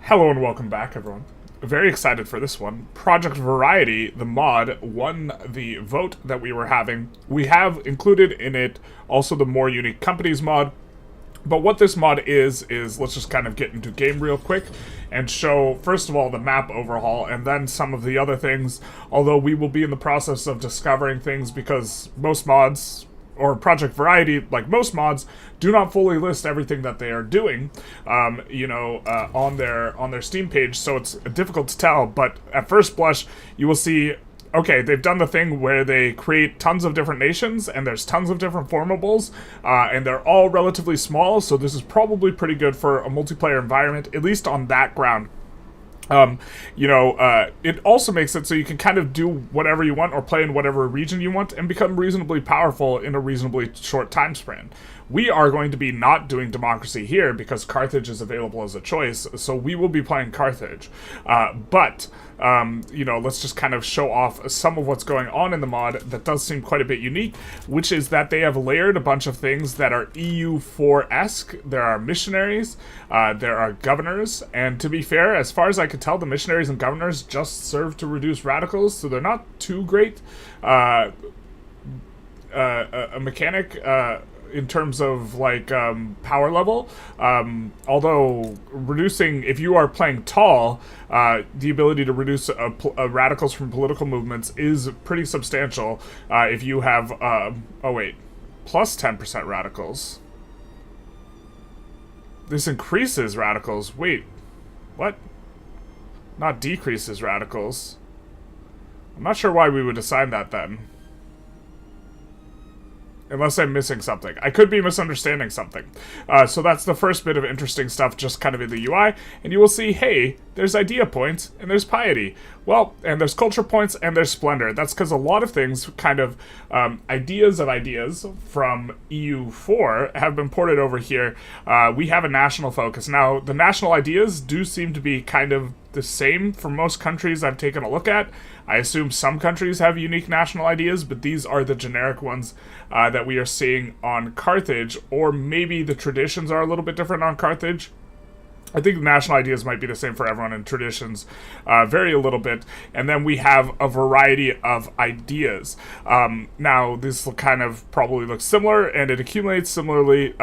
Hello and welcome back, everyone. Very excited for this one. Project Variety, the mod, won the vote that we were having. We have included in it also the More Unique Companies mod. But what this mod is let's just kind of get into game real quick and show, first of all, the map overhaul and then some of the other things, although we will be in the process of discovering things because most mods, or Project Variety, like most mods, do not fully list everything that they are doing, on their Steam page, so it's difficult to tell, but at first blush, you will see, okay, they've done the thing where they create tons of different nations, and there's tons of different formables, and they're all relatively small, so this is probably pretty good for a multiplayer environment, at least on that ground. It also makes it so you can kind of do whatever you want or play in whatever region you want and become reasonably powerful in a reasonably short time span. We are going to be not doing democracy here because Carthage is available as a choice, so we will be playing Carthage. Let's just kind of show off some of what's going on in the mod that does seem quite a bit unique, which is that they have layered a bunch of things that are EU4-esque. There are missionaries, there are governors, and to be fair, as far as I could tell, the missionaries and governors just serve to reduce radicals, so they're not too great. A mechanic, in terms of power level, although reducing, if you are playing tall, the ability to reduce radicals from political movements is pretty substantial. If you have plus 10% radicals, this increases radicals. Wait, what? Not decreases radicals. I'm not sure why we would assign that then. Unless I'm missing something. I could be misunderstanding something. So that's the first bit of interesting stuff just kind of in the UI. And you will see, hey, there's idea points and there's piety. Well, and there's culture points and there's splendor. That's because a lot of things, kind of ideas of ideas from EU4 have been ported over here. We have a national focus. Now, the national ideas do seem to be kind of the same for most countries I've taken a look at. I assume some countries have unique national ideas, but these are the generic ones that we are seeing on Carthage, or maybe the traditions are a little bit different on Carthage. I think the national ideas might be the same for everyone, and traditions vary a little bit. And then we have a variety of ideas. Now, this will kind of probably look similar, and it accumulates similarly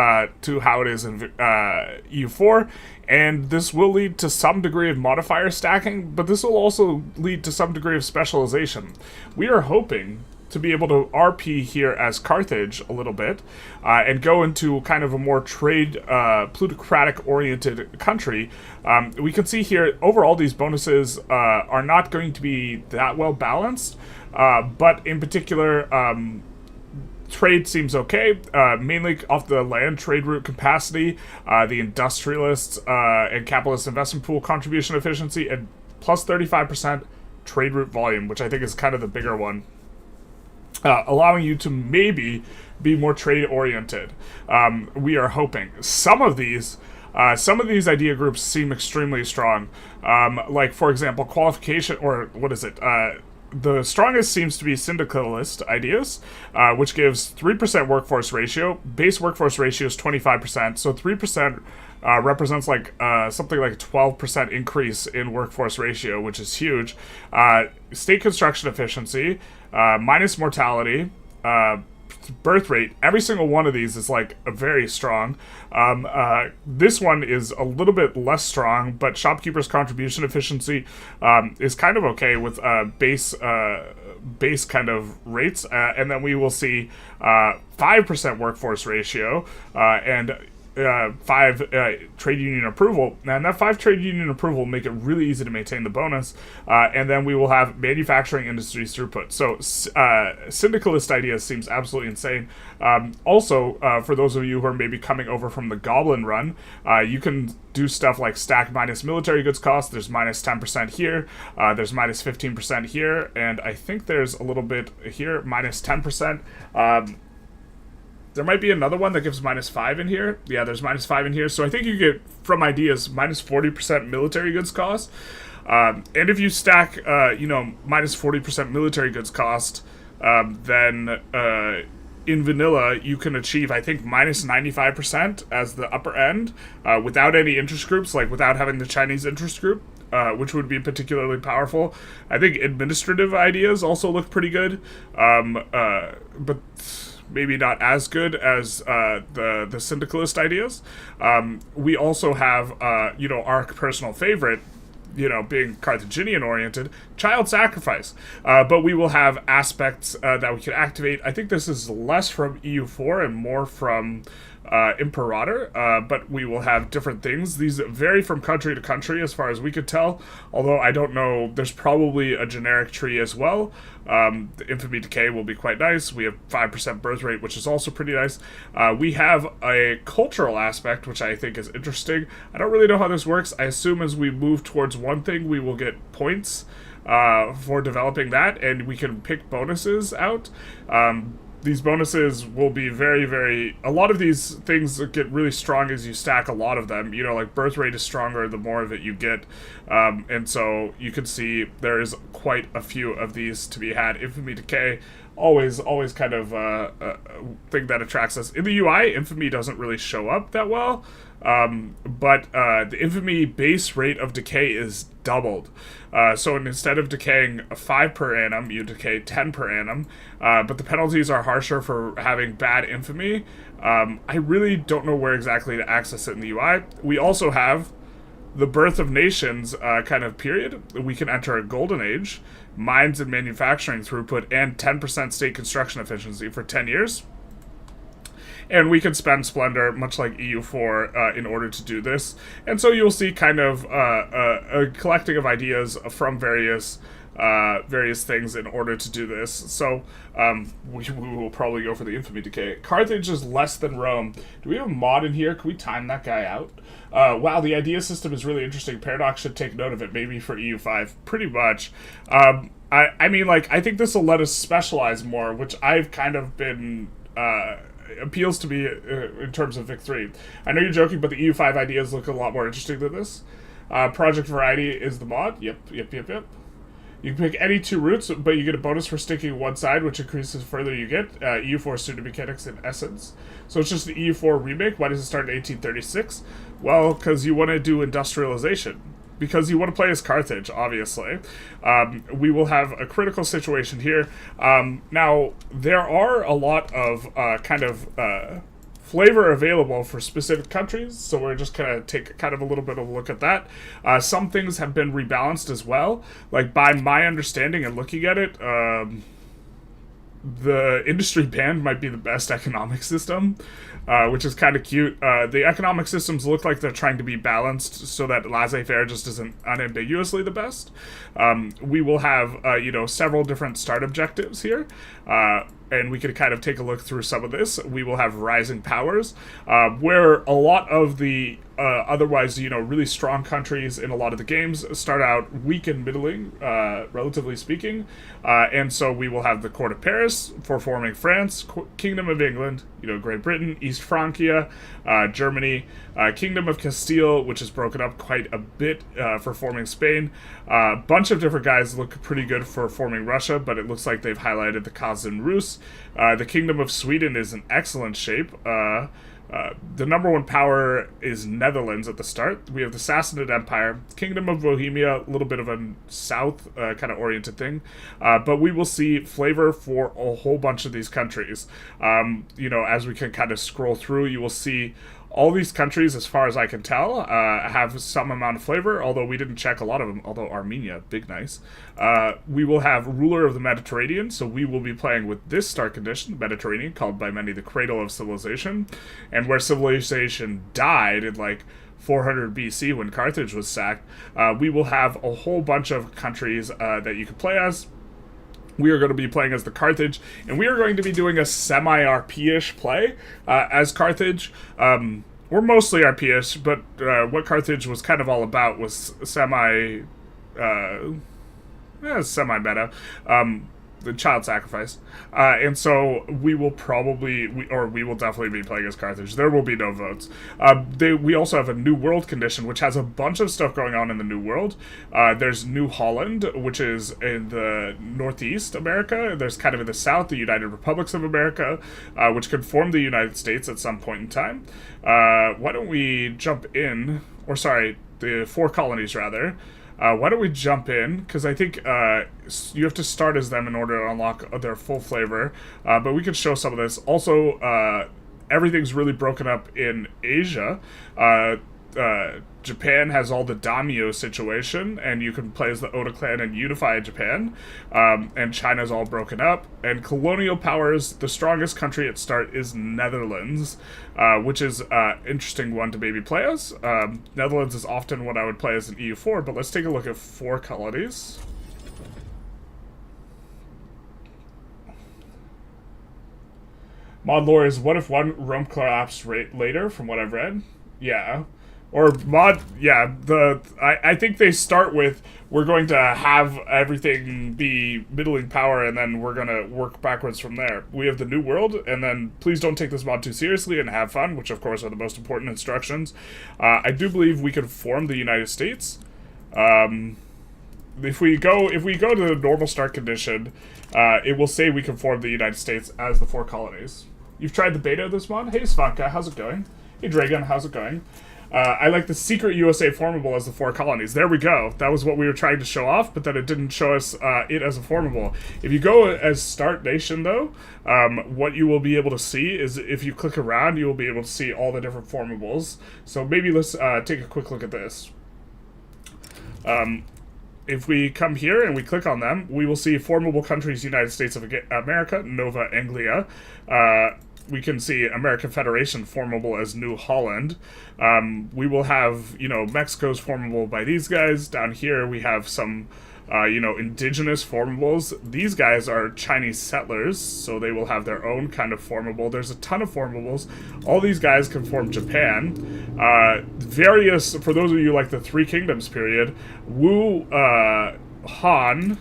to how it is in EU4. And this will lead to some degree of modifier stacking, but this will also lead to some degree of specialization. We are hoping to be able to RP here as Carthage a little bit, and go into kind of a more trade, plutocratic-oriented country. We can see here, overall, these bonuses are not going to be that well balanced, but in particular, trade seems okay, mainly off the land trade route capacity, the Industrialists and capitalist investment pool contribution efficiency, and plus 35% trade route volume, which I think is kind of the bigger one. Allowing you to maybe be more trade-oriented. We are hoping. Some of these idea groups seem extremely strong. Like, for example, qualification, or what is it? The strongest seems to be syndicalist ideas, which gives 3% workforce ratio. Base workforce ratio is 25%, so 3% represents something like a 12% increase in workforce ratio, which is huge. State construction efficiency, minus mortality, birth rate. Every single one of these is very strong. This one is a little bit less strong, but shopkeepers contribution efficiency is kind of okay with base kind of rates, and then we will see 5% workforce ratio and 5 trade union approval, and that 5 trade union approval will make it really easy to maintain the bonus, and then we will have manufacturing industries throughput. So syndicalist ideas seems absolutely insane. Also, for those of you who are maybe coming over from the Goblin run, you can do stuff like stack minus military goods cost. There's minus 10% here, there's minus 15% here, and I think there's a little bit here, minus 10%. There might be another one that gives minus 5 in here. Yeah, there's minus 5 in here. So I think you get, from ideas, minus 40% military goods cost. And if you stack, minus 40% military goods cost, then in vanilla, you can achieve, I think, minus 95% as the upper end, without any interest groups, like without having the Chinese interest group, which would be particularly powerful. I think administrative ideas also look pretty good, but maybe not as good as the syndicalist ideas. We also have, our personal favorite, being Carthaginian oriented, child sacrifice. But we will have aspects that we can activate. I think this is less from EU4 and more from Imperator, but we will have different things. These vary from country to country as far as we could tell, although I don't know, there's probably a generic tree as well. The infamy decay will be quite nice. We have 5% birth rate, which is also pretty nice. We have a cultural aspect, which I think is interesting. I don't really know how this works. I assume as we move towards one thing, we will get points for developing that, and we can pick bonuses out. These bonuses will be very, very... A lot of these things get really strong as you stack a lot of them. Like birth rate is stronger the more of it you get. And so you can see there is quite a few of these to be had. Infamy decay, always kind of a thing that attracts us. In the UI, infamy doesn't really show up that well. But the infamy base rate of decay is doubled. So instead of decaying 5 per annum, you decay 10 per annum. But the penalties are harsher for having bad infamy. I really don't know where exactly to access it in the UI. We also have the birth of nations kind of period. We can enter a golden age, mines and manufacturing throughput, and 10% state construction efficiency for 10 years. And we can spend Splendor, much like EU4, in order to do this. And so you'll see kind of a collecting of ideas from various things in order to do this. So we will probably go for the infamy decay. Carthage is less than Rome. Do we have a mod in here? Can we time that guy out? Wow, the idea system is really interesting. Paradox should take note of it, maybe for EU5. Pretty much. I mean, I think this will let us specialize more, which I've kind of been... appeals to me in terms of Vic3. I know you're joking, but the EU5 ideas look a lot more interesting than this. Project Variety is the mod. Yep. You can pick any 2 routes, but you get a bonus for sticking one side, which increases the further you get. EU4 student mechanics in essence. So it's just the EU4 remake. Why does it start in 1836? Well, because you want to do industrialization. Because you want to play as Carthage, obviously. We will have a critical situation here. Now, there are a lot of flavor available for specific countries, so we're just going to take kind of a little bit of a look at that. Some things have been rebalanced as well. Like, by my understanding and looking at it, the industry band might be the best economic system, which is kind of cute. The economic systems look like they're trying to be balanced so that laissez-faire just isn't unambiguously the best. We will have, several different start objectives here, and we could kind of take a look through some of this. We will have rising powers, where a lot of the otherwise, really strong countries in a lot of the games start out weak and middling, relatively speaking. And so we will have the Court of Paris for forming France, Kingdom of England, Great Britain, East Francia, Germany, Kingdom of Castile, which is broken up quite a bit for forming Spain. A bunch of different guys look pretty good for forming Russia, but it looks like they've highlighted the Kazan Rus. The Kingdom of Sweden is in excellent shape. The number 1 power is Netherlands at the start. We have the Sassanid Empire, Kingdom of Bohemia, a little bit of a south kind of oriented thing. But we will see flavor for a whole bunch of these countries. As we can kind of scroll through, you will see all these countries, as far as I can tell, have some amount of flavor, although we didn't check a lot of them, although Armenia, big nice. We will have Ruler of the Mediterranean, so we will be playing with this start condition, Mediterranean, called by many the Cradle of Civilization, and where civilization died in 400 BC when Carthage was sacked. We will have a whole bunch of countries that you can play as. We are going to be playing as the Carthage, and we are going to be doing a semi-RP-ish play as Carthage. We're mostly RP-ish, but what Carthage was kind of all about was semi-meta. the child sacrifice. And so we will probably, we will definitely be playing as Carthage. There will be no votes. We also have a New World condition, which has a bunch of stuff going on in the New World. There's New Holland, which is in the Northeast America. There's kind of in the South, the United Republics of America, which could form the United States at some point in time. Why don't we jump in, or sorry, the 4 colonies rather. Why don't we jump in? Because I think you have to start as them in order to unlock their full flavor. But we could show some of this. Also, everything's really broken up in Asia. Japan has all the daimyo situation, and you can play as the Oda clan and unify Japan. And China's all broken up. And colonial powers, the strongest country at start is Netherlands, which is an interesting one to maybe play as. Netherlands is often what I would play as an EU4, but let's take a look at 4 colonies. Mod lore is, what if one Rome collapsed later, from what I've read? Yeah. Or mod, yeah, I think they start with, we're going to have everything be middling power, and then we're going to work backwards from there. We have the New World, and then please don't take this mod too seriously and have fun, which of course are the most important instructions. I do believe we can form the United States. If we go to the normal start condition, it will say we can form the United States as the 4 colonies. You've tried the beta of this mod? Hey Svanka, how's it going? Hey Dragon, how's it going? I like the secret USA formable as the 4 colonies. There we go. That was what we were trying to show off, but then it didn't show us it as a formable. If you go as Start Nation, though, what you will be able to see is if you click around, you will be able to see all the different formables. So maybe let's take a quick look at this. If we come here and we click on them, we will see formable countries, United States of America, Nova Anglia. We can see American Federation formable as New Holland. We will have, Mexico's formable by these guys. Down here we have some, indigenous formables. These guys are Chinese settlers, so they will have their own kind of formable. There's a ton of formables. All these guys can form Japan. For those of you like the Three Kingdoms period, Wu, Han,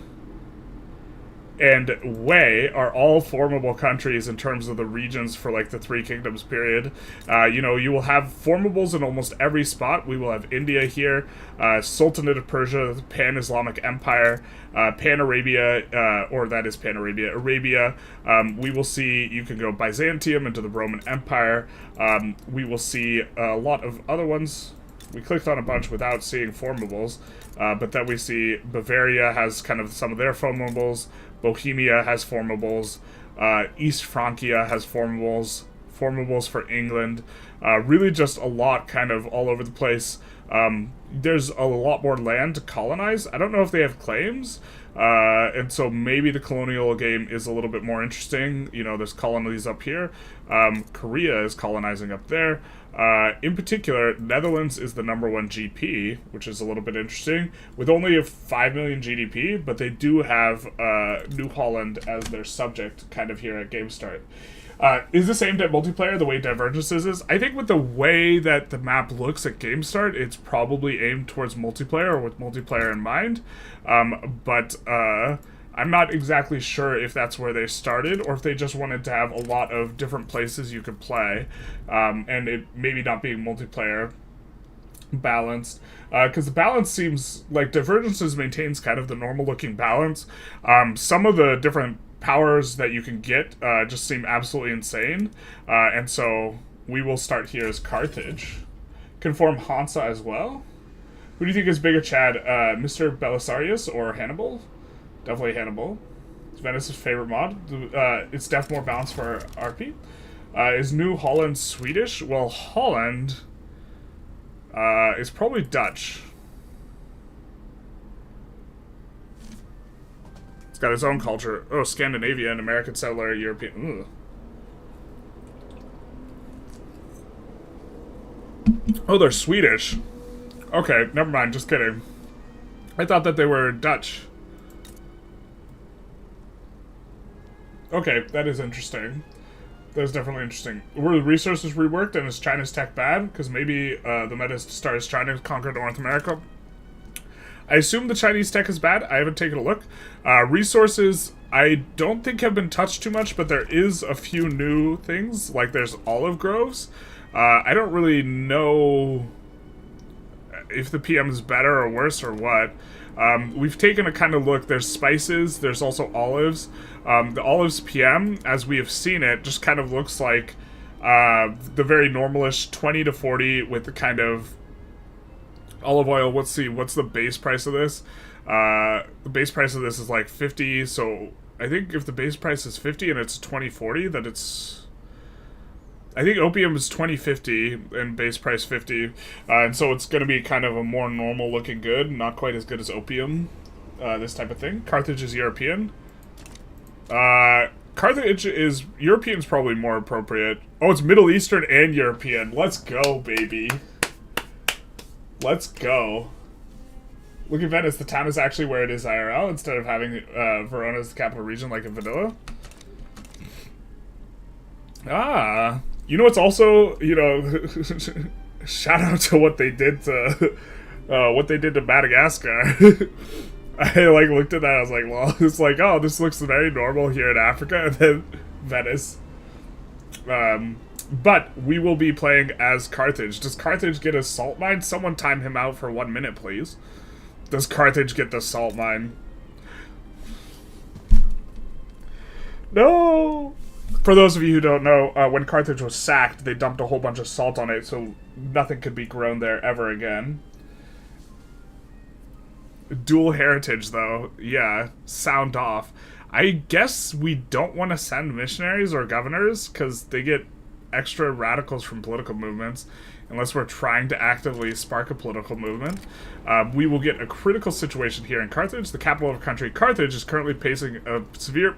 and Wei are all formable countries in terms of the regions for like the Three Kingdoms period. You will have formables in almost every spot. We will have India here, Sultanate of Persia, the Pan-Islamic Empire, Pan-Arabia, or that is Pan-Arabia, Arabia. We will see, you can go Byzantium into the Roman Empire. We will see a lot of other ones. We clicked on a bunch without seeing formables, but then we see Bavaria has kind of some of their formables. Bohemia has formables. East Francia has formables. Formables for England. Really just a lot kind of all over the place. There's a lot more land to colonize. I don't know if they have claims. And so maybe the colonial game is a little bit more interesting. There's colonies up here. Korea is colonizing up there. In particular, Netherlands is the #1 GP, which is a little bit interesting, with only a 5 million GDP, but they do have New Holland as their subject kind of here at Game Start. Is this aimed at multiplayer the way Divergences is? I think with the way that the map looks at Game Start, it's probably aimed towards multiplayer or with multiplayer in mind. But I'm not exactly sure if that's where they started or if they just wanted to have a lot of different places you could play, and it maybe not being multiplayer balanced. Because the balance seems like Divergences maintains kind of the normal looking balance. Some of the different powers that you can get just seem absolutely insane, and so we will start here as Carthage. Conform Hansa as well. Who do you think is bigger, Chad? Mr. Belisarius or Hannibal? Definitely Hannibal. It's Venice's favorite mod. It's def more balanced for RP. Is New Holland Swedish? Well, Holland is probably Dutch. It's got its own culture. Oh, Scandinavia and American settler, European. Ugh. Oh, they're Swedish. Okay, never mind, just kidding. I thought that they were Dutch. Okay, that is interesting. That is definitely interesting. Were the resources reworked, and is China's tech bad? Because maybe the meta starts China to conquer North America. I assume the Chinese tech is bad. I haven't taken a look. Resources I don't think have been touched too much, but there is a few new things, like there's olive groves. I don't really know if the PM is better or worse or what. We've taken a kind of look. There's spices, there's also olives. The olives PM, as we have seen it, just kind of looks like the very normalish 20 to 40 with the kind of olive oil. Let's see, what's the base price of this? The base price of this is like 50, so I think if the base price is 50 and it's 2040, that it's... I think opium is 2050 and base price 50, and so it's going to be kind of a more normal looking good, not quite as good as opium, this type of thing. Carthage is European. Carthage is... European's probably more appropriate. Oh, it's Middle Eastern and European. Let's go, baby. Let's go. Look at Venice. The town is actually where it is IRL instead of having Verona as the capital region like in Vanilla. Ah. You know what's also, you know, shout out to what they did to Madagascar. I like looked at that, I was like, well, it's like, oh, this looks very normal here in Africa, and then Venice. But we will be playing as Carthage. Does Carthage get a salt mine? Someone time him out for 1 minute, please. Does Carthage get the salt mine? No! For those of you who don't know, when Carthage was sacked, they dumped a whole bunch of salt on it, so nothing could be grown there ever again. Dual heritage, though. Yeah, sound off. I guess we don't want to send missionaries or governors, because they get extra radicals from political movements, unless we're trying to actively spark a political movement. We will get a critical situation here in Carthage. The capital of the country, Carthage, is currently facing a severe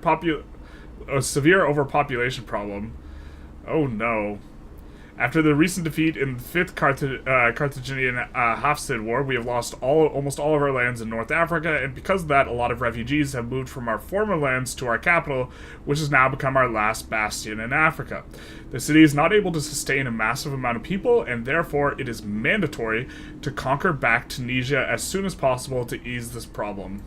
overpopulation problem. Oh no. After the recent defeat in the 5th Carthaginian Hafsid War, we have lost almost all of our lands in North Africa, and because of that, a lot of refugees have moved from our former lands to our capital, which has now become our last bastion in Africa. The city is not able to sustain a massive amount of people, and therefore it is mandatory to conquer back Tunisia as soon as possible to ease this problem.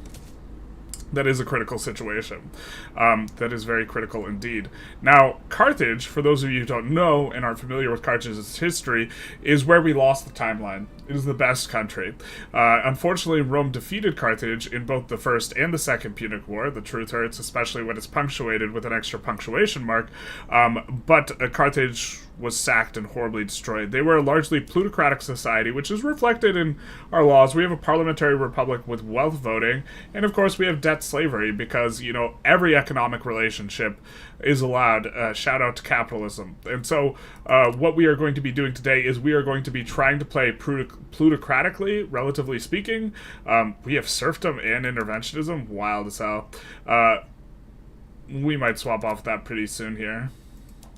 That is a critical situation. That is very critical indeed. Now, Carthage, for those of you who don't know and aren't familiar with Carthage's history, is where we lost the timeline. It is the best country. Unfortunately, Rome defeated Carthage in both the First and the Second Punic War. The truth hurts, especially when it's punctuated with an extra punctuation mark. But Carthage was sacked and horribly destroyed. They were a largely plutocratic society, which is reflected in our laws. We have a parliamentary republic with wealth voting, and of course we have debt slavery because, you know, every economic relationship is allowed. Shout out to capitalism. And so what we are going to be doing today is we are going to be trying to play plutocratically, relatively speaking. We have serfdom and interventionism. Wild as hell. We might swap off that pretty soon here.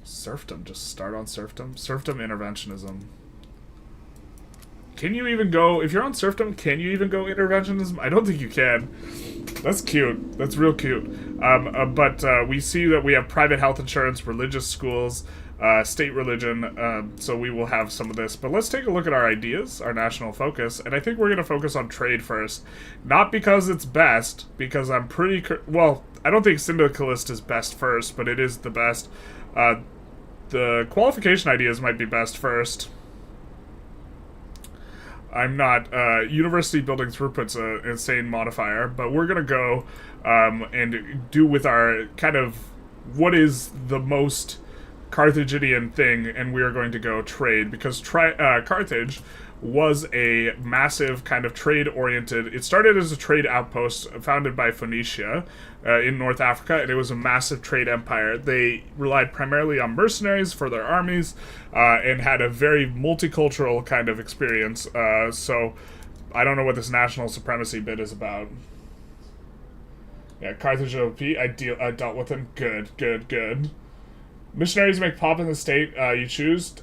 Serfdom, just start on serfdom. Serfdom interventionism. Can you even go, if you're on serfdom, can you even go interventionism? I don't think you can. That's cute. That's real cute. But we see that we have private health insurance, religious schools, state religion, so we will have some of this. But let's take a look at our ideas, our national focus, and I think we're going to focus on trade first. Not because it's best, because I'm pretty... well, I don't think syndicalist is best first, but it is the best. The qualification ideas might be best first. I'm not... university building throughput's an insane modifier, but we're going to go and do with our kind of what is the most Carthaginian thing, and we are going to go trade, because Carthage was a massive kind of trade-oriented... It started as a trade outpost founded by Phoenicia in North Africa, and it was a massive trade empire. They relied primarily on mercenaries for their armies and had a very multicultural kind of experience. So I don't know what this national supremacy bit is about. Yeah, Carthage OP, I dealt with him. Good. Missionaries make pop in the state you choose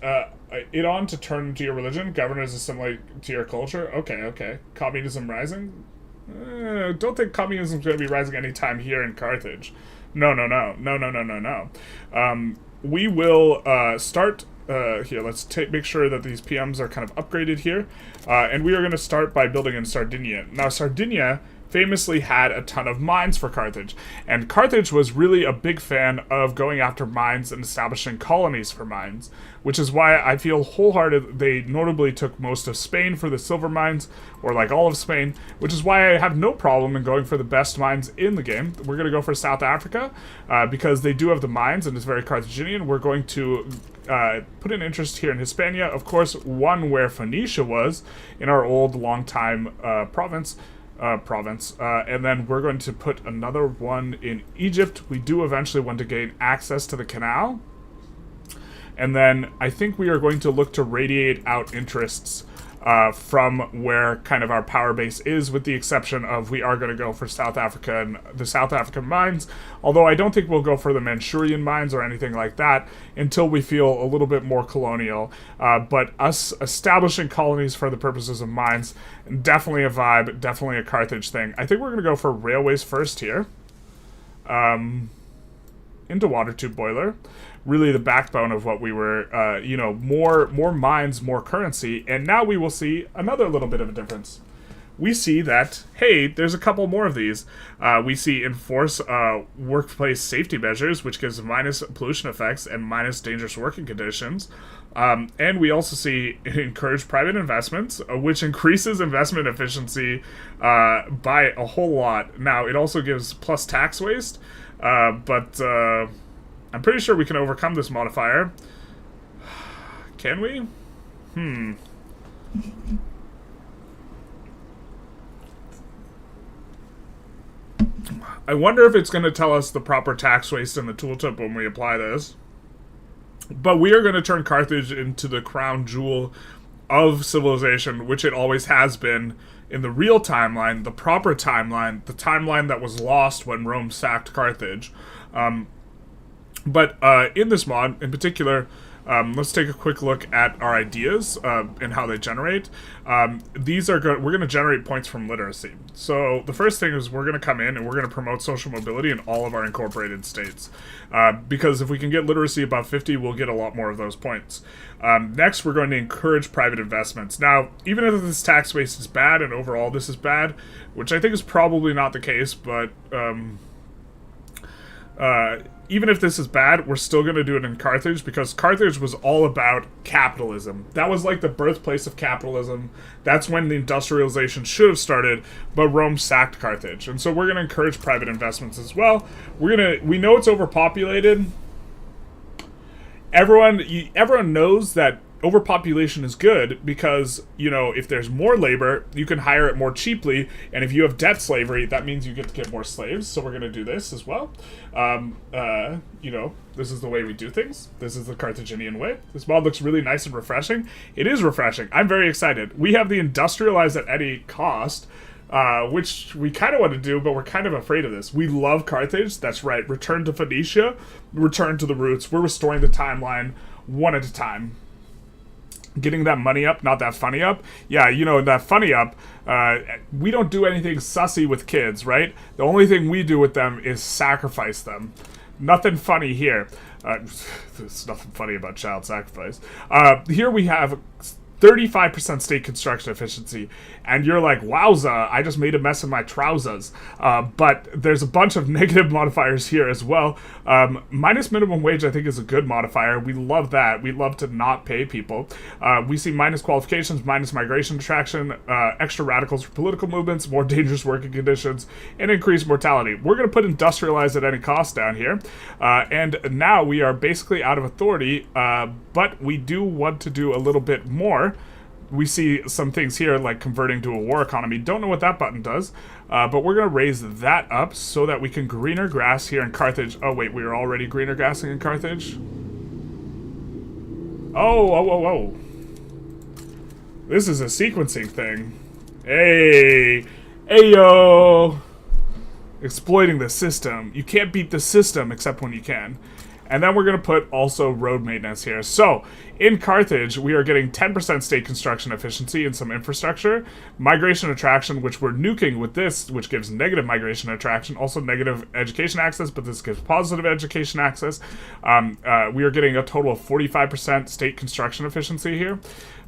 it on to turn to your religion. Governors assimilate to your culture. Okay. Communism rising? Don't think communism's going to be rising anytime here in Carthage. No. We will start... here, let's make sure that these PMs are kind of upgraded here. And we are going to start by building in Sardinia. Now, Sardinia famously had a ton of mines for Carthage. And Carthage was really a big fan of going after mines and establishing colonies for mines, which is why I feel wholehearted they notably took most of Spain for the silver mines, or like all of Spain, which is why I have no problem in going for the best mines in the game. We're going to go for South Africa because they do have the mines and it's very Carthaginian. We're going to put an interest here in Hispania, of course, one where Phoenicia was in our old long-time province, and then we're going to put another one in Egypt. We do eventually want to gain access to the Canal, and then I think we are going to look to radiate out interests from where kind of our power base is, with the exception of we are going to go for South Africa and the South African mines, although I don't think we'll go for the Manchurian mines or anything like that until we feel a little bit more colonial. But us establishing colonies for the purposes of mines, definitely a vibe, definitely a Carthage thing. I think we're going to go for railways first here. Into water tube boiler. Really the backbone of what we were, more mines, more currency, and now we will see another little bit of a difference. We see that, hey, there's a couple more of these. We see enforce workplace safety measures, which gives minus pollution effects and minus dangerous working conditions. And we also see encourage private investments, which increases investment efficiency by a whole lot. Now, it also gives plus tax waste, but I'm pretty sure we can overcome this modifier. Can we? I wonder if it's going to tell us the proper tax waste in the tooltip when we apply this. But we are going to turn Carthage into the crown jewel of civilization, which it always has been in the real timeline, the proper timeline, the timeline that was lost when Rome sacked Carthage. But in this mod, in particular, let's take a quick look at our ideas and how they generate. These are we're going to generate points from literacy. So the first thing is we're going to come in and we're going to promote social mobility in all of our incorporated states. Because if we can get literacy above 50, we'll get a lot more of those points. Next, we're going to encourage private investments. Now, even if this tax waste is bad and overall this is bad, which I think is probably not the case, but even if this is bad, we're still going to do it in Carthage, because Carthage was all about capitalism. That was like the birthplace of capitalism. That's when the industrialization should have started, but Rome sacked Carthage. And so we're going to encourage private investments as well. We know it's overpopulated. Everyone knows that overpopulation is good because, if there's more labor, you can hire it more cheaply, and if you have debt slavery, that means you get to get more slaves, so we're going to do this as well. This is the way we do things. This is the Carthaginian way. This mod looks really nice and refreshing. It is refreshing. I'm very excited. We have the industrialize at any cost, which we kind of want to do, but we're kind of afraid of this. We love Carthage. That's right. Return to Phoenicia. Return to the roots. We're restoring the timeline one at a time. Getting that money up, not that funny up. Yeah, that funny up, we don't do anything sussy with kids, right? The only thing we do with them is sacrifice them. Nothing funny here. There's nothing funny about child sacrifice. Here we have 35% state construction efficiency, and you're like, wowza, I just made a mess of my trousers. But there's a bunch of negative modifiers here as well. Minus minimum wage, I think, is a good modifier. We love that. We love to not pay people. We see minus qualifications, minus migration attraction, extra radicals for political movements, more dangerous working conditions, and increased mortality. We're going to put industrialize at any cost down here. And now we are basically out of authority, but we do want to do a little bit more. We see some things here like converting to a war economy. Don't know what that button does, but we're going to raise that up so that we can greener grass here in Carthage. Oh wait, we were already greener grassing in Carthage? Oh. This is a sequencing thing. Hey yo! Exploiting the system. You can't beat the system except when you can. And then we're going to put also road maintenance here. So, in Carthage, we are getting 10% state construction efficiency and some infrastructure. Migration attraction, which we're nuking with this, which gives negative migration attraction. Also negative education access, but this gives positive education access. We are getting a total of 45% state construction efficiency here.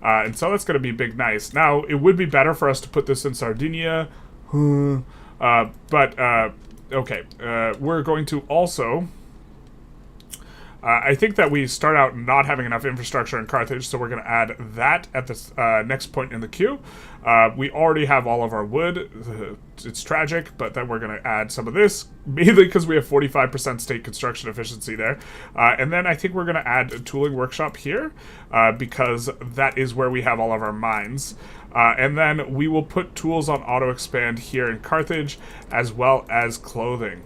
And so that's going to be big nice. Now, it would be better for us to put this in Sardinia. Okay, we're going to also... I think that we start out not having enough infrastructure in Carthage, so we're going to add that at the next point in the queue. We already have all of our wood. It's tragic, but then we're going to add some of this, mainly because we have 45% state construction efficiency there. And then I think we're going to add a tooling workshop here, because that is where we have all of our mines. And then we will put tools on auto-expand here in Carthage, as well as clothing.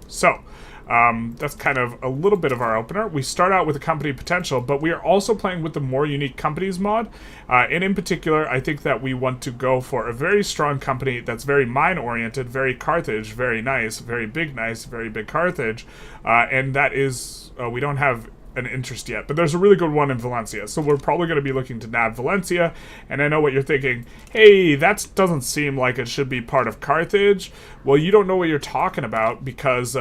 So... that's kind of a little bit of our opener. We start out with a company potential, but we are also playing with the more unique companies mod. And in particular, I think that we want to go for a very strong company that's very mine-oriented, very Carthage, very nice, very big Carthage. And that is, we don't have an interest yet, but there's a really good one in Valencia. So we're probably going to be looking to nab Valencia. And I know what you're thinking. Hey, that doesn't seem like it should be part of Carthage. Well, you don't know what you're talking about because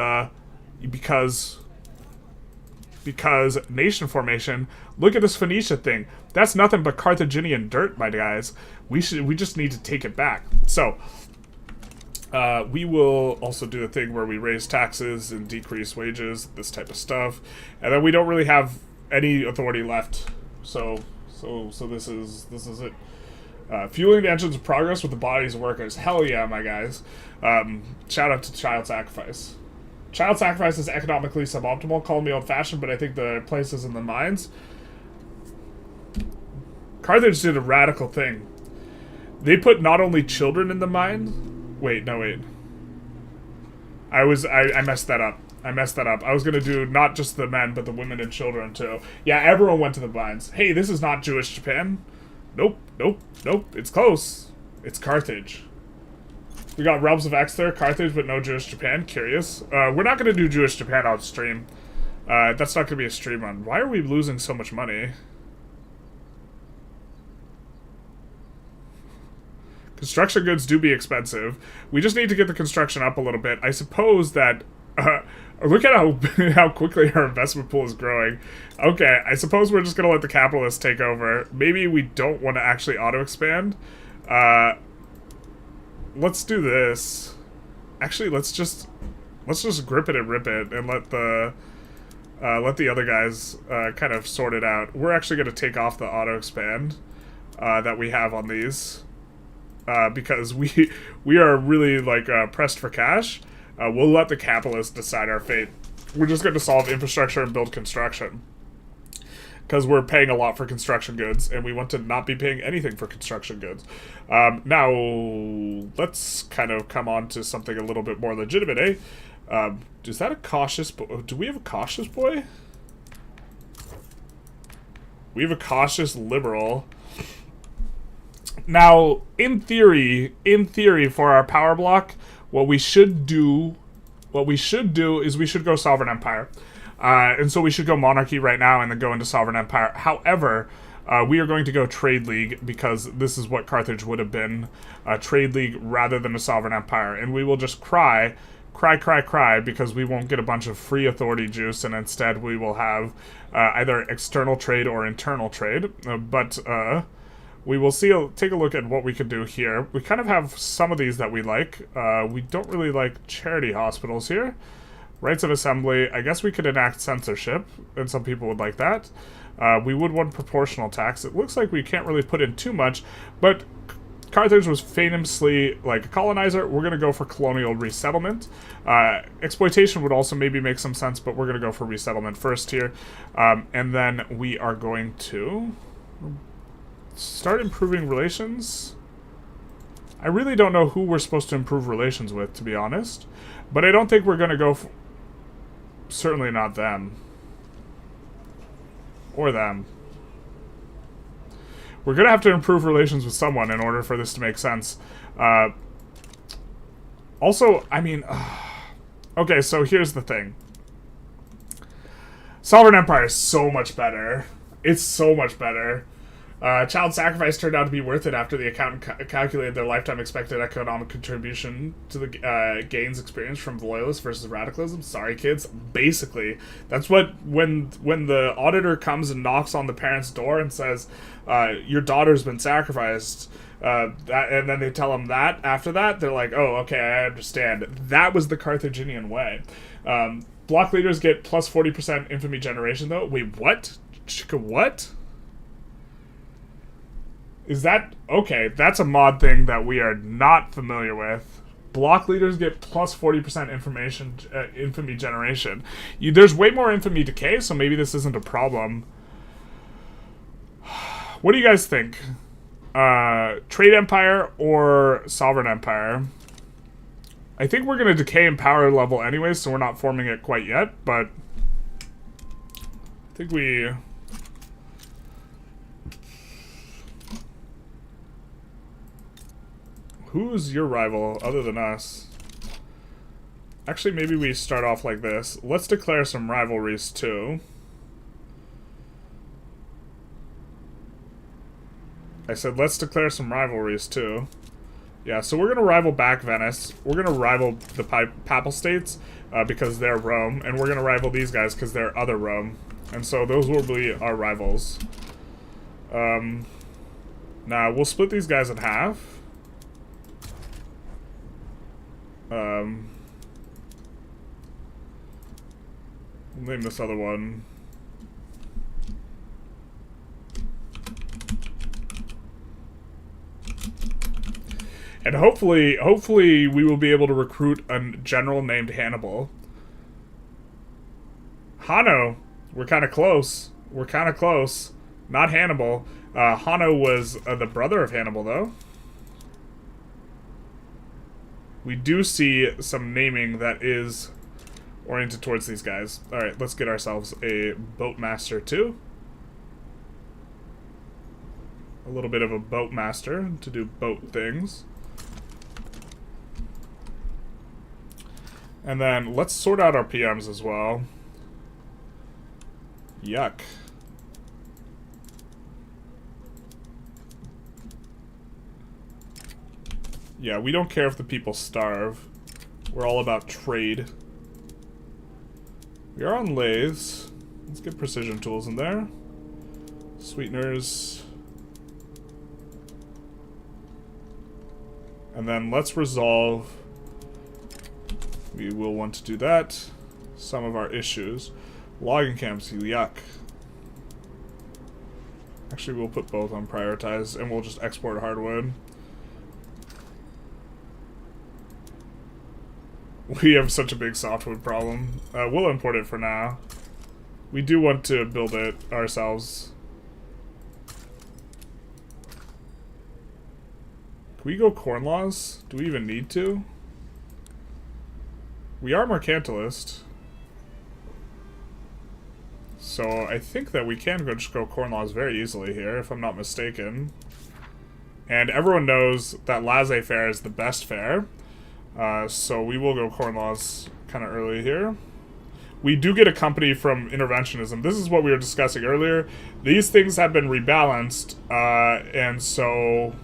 nation formation. Look at this Phoenicia thing. That's nothing but Carthaginian dirt, my guys. We just need to take it back. So we will also do a thing where we raise taxes and decrease wages, this type of stuff, and then we don't really have any authority left. So this is it. Fueling the engines of progress with the bodies of workers. Hell yeah, my guys. Shout out to child sacrifice. Child sacrifice is economically suboptimal. Call me old-fashioned, but I think the place is in the mines. Carthage did a radical thing. They put not only children in the mine... Wait. I messed that up. I was gonna do not just the men, but the women and children, too. Yeah, everyone went to the mines. Hey, this is not Jewish Japan. Nope. It's close. It's Carthage. We got Realms of Exeter, Carthage, but no Jewish Japan. Curious. We're not going to do Jewish Japan on stream. That's not going to be a stream run. Why are we losing so much money? Construction goods do be expensive. We just need to get the construction up a little bit. I suppose that... look at how quickly our investment pool is growing. Okay, I suppose we're just going to let the capitalists take over. Maybe we don't want to actually auto-expand. Let's do this. Actually, let's just grip it and rip it and let the other guys kind of sort it out. We're actually going to take off the auto expand that we have on these because we are really like pressed for cash. We'll let the capitalists decide our fate. We're just going to solve infrastructure and build construction. Because we're paying a lot for construction goods, and we want to not be paying anything for construction goods. Now, let's kind of come on to something a little bit more legitimate, eh? Is that a cautious boy? Do we have a cautious boy? We have a cautious liberal. Now, in theory, for our power block, what we should do is we should go Sovereign Empire. And so we should go monarchy right now and then go into sovereign empire. However, we are going to go trade league because this is what Carthage would have been, a trade league rather than a sovereign empire. And we will just cry because we won't get a bunch of free authority juice, and instead we will have either external trade or internal trade. But we will take a look at what we could do here. We kind of have some of these that we like. We don't really like charity hospitals here. Rights of assembly, I guess we could enact censorship, and some people would like that. We would want proportional tax. It looks like we can't really put in too much, but Carthage was famously like a colonizer. We're going to go for colonial resettlement. Exploitation would also maybe make some sense, but we're going to go for resettlement first here. And then we are going to start improving relations. I really don't know who we're supposed to improve relations with, to be honest. But I don't think we're going to go for... Certainly not them. Or them. We're going to have to improve relations with someone in order for this to make sense. Also, I mean... okay, so here's the thing. Sovereign Empire is so much better. It's so much better. Child sacrifice turned out to be worth it after the accountant calculated their lifetime expected economic contribution to the gains experienced from loyalists versus radicalism. Sorry, kids. Basically, that's what when the auditor comes and knocks on the parent's door and says, "Your daughter's been sacrificed," And then they tell them that. After that, they're like, oh, okay, I understand. That was the Carthaginian way. Block leaders get plus 40% infamy generation, though. Wait, what? What? Is that... Okay, that's a mod thing that we are not familiar with. Block leaders get plus 40% infamy generation. There's way more infamy decay, so maybe this isn't a problem. What do you guys think? Trade empire or sovereign empire? I think we're going to decay in power level anyway, so we're not forming it quite yet, but I think we... Who's your rival other than us? Actually, maybe we start off like this. Let's declare some rivalries too. I said let's declare some rivalries too. Yeah, so we're going to rival back Venice. We're going to rival the Papal States because they're Rome. And we're going to rival these guys because they're other Rome. And so those will be our rivals. Now, we'll split these guys in half. We'll name this other one. And hopefully we will be able to recruit a general named Hannibal. Hanno, we're kind of close. We're kind of close. Not Hannibal. Hanno was the brother of Hannibal, though. We do see some naming that is oriented towards these guys. Alright, let's get ourselves a boatmaster, too. A little bit of a boatmaster to do boat things. And then let's sort out our PMs as well. Yuck. Yeah, we don't care if the people starve. We're all about trade. We are on lathes. Let's get precision tools in there. Sweeteners. And then let's resolve... We will want to do that. Some of our issues. Logging camps, yuck. Actually, we'll put both on prioritize, and we'll just export hardwood. We have such a big softwood problem. We'll import it for now. We do want to build it ourselves. Can we go corn laws? Do we even need to? We are mercantilist. So I think that we can just go corn laws very easily here, if I'm not mistaken. And everyone knows that laissez-faire is the best fare. So we will go corn laws kind of early here. We do get a company from interventionism. This is what we were discussing earlier. These things have been rebalanced, and so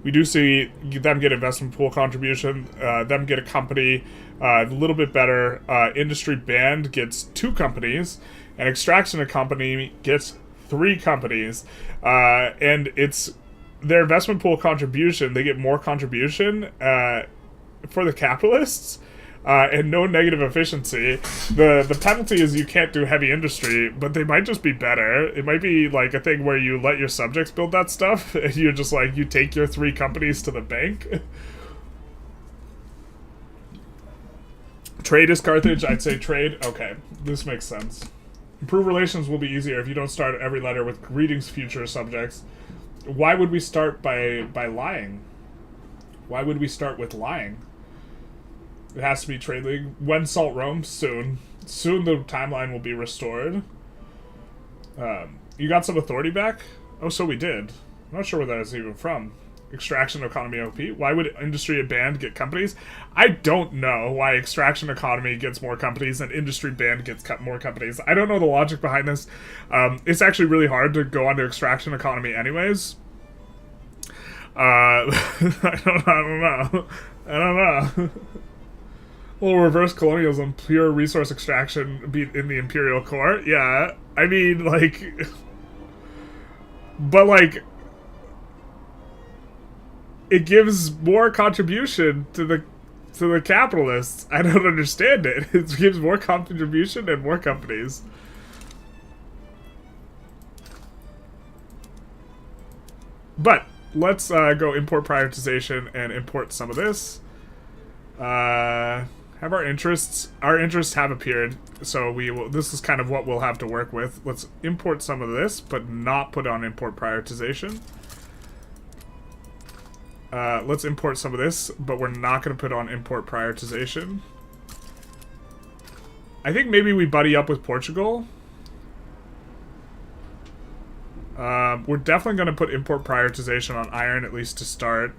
we do see them get investment pool contribution, them get a company, a little bit better. Industry band gets 2 companies, and extraction company gets 3 companies, and it's their investment pool contribution. They get more contribution for the capitalists, and no negative efficiency. The penalty is you can't do heavy industry, but they might just be better. It might be like a thing where you let your subjects build that stuff, and you're just like, you take your 3 companies to the bank. Trade is Carthage. I'd say trade. Okay, this makes sense. Improve relations will be easier if you don't start every letter with greetings, future subjects. Why would we start by lying? Why would we start with lying? It has to be trade league. When Salt Rome? Soon. Soon the timeline will be restored. You got some authority back? Oh, so we did. I'm not sure where that is even from. Extraction economy OP. Why would industry band get companies? I don't know why extraction economy gets more companies and industry band gets more companies. I don't know the logic behind this. It's actually really hard to go onto extraction economy anyways. I don't know. Well, reverse colonialism, pure resource extraction be in the imperial core. Yeah, I mean, like, but like, It gives more contribution to the capitalists. I don't understand it. It gives more contribution and more companies. But let's go import prioritization and import some of this. Have our interests have appeared, so we will. This is kind of what we'll have to work with. Let's import some of this, but not put on import prioritization. Let's import some of this, but we're not going to put on import prioritization. I think maybe we buddy up with Portugal. We're definitely going to put import prioritization on iron, at least to start,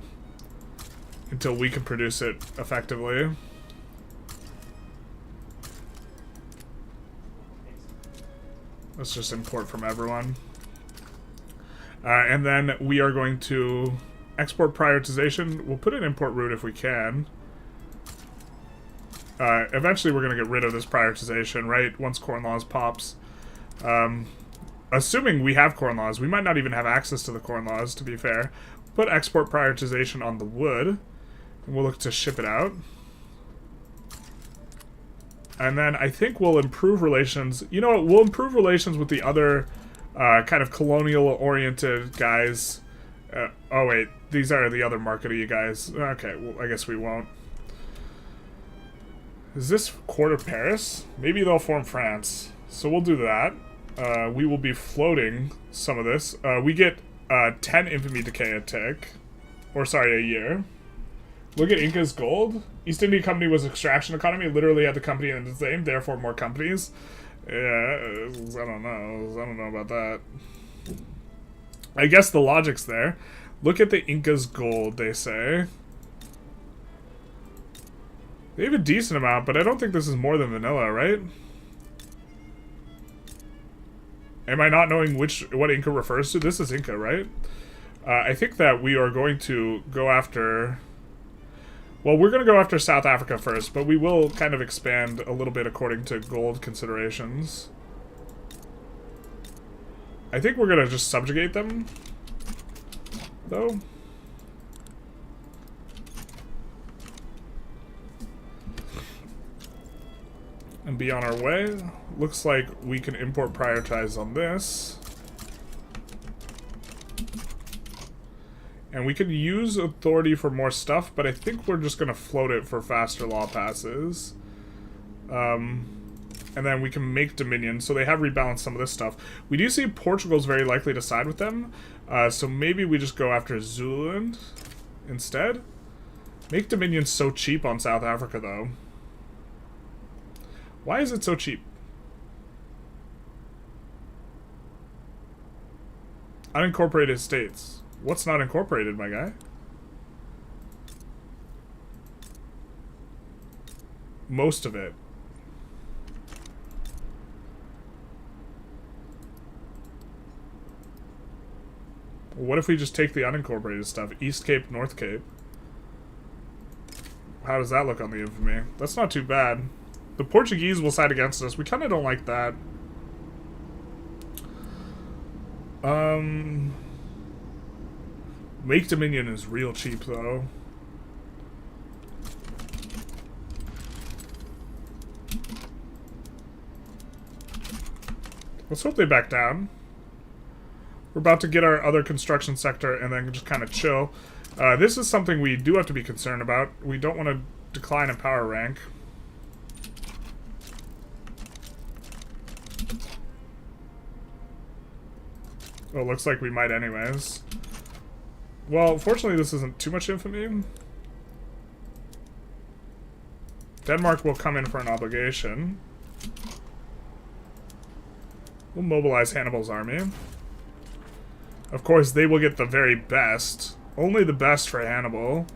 until we can produce it effectively. Let's just import from everyone. And then we are going to export prioritization. We'll put an import route if we can. Eventually we're going to get rid of this prioritization, right? Once corn laws pops. Assuming we have corn laws. We might not even have access to the corn laws, to be fair. Put export prioritization on the wood. And we'll look to ship it out. And then I think we'll improve relations. You know what? We'll improve relations with the other kind of colonial-oriented guys. Oh, wait. These are the other markety guys. Okay, well, I guess we won't. Is this court of Paris? Maybe they'll form France. So we'll do that. We will be floating some of this. We get 10 infamy decay a tick. Or, sorry, a year. Look at Inca's gold. East India Company was extraction economy. Literally had the company in its name, therefore more companies. Yeah, I don't know. I don't know about that. I guess the logic's there. Look at the Inca's gold, they say. They have a decent amount, but I don't think this is more than vanilla, right? Am I not knowing what Inca refers to? This is Inca, right? I think that we are going to go after... Well, we're going to go after South Africa first, but we will kind of expand a little bit according to gold considerations. I think we're going to just subjugate them, though. And be on our way. Looks like we can import prioritize on this. And we could use authority for more stuff, but I think we're just going to float it for faster law passes. And then we can make Dominion, so they have rebalanced some of this stuff. We do see Portugal's very likely to side with them, so maybe we just go after Zululand instead. Make Dominion so cheap on South Africa, though. Why is it so cheap? Unincorporated states. What's not incorporated, my guy? Most of it. What if we just take the unincorporated stuff? East Cape, North Cape. How does that look on the infamy? That's not too bad. The Portuguese will side against us. We kind of don't like that. Make Dominion is real cheap, though. Let's hope they back down. We're about to get our other construction sector and then just kind of chill. This is something we do have to be concerned about. We don't want to decline in power rank. Oh, looks like we might anyways. Well, fortunately this isn't too much infamy. Denmark will come in for an obligation. We'll mobilize Hannibal's army. Of course, they will get the very best. Only the best for Hannibal.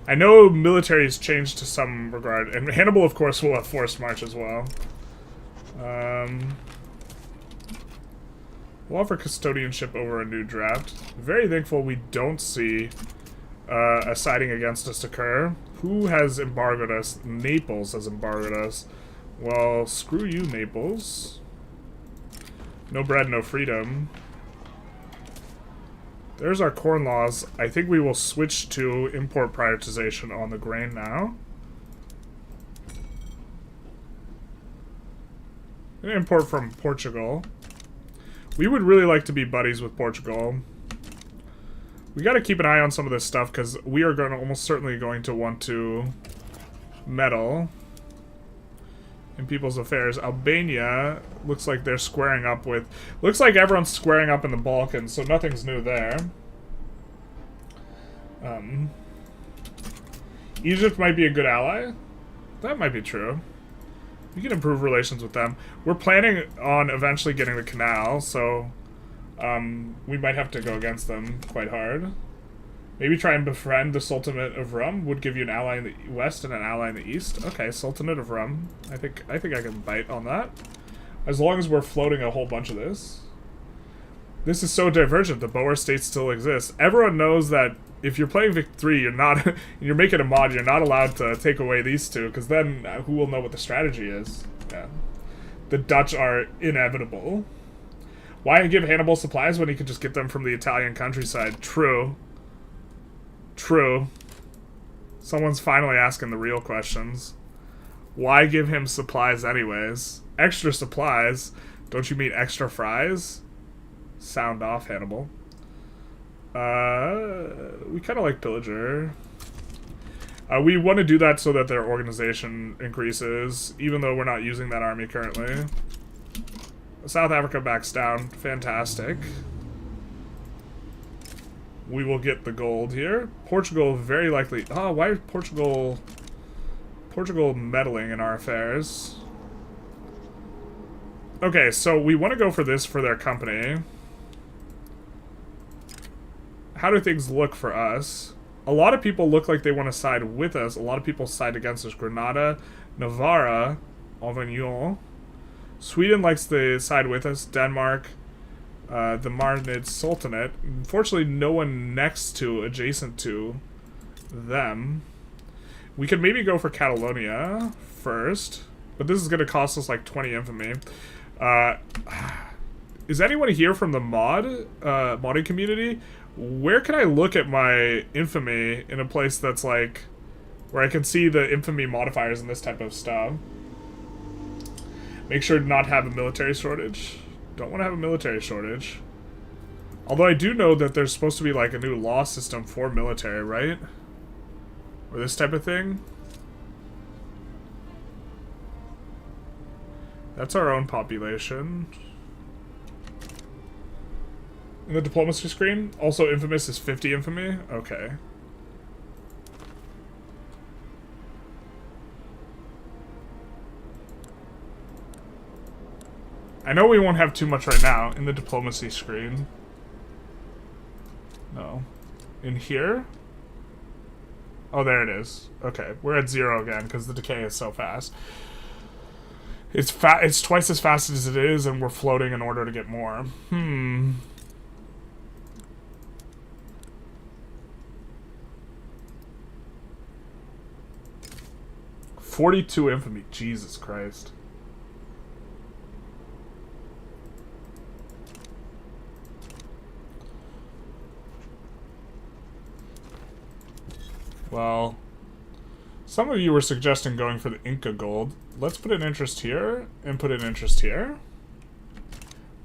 I know military has changed to some regard, and Hannibal, of course, will have forced march as well. We'll offer custodianship over a new draft. Very thankful we don't see a siding against us occur. Who has embargoed us? Naples has embargoed us. Well, screw you, Naples. No bread, no freedom. There's our corn laws. I think we will switch to import prioritization on the grain now. Import from Portugal. We would really like to be buddies with Portugal. We got to keep an eye on some of this stuff because we are going to almost certainly going to want to meddle in people's affairs. Albania looks like they're squaring up with... Looks like everyone's squaring up in the Balkans, so nothing's new there. Egypt might be a good ally. That might be true. We can improve relations with them. We're planning on eventually getting the Canal, so we might have to go against them quite hard. Maybe try and befriend the Sultanate of Rum. Would give you an ally in the west and an ally in the east. Okay, Sultanate of Rum. I think I can bite on that. As long as we're floating a whole bunch of this. This is so divergent. The Boer state still exists. Everyone knows that if you're playing Vic 3, you're not... you're making a mod, you're not allowed to take away these two, because then who will know what the strategy is? Yeah. The Dutch are inevitable. Why give Hannibal supplies when he could just get them from the Italian countryside? True. True. Someone's finally asking the real questions. Why give him supplies anyways? Extra supplies? Don't you mean extra fries? Sound off, Hannibal. We kind of like Pillager. We want to do that so that their organization increases, even though we're not using that army currently. South Africa backs down. Fantastic. We will get the gold here. Portugal very likely... Oh, why is Portugal meddling in our affairs? Okay, so we want to go for this for their company. How do things look for us? A lot of people look like they want to side with us. A lot of people side against us. Granada, Navarra, Avignon. Sweden likes to side with us. Denmark, the Marinid Sultanate. Unfortunately, no one next to, adjacent to them. We could maybe go for Catalonia first, but this is going to cost us like 20 infamy. Is anyone here from the modding community? Where can I look at my infamy in a place that's like, where I can see the infamy modifiers and this type of stuff? Make sure to not have a military shortage. Don't want to have a military shortage. Although I do know that there's supposed to be like a new law system for military, right? Or this type of thing. That's our own population. In the diplomacy screen, also infamous is 50 infamy. Okay. I know we won't have too much right now in the diplomacy screen. No. In here? Oh, there it is. Okay, we're at 0 again because the decay is so fast. It's twice as fast as it is, and we're floating in order to get more. 42 infamy. Jesus Christ. Well, some of you were suggesting going for the Inca gold. Let's put an interest here and put an interest here.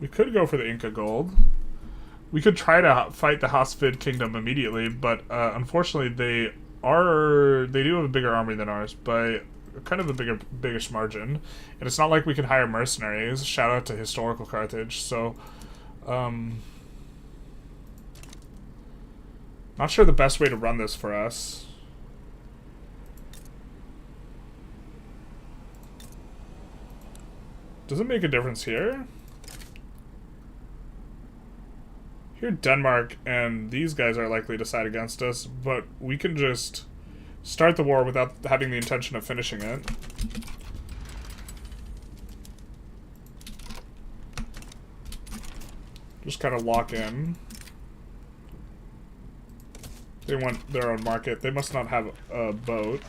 We could go for the Inca gold. We could try to fight the Hasfid kingdom immediately, but unfortunately they do have a bigger army than ours by kind of a biggish margin. And it's not like we can hire mercenaries. Shout out to historical Carthage. So not sure the best way to run this for us. Does it make a difference here? Here Denmark and these guys are likely to side against us, but we can just start the war without having the intention of finishing it. Just kind of lock in. They want their own market. They must not have a boat.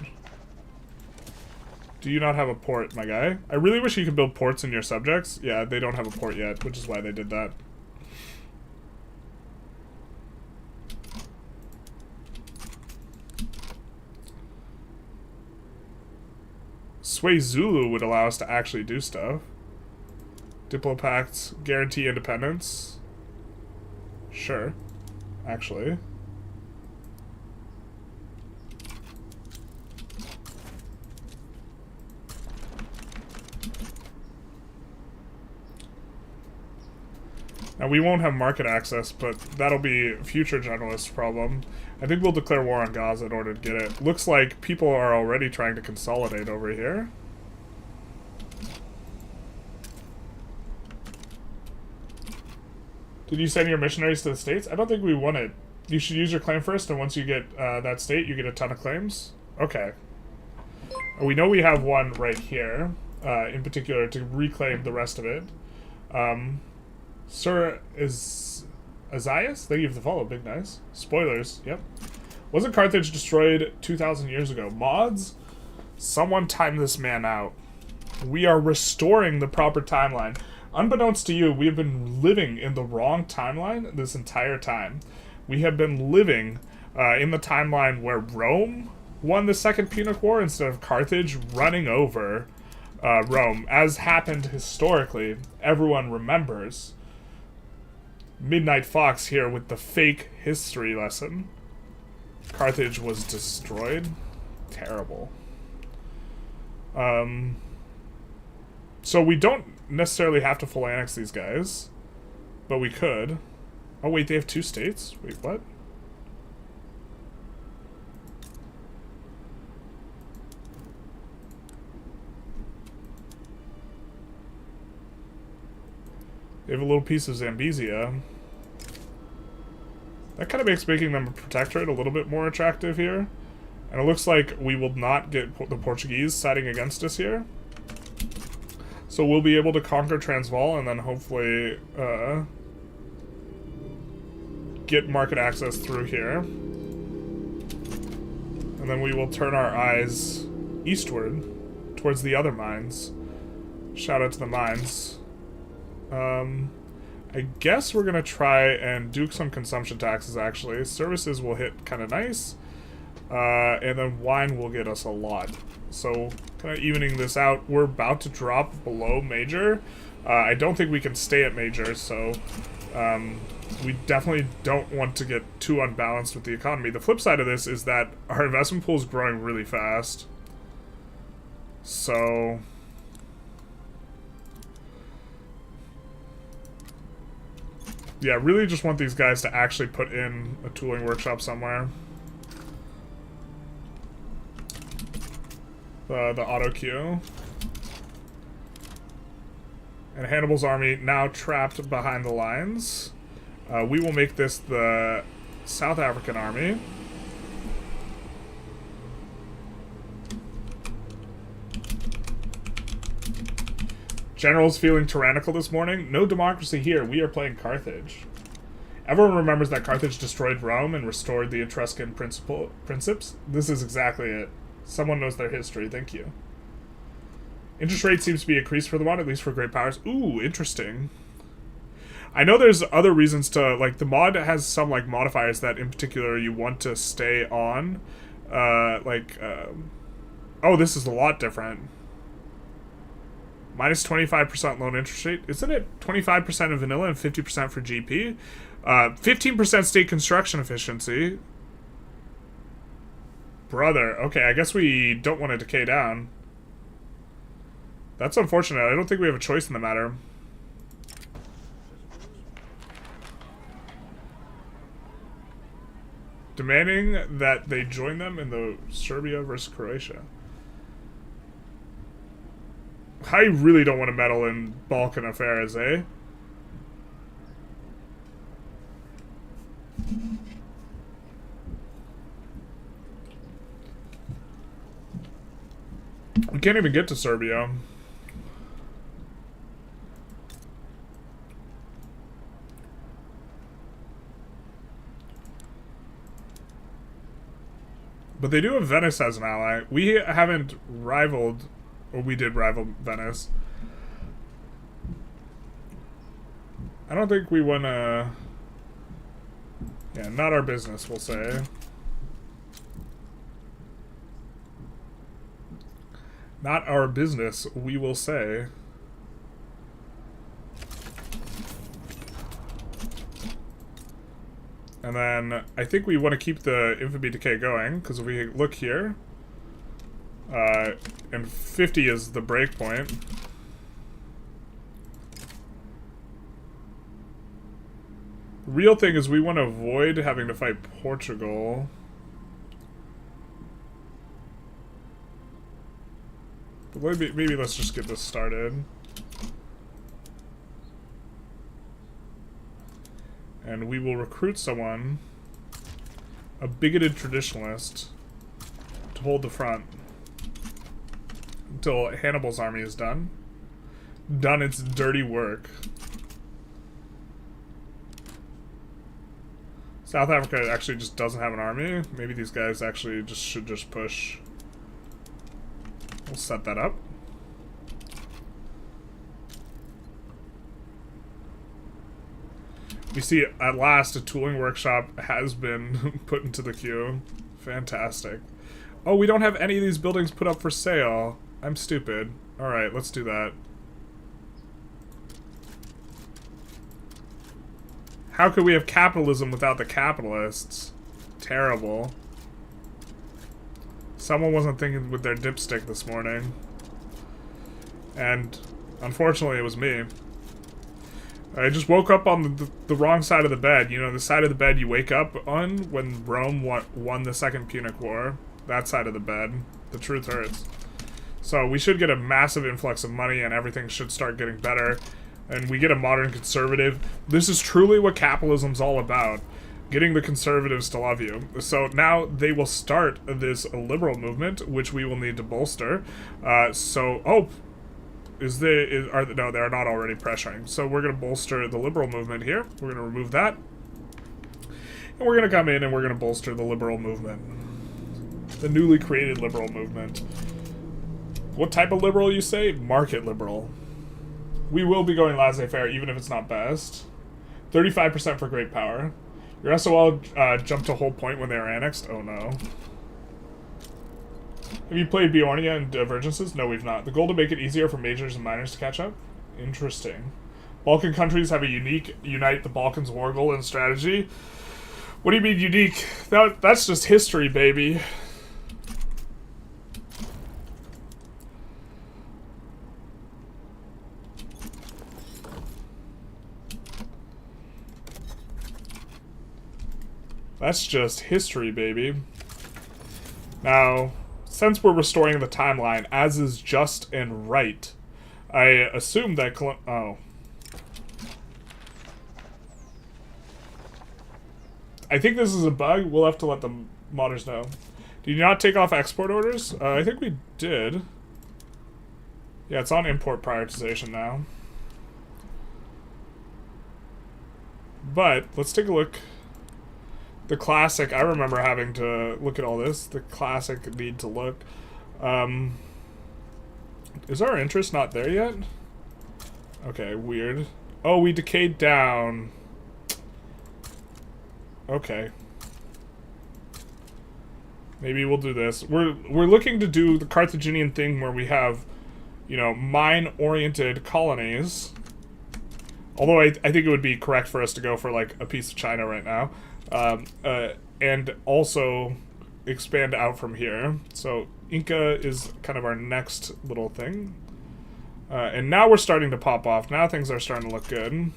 Do you not have a port, my guy? I really wish you could build ports in your subjects. Yeah, they don't have a port yet, which is why they did that. Sway Zulu would allow us to actually do stuff. Diplopacts guarantee independence. Sure. Actually. Now, we won't have market access, but that'll be a future generalist problem. I think we'll declare war on Gaza in order to get it. Looks like people are already trying to consolidate over here. Did you send your missionaries to the States? I don't think we want it. You should use your claim first, and once you get that state, you get a ton of claims. Okay. We know we have one right here, in particular, to reclaim the rest of it. Sir Azias? Thank you for the follow, big nice. Spoilers, yep. Wasn't Carthage destroyed 2,000 years ago? Mods? Someone time this man out. We are restoring the proper timeline. Unbeknownst to you, we have been living in the wrong timeline this entire time. We have been living in the timeline where Rome won the Second Punic War instead of Carthage running over Rome, as happened historically. Everyone remembers. Midnight Fox here with the fake history lesson. Carthage was destroyed. Terrible. So we don't necessarily have to full annex these guys, but we could. Oh wait, they have 2 states? Wait, what? They have a little piece of Zambezia. That kind of makes making them a protectorate a little bit more attractive here. And it looks like we will not get the Portuguese siding against us here. So we'll be able to conquer Transvaal and then hopefully get market access through here. And then we will turn our eyes eastward towards the other mines. Shout out to the mines. I guess we're gonna try and duke some consumption taxes, actually. Services will hit kind of nice. And then wine will get us a lot. So, kind of evening this out. We're about to drop below major. I don't think we can stay at major, so we definitely don't want to get too unbalanced with the economy. The flip side of this is that our investment pool is growing really fast. So yeah, really just want these guys to actually put in a tooling workshop somewhere. The auto queue. And Hannibal's army now trapped behind the lines. We will make this the South African army. Generals feeling tyrannical this morning? No democracy here. We are playing Carthage. Everyone remembers that Carthage destroyed Rome and restored the Etruscan principes. This is exactly it. Someone knows their history. Thank you. Interest rate seems to be increased for the mod, at least for great powers. Ooh, interesting. I know there's other reasons to, like, the mod has some, like, modifiers that in particular you want to stay on. Oh, this is a lot different. Minus 25% loan interest rate. Isn't it 25% of vanilla and 50% for GP? 15% state construction efficiency. Brother. Okay, I guess we don't want to decay down. That's unfortunate. I don't think we have a choice in the matter. Demanding that they join them in the Serbia versus Croatia. I really don't want to meddle in Balkan affairs, eh? We can't even get to Serbia. But they do have Venice as an ally. We haven't rivaled Or we did rival Venice. I don't think we want to... Yeah, not our business, we'll say. Not our business, we will say. And then I think we want to keep the infamy decay going, because if we look here, and 50 is the break point. The real thing is we want to avoid having to fight Portugal. But maybe let's just get this started. And we will recruit someone, a bigoted traditionalist, to hold the front until Hannibal's army is done its dirty work. South Africa actually just doesn't have an army. Maybe these guys actually should just push. We'll set that up. We see, at last, a tooling workshop has been put into the queue. Fantastic. Oh, we don't have any of these buildings put up for sale. I'm stupid. Alright, let's do that. How could we have capitalism without the capitalists? Terrible. Someone wasn't thinking with their dipstick this morning. And, unfortunately, it was me. I just woke up on the wrong side of the bed. You know, the side of the bed you wake up on when Rome won the Second Punic War. That side of the bed. The truth hurts. So we should get a massive influx of money and everything should start getting better. And we get a modern conservative. This is truly what capitalism's all about. Getting the conservatives to love you. So now they will start this liberal movement, which we will need to bolster. No, they're not already pressuring. So we're going to bolster the liberal movement here. We're going to remove that. And we're going to come in and we're going to bolster the liberal movement. The newly created liberal movement. What type of liberal, you say? Market liberal. We will be going laissez-faire, even if it's not best. 35% for great power. Your SOL jumped to whole point when they were annexed? Oh no. Have you played Bjornia and Divergences? No, we've not. The goal to make it easier for majors and minors to catch up? Interesting. Balkan countries have a unique Unite the Balkans war goal and strategy. What do you mean unique? That's just history, baby. That's just history, baby. Now, since we're restoring the timeline, as is just and right, I assume that oh. I think this is a bug. We'll have to let the modders know. Did you not take off export orders? I think we did. Yeah, it's on import prioritization now. But, let's take a look. The classic, I remember having to look at all this. The classic need to look. Is our interest not there yet? Okay, weird. Oh, we decayed down. Okay. Maybe we'll do this. We're looking to do the Carthaginian thing where we have, you know, mine-oriented colonies. Although I think it would be correct for us to go for, like, a piece of China right now. And also expand out from here. So Inca is kind of our next little thing. And now we're starting to pop off. Now things are starting to look good. In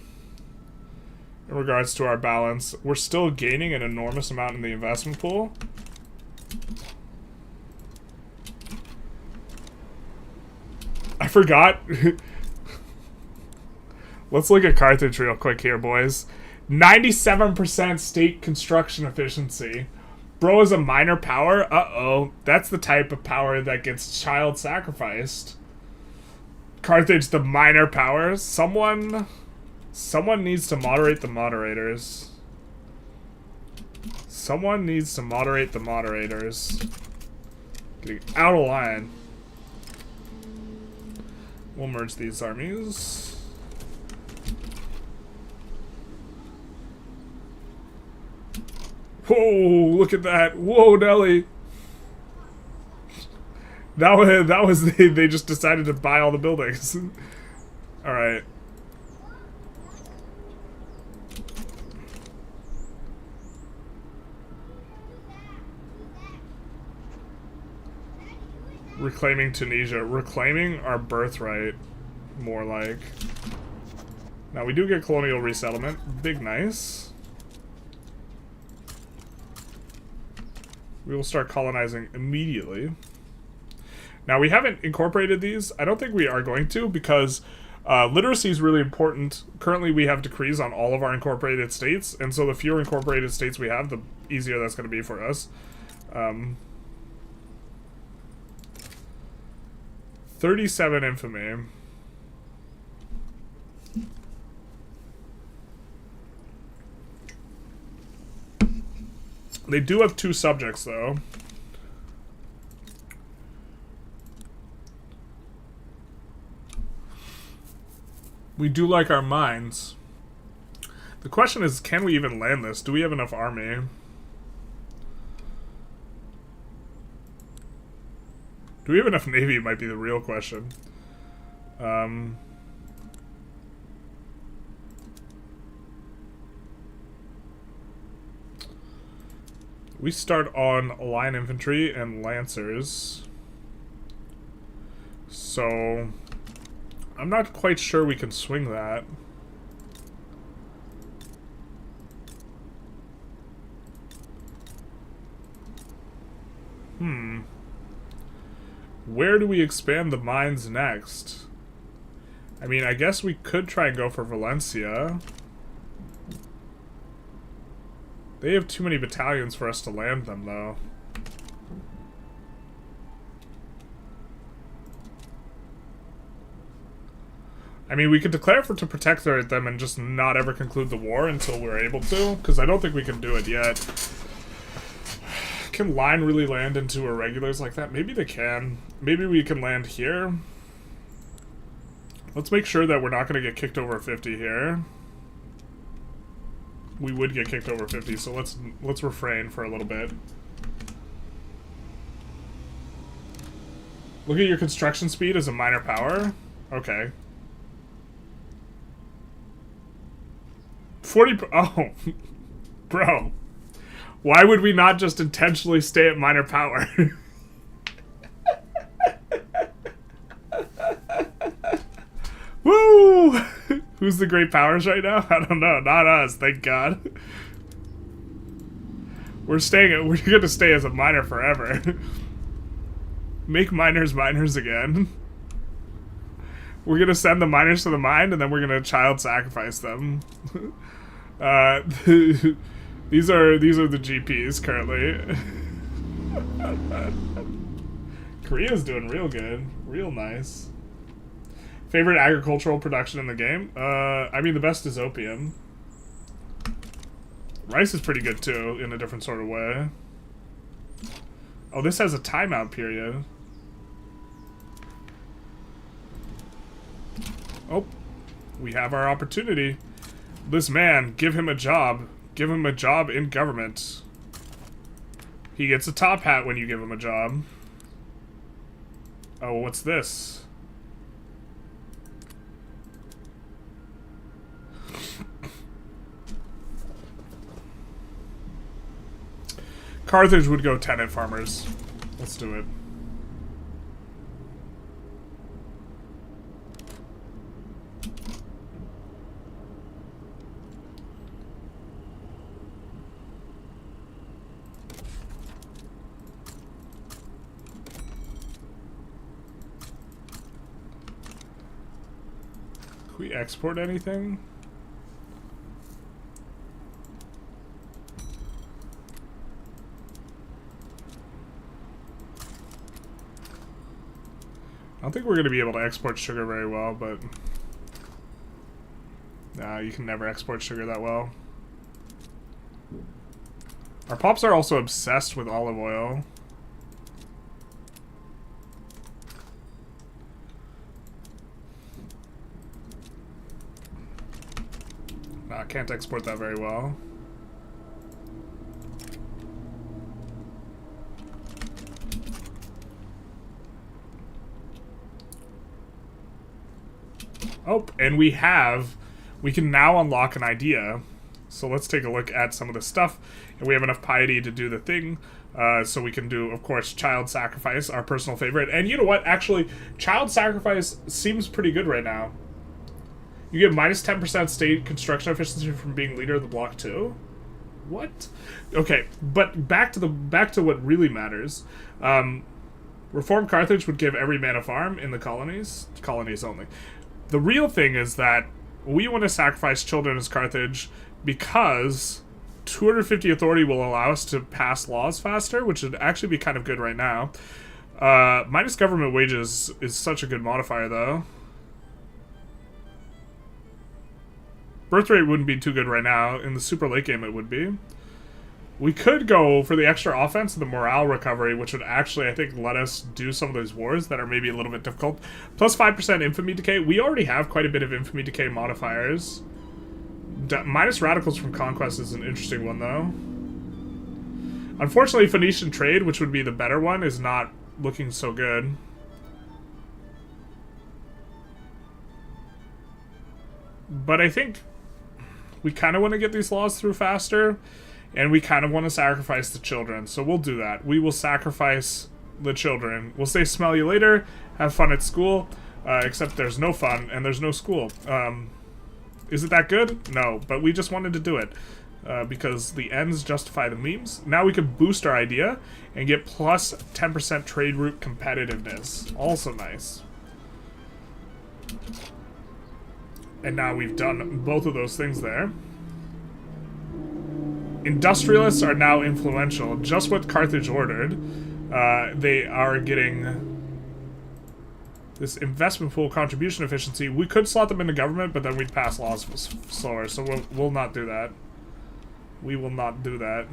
regards to our balance, we're still gaining an enormous amount in the investment pool. I forgot. Let's look at Carthage real quick here, boys. 97% state construction efficiency. Bro is a minor power? Uh-oh. That's the type of power that gets child sacrificed. Carthage, the minor power? Someone needs to moderate the moderators. Someone needs to moderate the moderators. Getting out of line. We'll merge these armies. Whoa, look at that. Whoa, Nelly. That was they just decided to buy all the buildings. All right. Reclaiming Tunisia. Reclaiming our birthright, more like. Now we do get colonial resettlement. Big nice. We will start colonizing immediately. Now we haven't incorporated these. I don't think we are going to because literacy is really important. Currently we have decrees on all of our incorporated states, and so the fewer incorporated states we have, the easier that's going to be for us. 37 infamy. They do have 2 subjects, though. We do like our mines. The question is, can we even land this? Do we have enough army? Do we have enough navy might be the real question. We start on line infantry and lancers. So I'm not quite sure we can swing that. Where do we expand the mines next? I mean, I guess we could try and go for Valencia. They have too many battalions for us to land them, though. I mean, we could declare to protect them and just not ever conclude the war until we're able to, because I don't think we can do it yet. Can line really land into irregulars like that? Maybe they can. Maybe we can land here. Let's make sure that we're not going to get kicked over 50 here. We would get kicked over 50, so let's refrain for a little bit. Look at your construction speed as a minor power. Okay. 40. Oh, bro. Why would we not just intentionally stay at minor power? Woo! Who's the great powers right now? I don't know. Not us, thank God. We're gonna stay as a minor forever. Make miners miners again. We're gonna send the miners to the mine, and then we're gonna child sacrifice them. These are the GPs currently. Korea's doing real good, real nice. Favorite agricultural production in the game? I mean, the best is opium. Rice is pretty good too, in a different sort of way. Oh, this has a timeout period. Oh, we have our opportunity. This man, give him a job. Give him a job in government. He gets a top hat when you give him a job. Oh, what's this? Carthage would go tenant farmers. Let's do it. Can we export anything? I don't think we're going to be able to export sugar very well, but... Nah, you can never export sugar that well. Our pops are also obsessed with olive oil. can't export that very well. Oh, and we can now unlock an idea. So let's take a look at some of the stuff. And we have enough piety to do the thing. So we can do, of course, child sacrifice, our personal favorite. And you know what? Actually, child sacrifice seems pretty good right now. You get minus 10% state construction efficiency from being leader of the block too. What? Okay, but back to what really matters. Reform Carthage would give every man a farm in the colonies only. The real thing is that we want to sacrifice children as Carthage because 250 authority will allow us to pass laws faster, which would actually be kind of good right now. Minus government wages is such a good modifier, though. Birth rate wouldn't be too good right now. In the super late game, it would be. We could go for the extra offense and the morale recovery, which would actually, I think, let us do some of those wars that are maybe a little bit difficult. Plus 5% infamy decay. We already have quite a bit of infamy decay modifiers. Minus radicals from conquest is an interesting one, though. Unfortunately, Phoenician trade, which would be the better one, is not looking so good. But I think we kind of want to get these laws through faster. And we kind of want to sacrifice the children, so we'll do that. We will sacrifice the children. We'll say smell you later, have fun at school, except there's no fun and there's no school. Is it that good? No, but we just wanted to do it because the ends justify the memes. Now we can boost our idea and get plus 10% trade route competitiveness. Also nice. And now we've done both of those things there. Industrialists are now influential. Just what Carthage ordered. They are getting this investment pool contribution efficiency. We could slot them into government, but then we'd pass laws slower, so we'll not do that. We will not do that.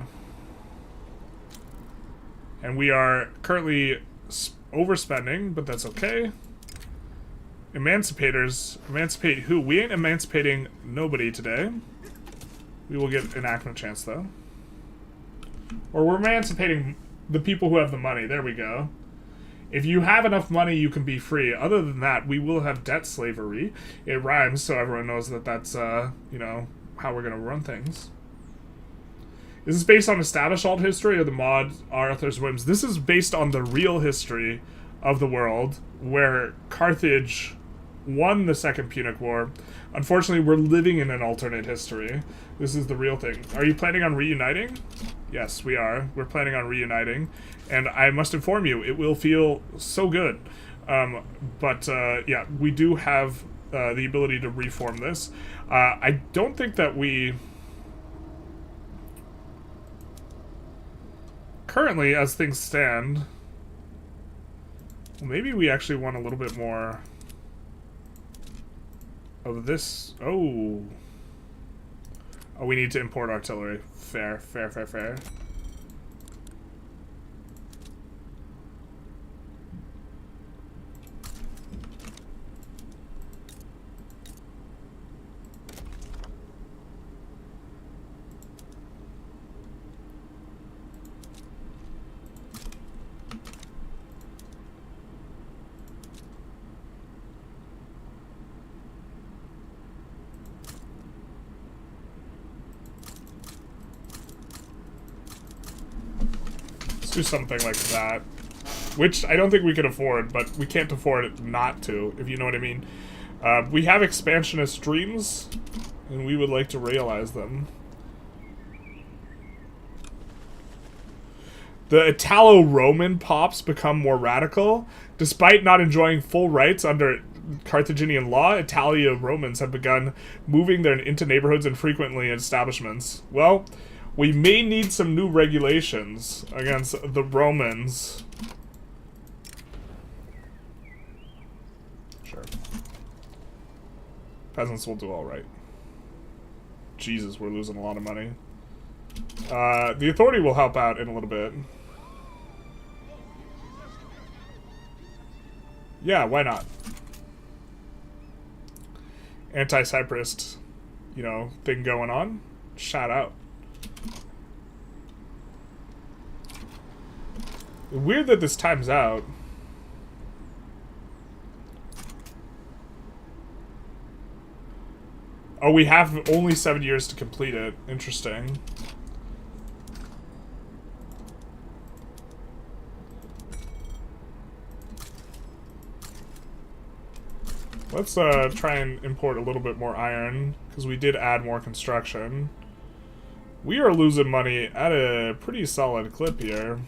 And we are currently overspending, but that's okay. Emancipators. Emancipate who? We ain't emancipating nobody today. We will get enactment chance, though. Or we're emancipating the people who have the money. There we go. If you have enough money, you can be free. Other than that, we will have debt slavery. It rhymes, so everyone knows that that's, you know, how we're going to run things. Is this based on established alt history or the mod Arthur's whims? This is based on the real history of the world, where Carthage won the Second Punic War. Unfortunately, we're living in an alternate history. This is the real thing. Are you planning on reuniting? Yes, we are. We're planning on reuniting. And I must inform you, it will feel so good. Yeah, we do have the ability to reform this. I don't think that we... Currently, as things stand... Well, maybe we actually want a little bit more... of this. Oh, we need to import artillery. Fair. Do something like that, which I don't think we could afford, but we can't afford it not to, if you know what I mean. We have expansionist dreams, and we would like to realize them. The Italo-Roman pops become more radical. Despite not enjoying full rights under Carthaginian law, Italia-Romans have begun moving into neighborhoods and frequently establishments. Well, we may need some new regulations against the Romans. Sure. Peasants will do all right. Jesus, we're losing a lot of money. The authority will help out in a little bit. Yeah, why not? Anti-Cyprist. you know, thing going on. Shout out. Weird that this times out. Oh, we have only 7 years to complete it. Interesting. Let's try and import a little bit more iron, because we did add more construction. We are losing money at a pretty solid clip here.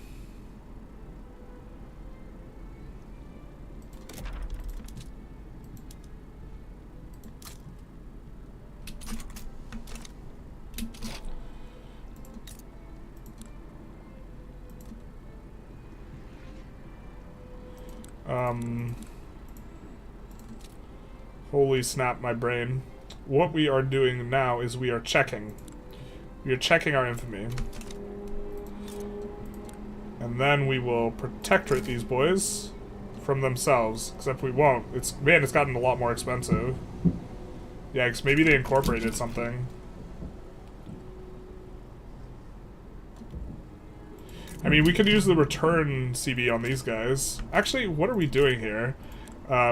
Holy snap, my brain. What we are doing now is we are checking. We are checking our infamy. And then we will protectorate these boys from themselves. Except we won't. Man, it's gotten a lot more expensive. Yikes, maybe they incorporated something. I mean, we could use the return CB on these guys. Actually, what are we doing here?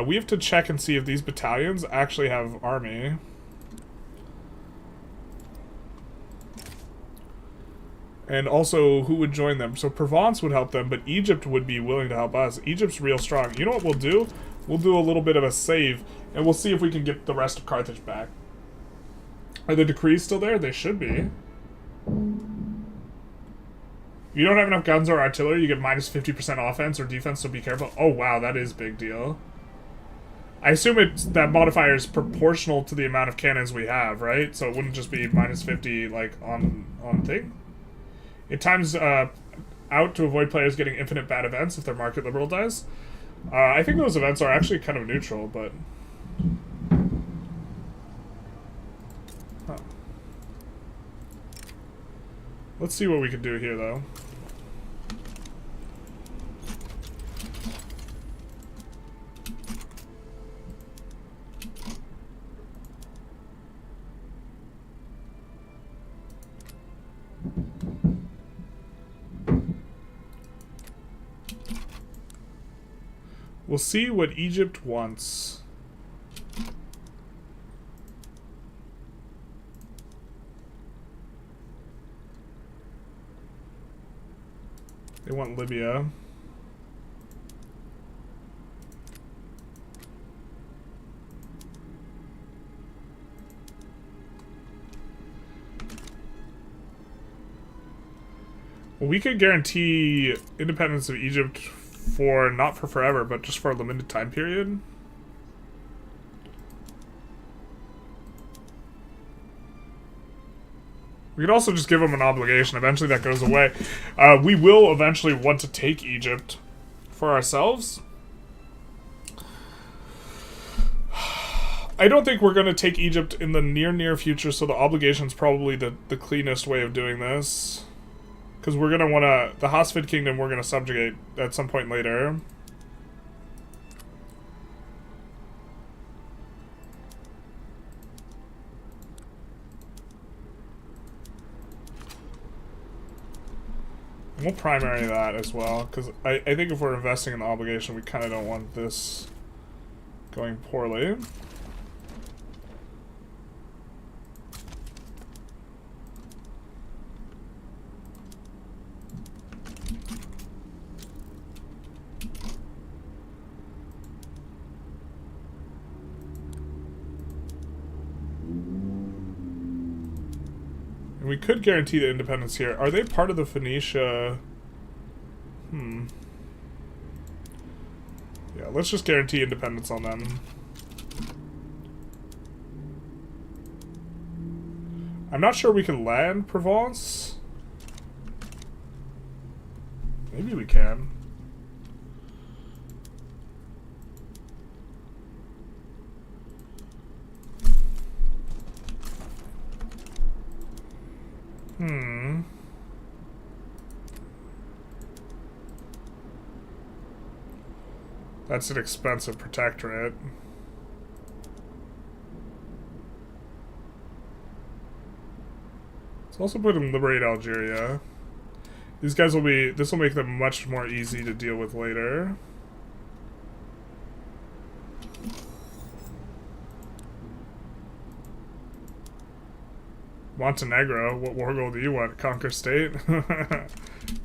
We have to check and see if these battalions actually have army. And also, who would join them? So Provence would help them, but Egypt would be willing to help us. Egypt's real strong. You know what we'll do? We'll do a little bit of a save, and we'll see if we can get the rest of Carthage back. Are the decrees still there? They should be. You don't have enough guns or artillery, you get minus 50% offense or defense, so be careful. Oh wow, that is a big deal. I assume that modifier is proportional to the amount of cannons we have, right? So it wouldn't just be minus 50 like on thing. It times out to avoid players getting infinite bad events if their market liberal dies. I think those events are actually kind of neutral, but... Huh. Let's see what we can do here, though. We'll see what Egypt wants. They want Libya. Well, we could guarantee independence of Egypt for, not for forever, but just for a limited time period. We could also just give them an obligation. Eventually that goes away. We will eventually want to take Egypt for ourselves. I don't think we're going to take Egypt in the near future, so the obligation's probably the cleanest way of doing this. Because we're going to want to... The Hosfid Kingdom we're going to subjugate at some point later. And we'll primary that as well. Because I think if we're investing in the obligation, we kind of don't want this going poorly. We could guarantee the independence here. Are they part of the Phoenicia? Yeah, let's just guarantee independence on them. I'm not sure we can land Provence. Maybe we can. That's an expensive protectorate. Let's also put him liberate Algeria. These guys will be... This will make them much more easy to deal with later. Montenegro, what war goal do you want? Conquer state?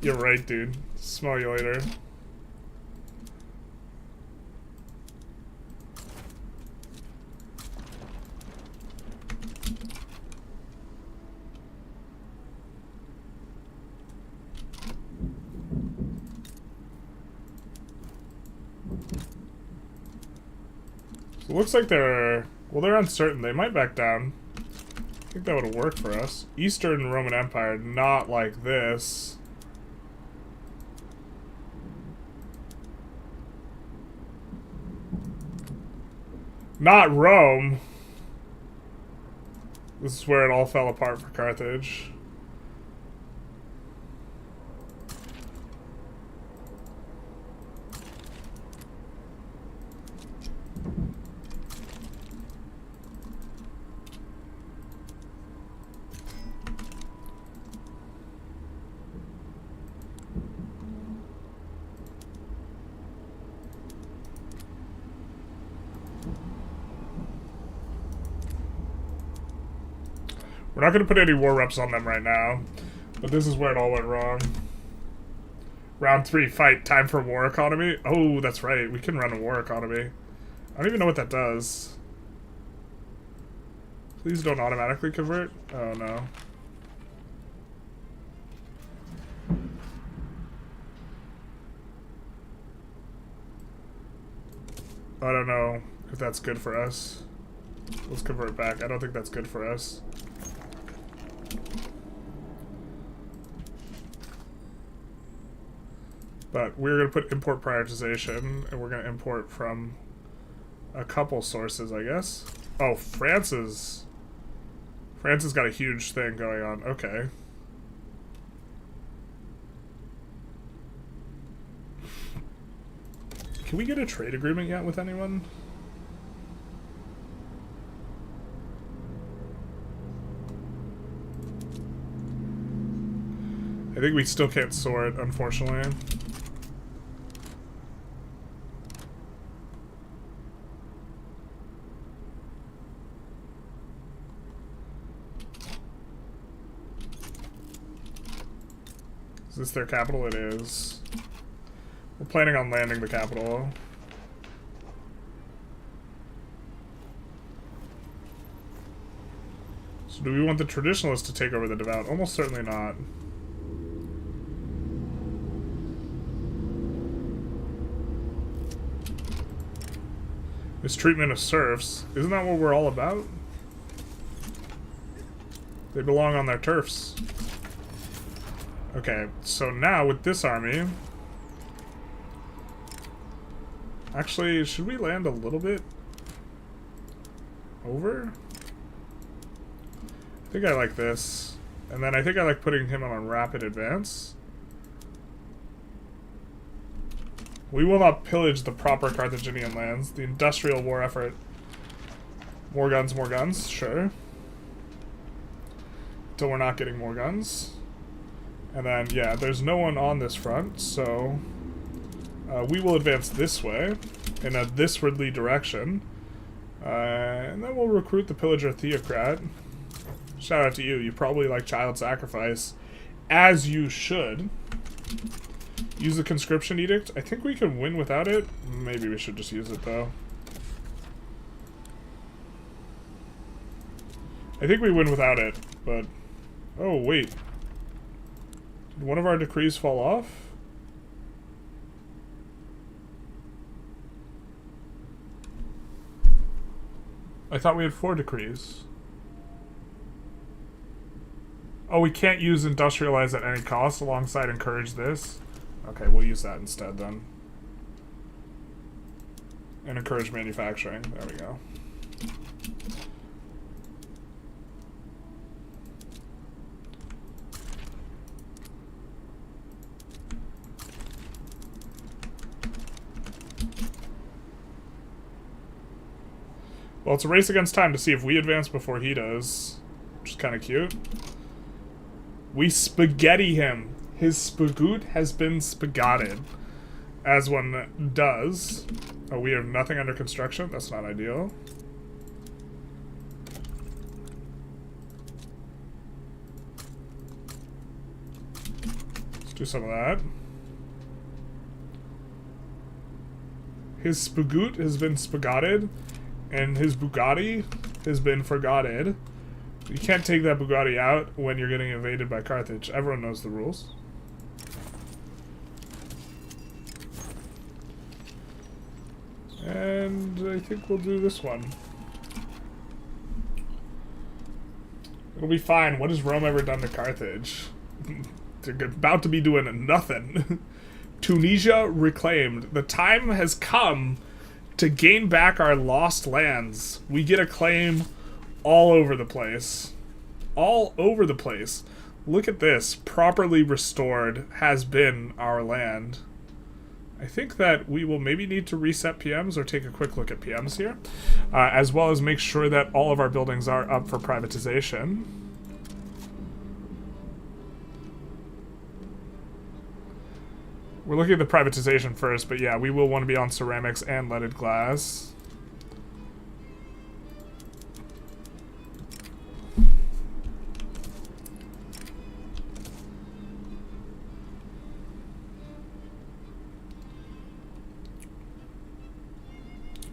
You're right, dude. Smell you later. So it looks like they're... Well, they're uncertain. They might back down. I think that would have worked for us. Eastern Roman Empire, not like this. Not Rome. This is where it all fell apart for Carthage. We're not going to put any war reps on them right now, but this is where it all went wrong. Round 3, fight. Time for war economy. Oh, that's right. We can run a war economy. I don't even know what that does. Please don't automatically convert. Oh, no. I don't know if that's good for us. Let's convert back. I don't think that's good for us. But we're going to put import prioritization, and we're going to import from a couple sources, I guess. Oh, France has got a huge thing going on. Okay. Can we get a trade agreement yet with anyone? I think we still can't sort, unfortunately. Is this their capital? It is. We're planning on landing the capital. So do we want the traditionalists to take over the devout? Almost certainly not. Mistreatment of serfs. Isn't that what we're all about? They belong on their turfs. Okay, so now with this army... Actually, should we land a little bit over? I think I like this. And then I think I like putting him on a rapid advance. We will not pillage the proper Carthaginian lands. The industrial war effort. More guns, sure. Until we're not getting more guns. And then, yeah, there's no one on this front, so we will advance this way, in a thiswardly direction. And then we'll recruit the pillager theocrat. Shout out to you. You probably like child sacrifice, as you should. Use the conscription edict. I think we can win without it. Maybe we should just use it, though. I think we win without it, but... Oh, wait. Did one of our decrees fall off? I thought we had 4 decrees. Oh, we can't use industrialize at any cost alongside encourage this? Okay, we'll use that instead then. And encourage manufacturing. There we go. Well, it's a race against time to see if we advance before he does, which is kind of cute. We spaghetti him. His spagoot has been spagotted. As one does. Oh, we have nothing under construction? That's not ideal. Let's do some of that. His spagoot has been spagotted, and his Bugatti has been forgotted. You can't take that Bugatti out when you're getting invaded by Carthage. Everyone knows the rules. And I think we'll do this one. It'll be fine. What has Rome ever done to Carthage? They're about to be doing nothing. Tunisia reclaimed. The time has come to gain back our lost lands. We get a claim all over the place. All over the place. Look at this. Properly restored has been our land. I think that we will maybe need to reset PMs or take a quick look at PMs here, as well as make sure that all of our buildings are up for privatization. We're looking at the privatization first, but yeah, we will want to be on ceramics and leaded glass.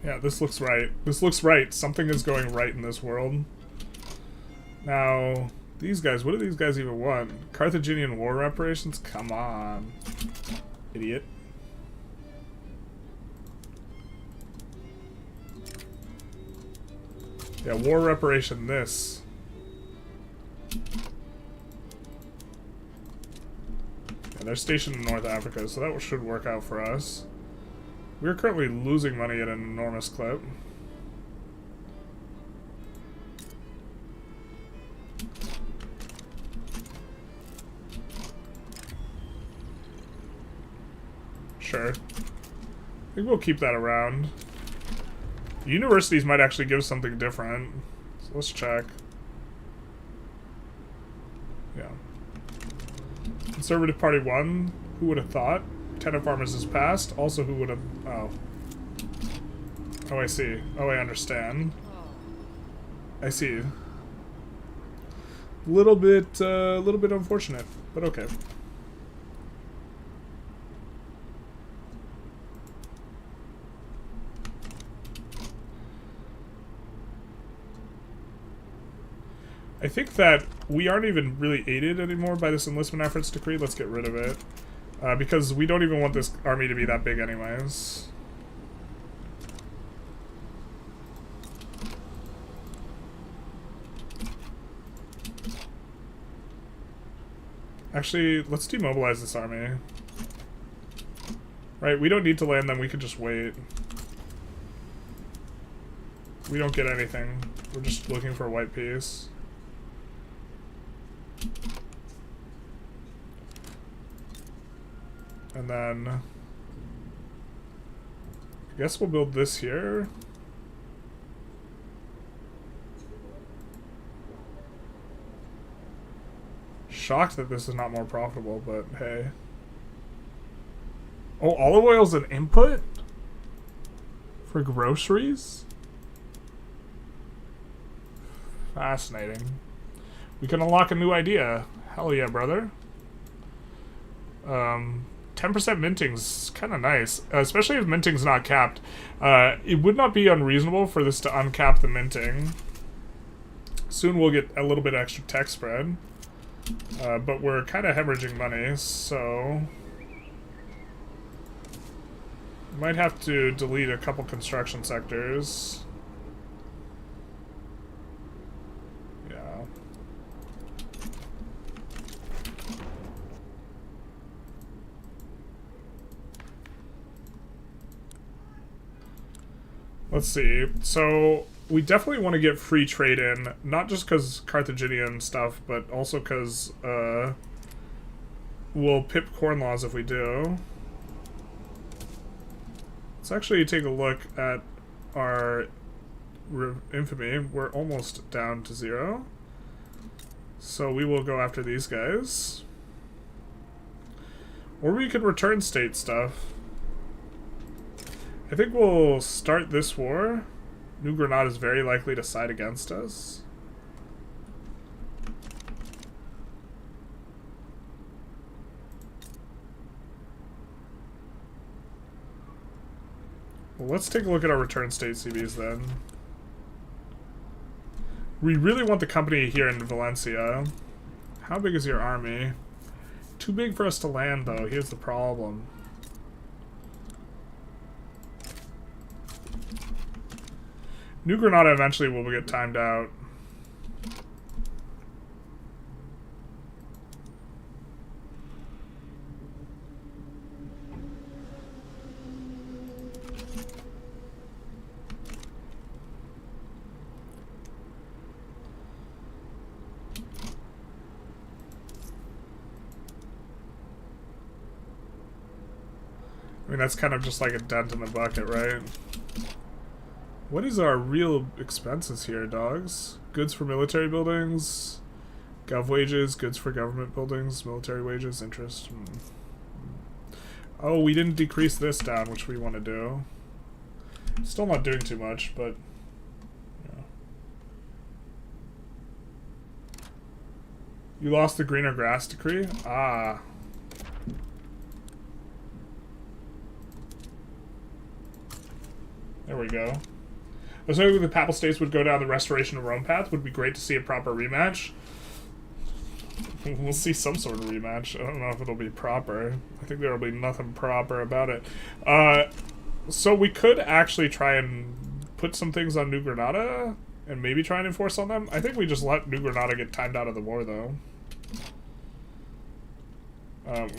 Yeah, this looks right. This looks right. Something is going right in this world. Now, these guys, what do these guys even want? Carthaginian war reparations? Come on. Idiot. Yeah, war reparation this. Yeah, they're stationed in North Africa, so that should work out for us. We're currently losing money at an enormous clip. Sure. I think we'll keep that around. The universities might actually give something different. So let's check. Yeah. Conservative Party won. Who would have thought? Tenant farmers has passed. Also, who would have... Oh. Oh, I see. Oh, I understand. I see. Little bit unfortunate, but okay. I think that we aren't even really aided anymore by this enlistment efforts decree. Let's get rid of it. Because we don't even want this army to be that big anyways. Actually, let's demobilize this army. Right, we don't need to land them, we could just wait. We don't get anything. We're just looking for a white piece. And then I guess we'll build this here. Shocked that this is not more profitable, but hey. Oh, olive oil's an input? For groceries? Fascinating. We can unlock a new idea. Hell yeah, brother. 10% minting's kind of nice, especially if minting's not capped. It would not be unreasonable for this to uncap the minting. Soon we'll get a little bit extra tech spread, but we're kind of hemorrhaging money, so might have to delete a couple construction sectors. Let's see. So we definitely want to get free trade in, not just because Carthaginian stuff, but also because we'll pip corn laws if we do. Let's actually take a look at our infamy. We're almost down to 0. So we will go after these guys. Or we could return state stuff. I think we'll start this war. New Granada is very likely to side against us. Well, let's take a look at our return state CBs then. We really want the company here in Valencia. How big is your army? Too big for us to land, though. Here's the problem. New Granada eventually will get timed out. I mean, that's kind of just like a dent in the bucket, right? What is our real expenses here, dogs? Goods for military buildings, gov wages, goods for government buildings, military wages, interest. Oh, we didn't decrease this down, which we want to do. Still not doing too much, but... yeah. You lost the greener grass decree? Ah. There we go. I was hoping the Papal States would go down the Restoration of Rome path. Would be great to see a proper rematch. We'll see some sort of rematch. I don't know if it'll be proper. I think there will be nothing proper about it. So we could actually try and put some things on New Granada and maybe try and enforce on them. I think we just let New Granada get timed out of the war, though.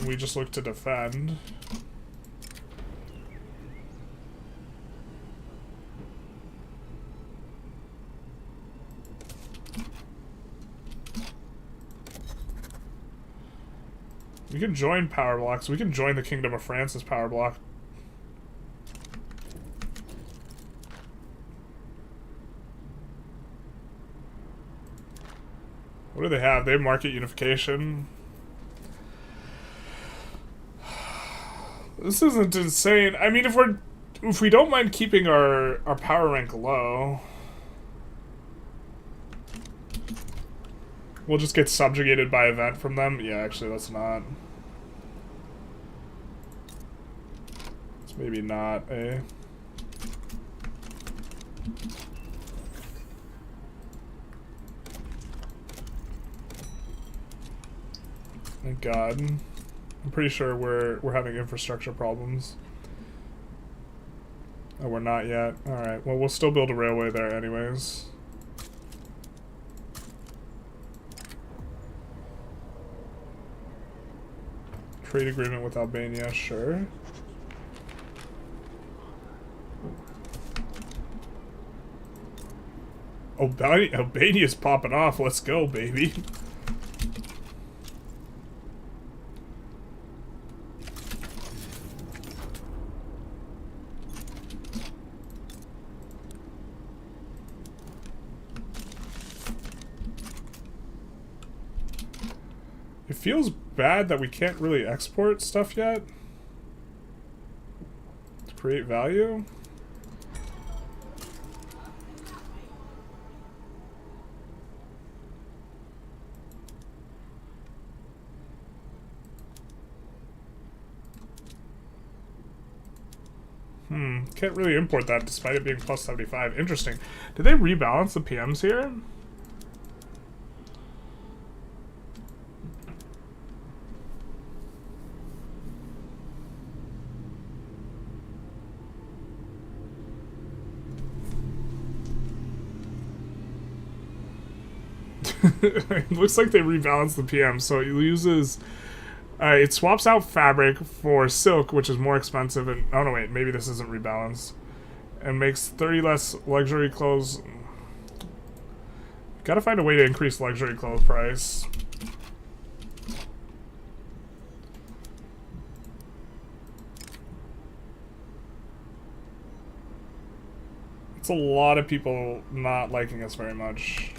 We just look to defend. We can join power blocks. We can join the Kingdom of France's power block. What do they have? They have market unification. This isn't insane. I mean, if we don't mind keeping our power rank low, we'll just get subjugated by event from them. Yeah, actually, let's not. It's maybe not, eh? Thank God. I'm pretty sure we're having infrastructure problems. Oh, we're not yet. Alright, well, we'll still build a railway there anyways. Trade agreement with Albania, sure. Albania's popping off. Let's go, baby. It feels bad that we can't really export stuff yet to create value. Can't really import that despite it being plus 75. Interesting. Did they rebalance the PMs here? It looks like they rebalanced the PM, so it uses... it swaps out fabric for silk, which is more expensive, and... oh, no, wait, maybe this isn't rebalanced. And makes 30 less luxury clothes. Gotta find a way to increase luxury clothes price. It's a lot of people not liking us very much.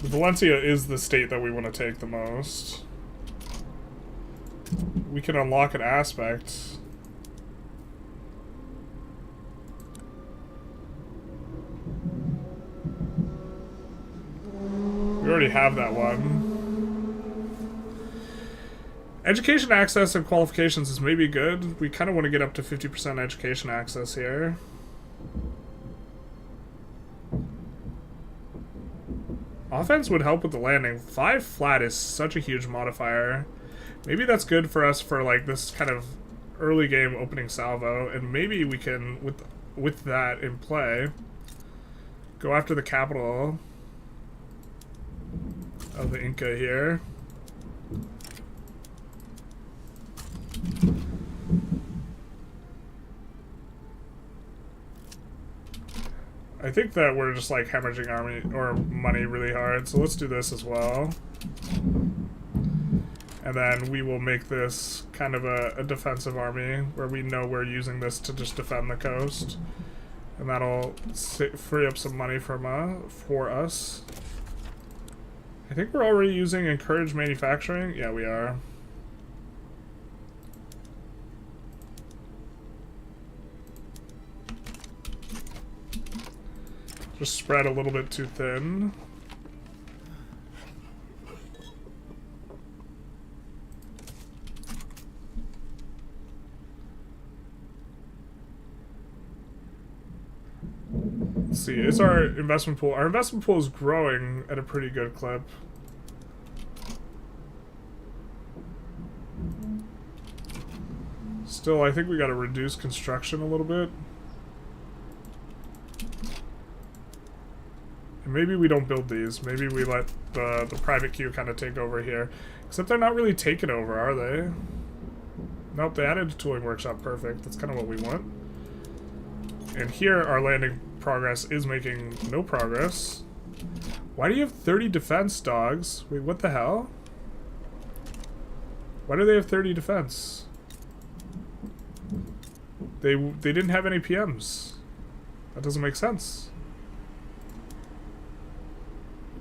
Valencia is the state that we want to take the most. We can unlock an aspect. We already have that one. Education access and qualifications is maybe good. We kind of want to get up to 50% education access here. Offense would help with the landing. 5 flat is such a huge modifier. Maybe that's good for us for like this kind of early game opening salvo, and maybe we can, with that in play, go after the capital of the Inca here. I think that we're just like hemorrhaging army or money really hard, so let's do this as well. And then we will make this kind of a defensive army where we know we're using this to just defend the coast. And that'll free up some money for us. I think we're already using encourage manufacturing. Yeah, we are. Just spread a little bit too thin. Let's see, is our investment pool? Our investment pool is growing at a pretty good clip. Still, I think we gotta reduce construction a little bit. And maybe we don't build these. Maybe we let the private queue kind of take over here. Except they're not really taking over, are they? Nope, they added a tooling workshop. Perfect. That's kind of what we want. And here, our landing progress is making no progress. Why do you have 30 defense, dogs? Wait, what the hell? Why do they have 30 defense? They didn't have any PMs. That doesn't make sense.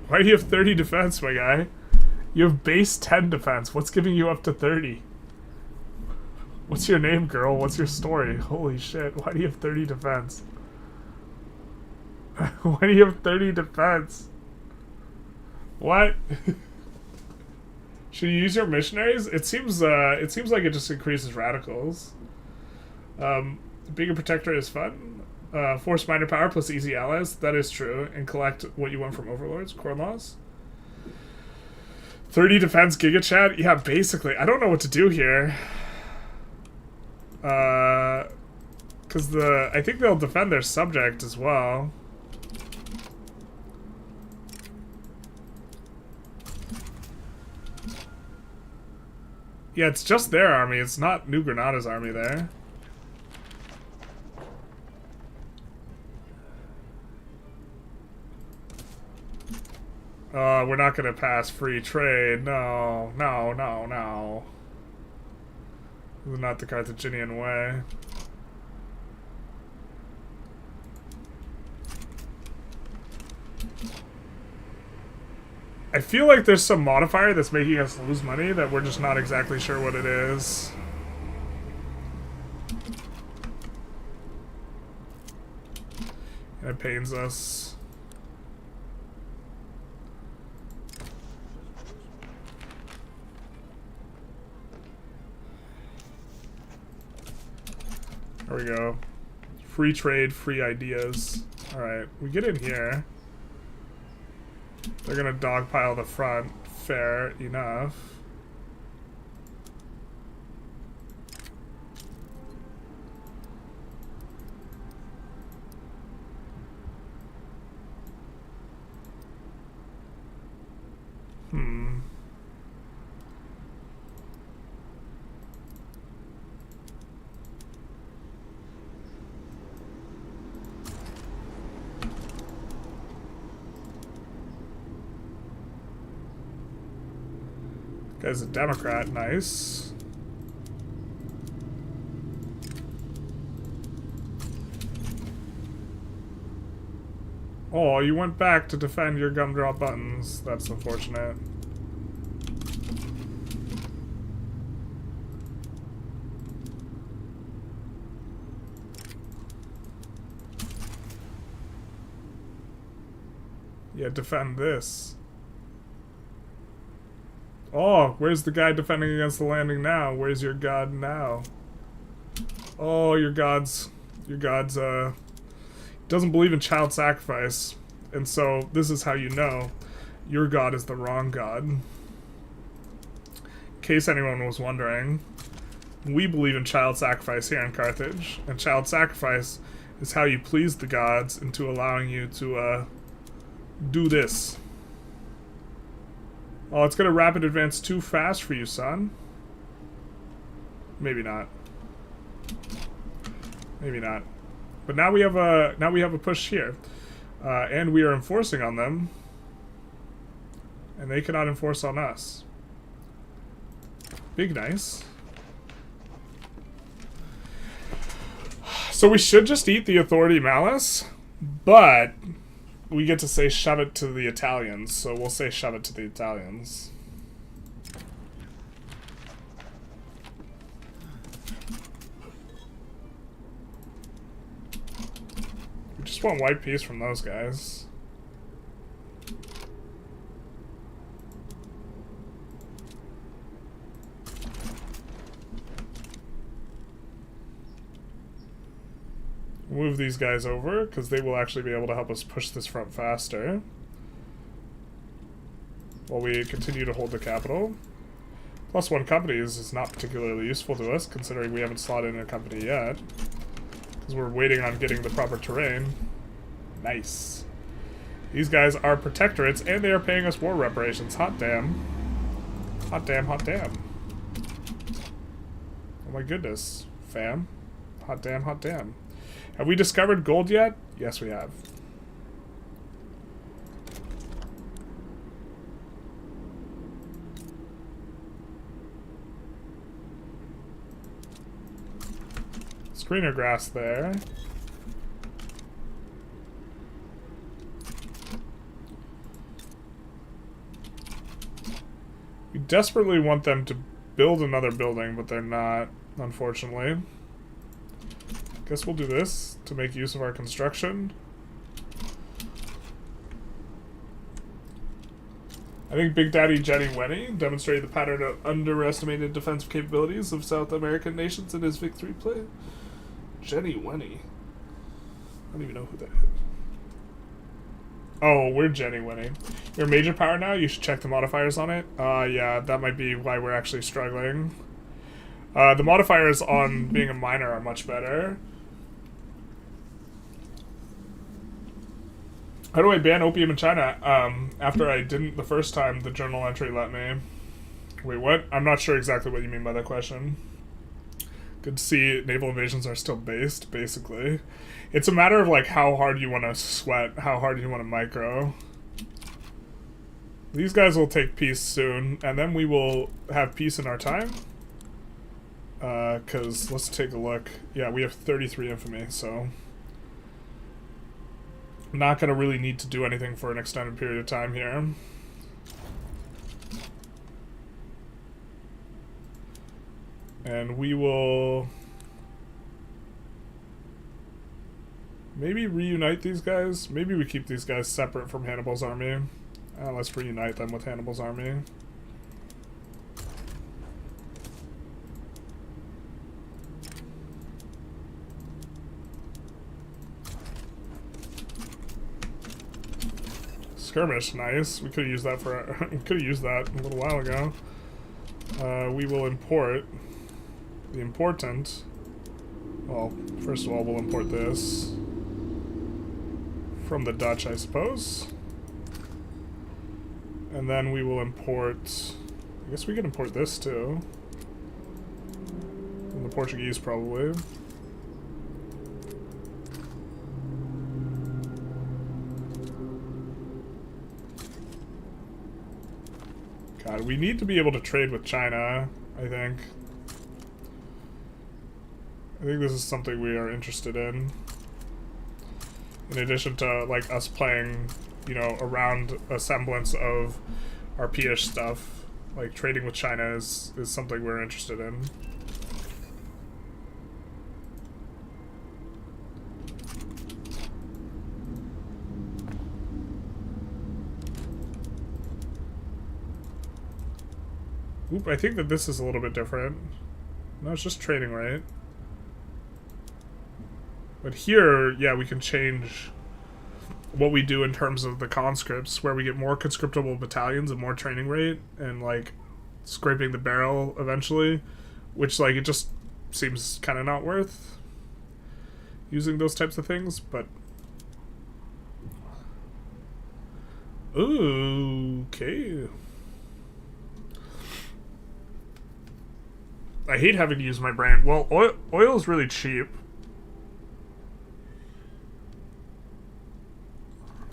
Why do you have 30 defense, my guy? You have base 10 defense. What's giving you up to 30? What's your name, girl? What's your story? Holy shit. Why do you have 30 defense? Why do you have 30 defense? What? Should you use your missionaries? It seems like it just increases radicals. Being a protector is fun. Force minor power plus easy allies. That is true. And collect what you want from overlords. Core laws. 30 defense giga chat. Yeah, basically. I don't know what to do here. Because I think they'll defend their subject as well. Yeah, it's just their army. It's not New Granada's army there. We're not gonna pass free trade. No, no, no, no. This is not the Carthaginian way. I feel like there's some modifier that's making us lose money that we're just not exactly sure what it is. And it pains us. There we go. Free trade, free ideas. Alright, we get in here. They're gonna dogpile the front. Fair enough. Guy's a Democrat, nice. Oh, you went back to defend your gumdrop buttons. That's unfortunate. Yeah, defend this. Oh, where's the guy defending against the landing now? Where's your god now? Oh, your god's doesn't believe in child sacrifice. And so this is how you know your god is the wrong god. In case anyone was wondering, we believe in child sacrifice here in Carthage, and child sacrifice is how you please the gods into allowing you to do this. Oh, it's gonna rapid advance too fast for you, son. Maybe not. Maybe not. But now we have a push here, and we are enforcing on them, and they cannot enforce on us. Big nice. So we should just eat the authority malice, but we get to say shove it to the Italians, so we'll say shove it to the Italians. We just want white peace from those guys. Move these guys over, because they will actually be able to help us push this front faster. While we continue to hold the capital. +1 companies is not particularly useful to us, considering we haven't slotted in a company yet. Because we're waiting on getting the proper terrain. Nice. These guys are protectorates, and they are paying us war reparations. Hot damn. Hot damn, hot damn. Oh my goodness, fam. Hot damn, hot damn. Have we discovered gold yet? Yes, we have. Screener grass there. We desperately want them to build another building, but they're not, unfortunately. Guess we'll do this to make use of our construction. I think Big Daddy Jenny Wenny demonstrated the pattern of underestimated defensive capabilities of South American nations in his victory play. Jenny Wenny. I don't even know who that is. Oh, we're Jenny Wenny. You're a major power now? You should check the modifiers on it. Yeah, that might be why we're actually struggling. The modifiers on being a minor are much better. How do I ban opium in China? After I didn't the first time, the journal entry let me. Wait, what? I'm not sure exactly what you mean by that question. Good to see naval invasions are still based, basically. It's a matter of, like, how hard you want to sweat, how hard you want to micro. These guys will take peace soon, and then we will have peace in our time. Because, let's take a look. Yeah, we have 33 infamy, so... not going to really need to do anything for an extended period of time here. And we will maybe reunite these guys. Maybe we keep these guys separate from Hannibal's army. Let's reunite them with Hannibal's army. Skirmish, nice. We could have used that for we could have used that a little while ago. We will import the important. Well, first of all, we'll import this from the Dutch, I suppose. And then we will import, I guess we can import this too. From the Portuguese, probably. God, we need to be able to trade with China, I think. I think this is something we are interested in. In addition to, like, us playing, you know, around a semblance of our P-ish stuff, like, trading with China is something we're interested in. Oop, I think that this is a little bit different. No, it's just trading, right? But here, yeah, we can change what we do in terms of the conscripts, where we get more conscriptable battalions and more training rate, and, like, scraping the barrel eventually, which, like, it just seems kind of not worth using those types of things, but... Ooh, okay. I hate having to use my brain. Well, oil is really cheap.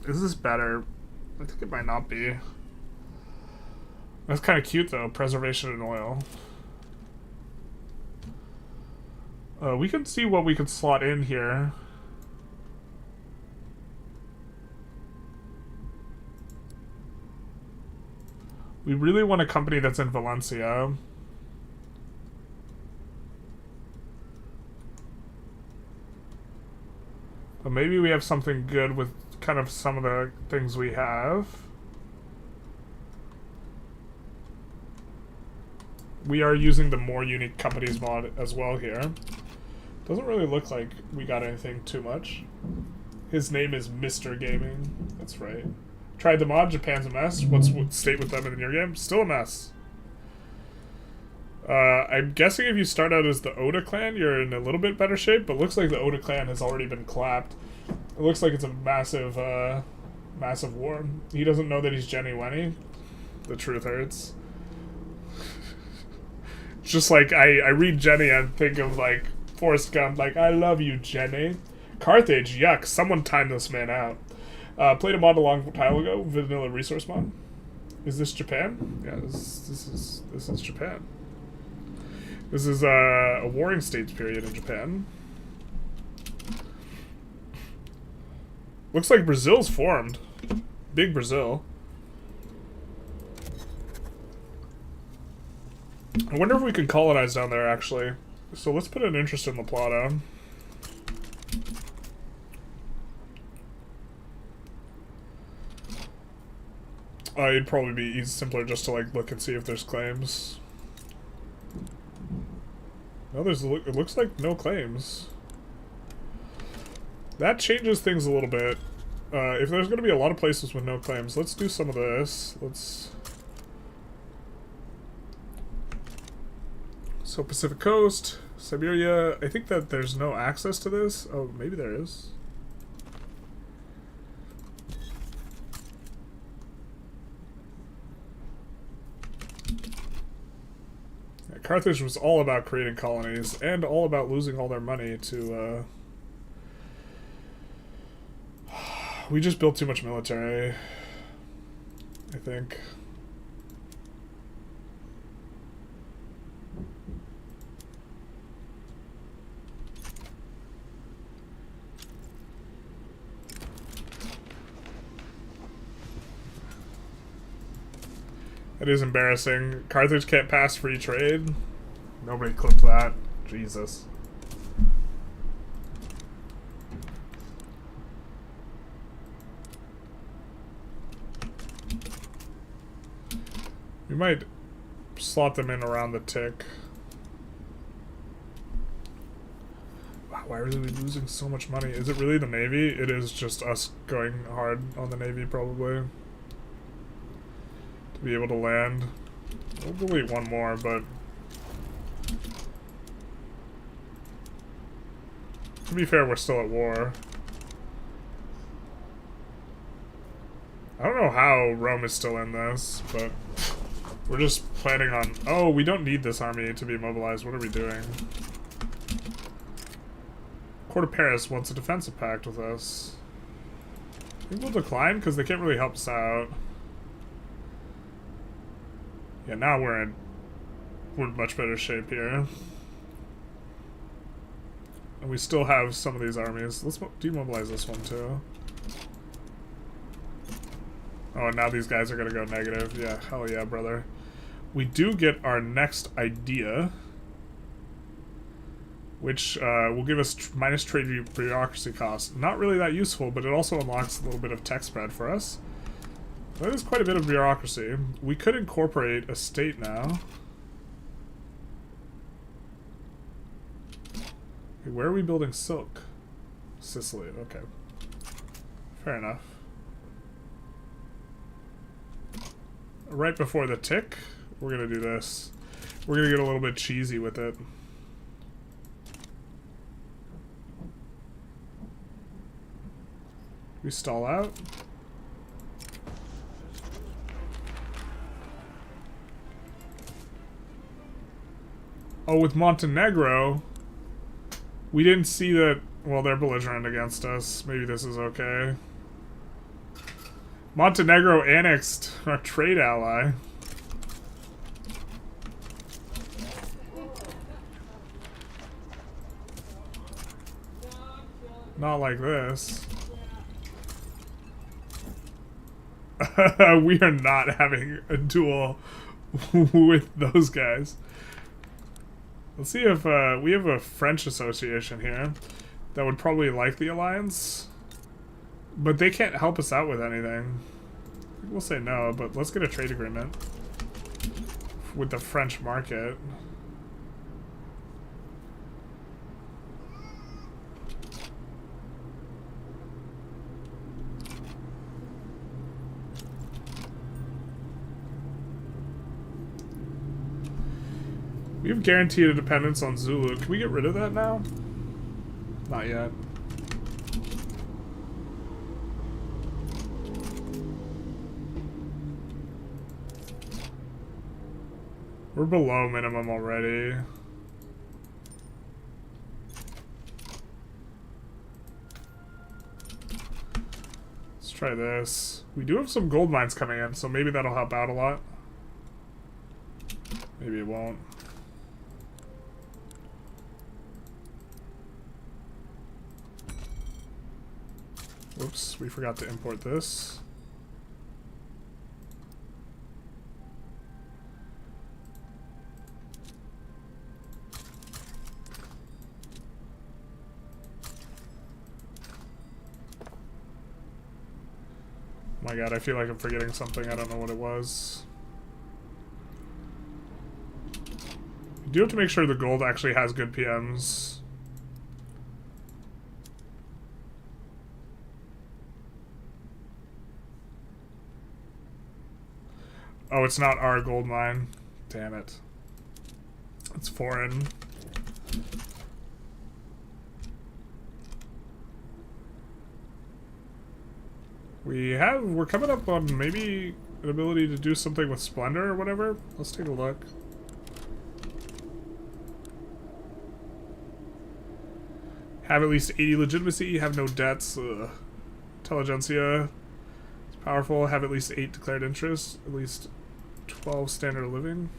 Is this better? I think it might not be. That's kind of cute, though. Preservation in oil. We can see what we can slot in here. We really want a company that's in Valencia. But maybe we have something good with kind of some of the things we have. We are using the more unique companies mod as well here. Doesn't really look like we got anything too much. His name is Mr. Gaming. That's right. Tried the mod. Japan's a mess. What's state with them in your game? Still a mess. I'm guessing if you start out as the Oda clan, you're in a little bit better shape, but looks like the Oda clan has already been clapped. It looks like it's a massive, massive war. He doesn't know that he's Jenny Wenny. The truth hurts. Just like, I read Jenny and think of, like, Forrest Gump, like, I love you, Jenny. Carthage, yuck, someone timed this man out. Played a mod a long time ago, vanilla resource mod. Is this Japan? Yeah, this is Japan. This is a warring states period in Japan. Looks like Brazil's formed. Big Brazil. I wonder if we can colonize down there, actually. So let's put an interest in La Plata. It'd probably be simpler just to, like, look and see if there's claims. No, it looks like no claims. That changes things a little bit. If there's going to be a lot of places with no claims, let's do some of this. So Pacific Coast, Siberia. I think that there's no access to this. Oh, maybe there is. Carthage was all about creating colonies and all about losing all their money to, we just built too much military, I think. It is embarrassing. Carthage can't pass free trade. Nobody clipped that. Jesus. We might slot them in around the tick. Wow, why are we losing so much money? Is it really the Navy? It is just us going hard on the Navy, probably. Be able to land. We'll delete one more, but to be fair, we're still at war. I don't know how Rome is still in this, but we're just planning on... Oh, we don't need this army to be mobilized. What are we doing? Court of Paris wants a defensive pact with us. I think we'll decline because they can't really help us out. Yeah, now we're in much better shape here. And we still have some of these armies. Let's demobilize this one too. Oh, and now these guys are gonna go negative. Yeah, hell yeah, brother. We do get our next idea, which will give us minus trade bureaucracy costs. Not really that useful, but it also unlocks a little bit of tech spread for us. That is quite a bit of bureaucracy. We could incorporate a state now. Okay, where are we building silk? Sicily, okay. Fair enough. Right before the tick, we're gonna do this. We're gonna get a little bit cheesy with it. We stall out. Oh, with Montenegro, we didn't see that. Well, they're belligerent against us. Maybe this is okay. Montenegro annexed our trade ally. Not like this. We are not having a duel with those guys. Let's see if we have a French association here that would probably like the alliance, but they can't help us out with anything. We'll say no, but let's get a trade agreement with the French market. We have guaranteed a dependence on Zulu. Can we get rid of that now? Not yet. We're below minimum already. Let's try this. We do have some gold mines coming in, so maybe that'll help out a lot. Maybe it won't. Whoops, we forgot to import this. Oh my god, I feel like I'm forgetting something. I don't know what it was. You do have to make sure the gold actually has good PMs. Oh, it's not our gold mine. Damn it. It's foreign. We're coming up on maybe an ability to do something with Splendor or whatever. Let's take a look. Have at least 80 legitimacy, have no debts. Intelligentsia is powerful, have at least 8 declared interests, at least 12 standard of living.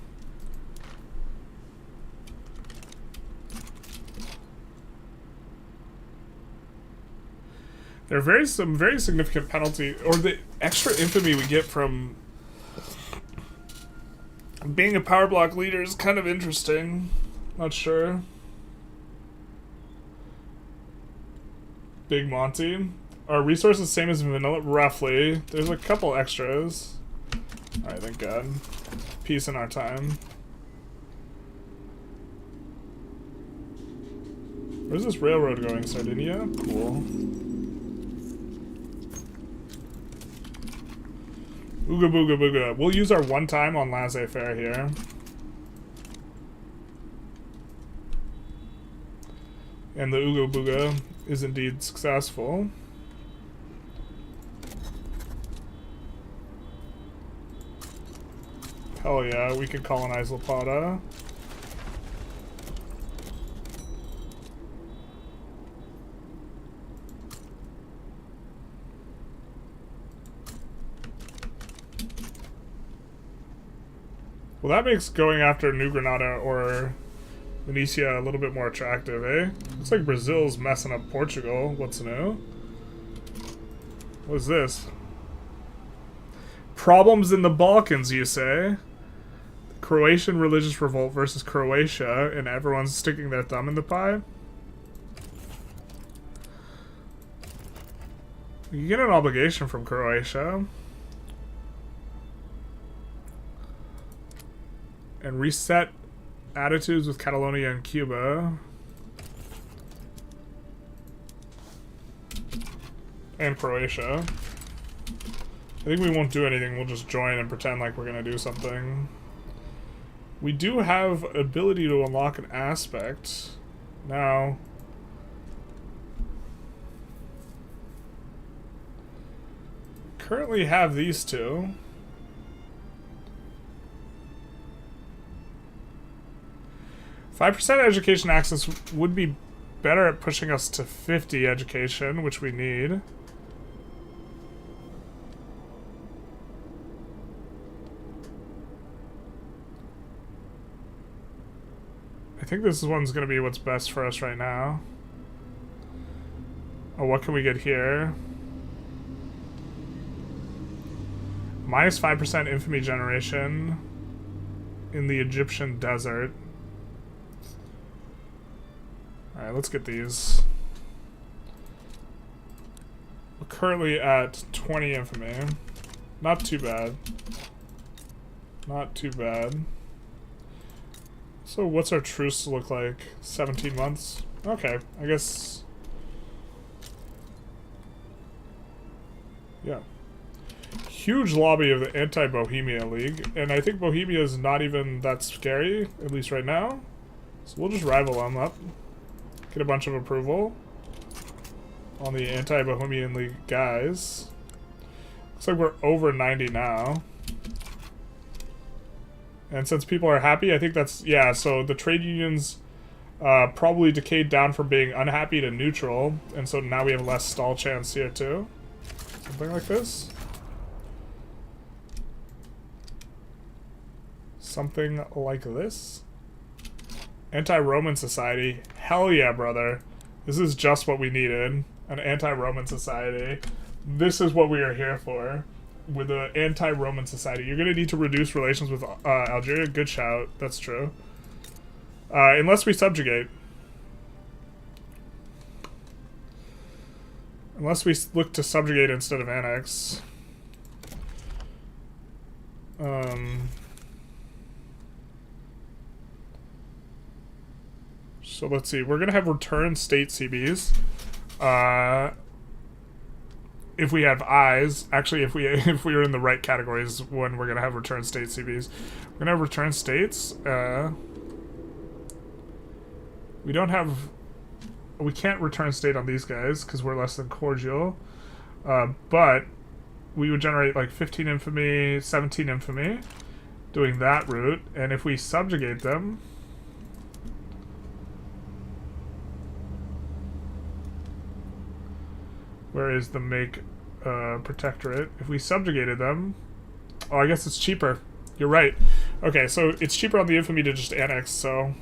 There are some very significant penalty, or the extra infamy we get from being a power block leader is kind of interesting. Not sure. Big Monty. Our resources same as vanilla, roughly. There's a couple extras. Alright, thank God. Peace in our time. Where's this railroad going? Sardinia? Cool. Ooga booga booga. We'll use our one time on laissez-faire here. And the ooga booga is indeed successful. Hell yeah, we can colonize La Plata. Well, that makes going after New Granada or Venetia a little bit more attractive, eh? Looks like Brazil's messing up Portugal. What's new? What is this? Problems in the Balkans, you say? Croatian religious revolt versus Croatia, and everyone's sticking their thumb in the pie? You get an obligation from Croatia. And reset attitudes with Catalonia and Cuba. And Croatia. I think we won't do anything, we'll just join and pretend like we're gonna do something. We do have ability to unlock an aspect. Now... currently have these two. %5 education access would be better at pushing us to 50 education, which we need. I think this one's going to be what's best for us right now. Oh, what can we get here? Minus 5% infamy generation in the Egyptian desert. Alright, let's get these. We're currently at 20 infamy. Not too bad. Not too bad. So what's our truce look like? 17 months? Okay, I guess... yeah. Huge lobby of the anti-Bohemia League, and I think Bohemia is not even that scary, at least right now. So we'll just rival them up. Get a bunch of approval on the anti-Bohemian League guys. Looks like we're over 90 now. And since people are happy, I think that's... yeah, so the trade unions probably decayed down from being unhappy to neutral, and so now we have less stall chance here too. Something like this. Something like this. Anti-Roman society. Hell yeah, brother. This is just what we needed. An anti-Roman society. This is what we are here for. With an anti-Roman society. You're going to need to reduce relations with Algeria. Good shout. That's true. Unless we subjugate. Unless we look to subjugate instead of annex. So let's see. We're going to have return state CBs. If we have eyes, actually if we are in the right categories when we're going to have return state CBs. We're going to have return states. We don't have... we can't return state on these guys because we're less than cordial. But we would generate like 15 infamy, 17 infamy doing that route. And if we subjugate them... where is the make protectorate? If we subjugated them... oh, I guess it's cheaper. You're right. Okay, so it's cheaper on the infamy to just annex, so...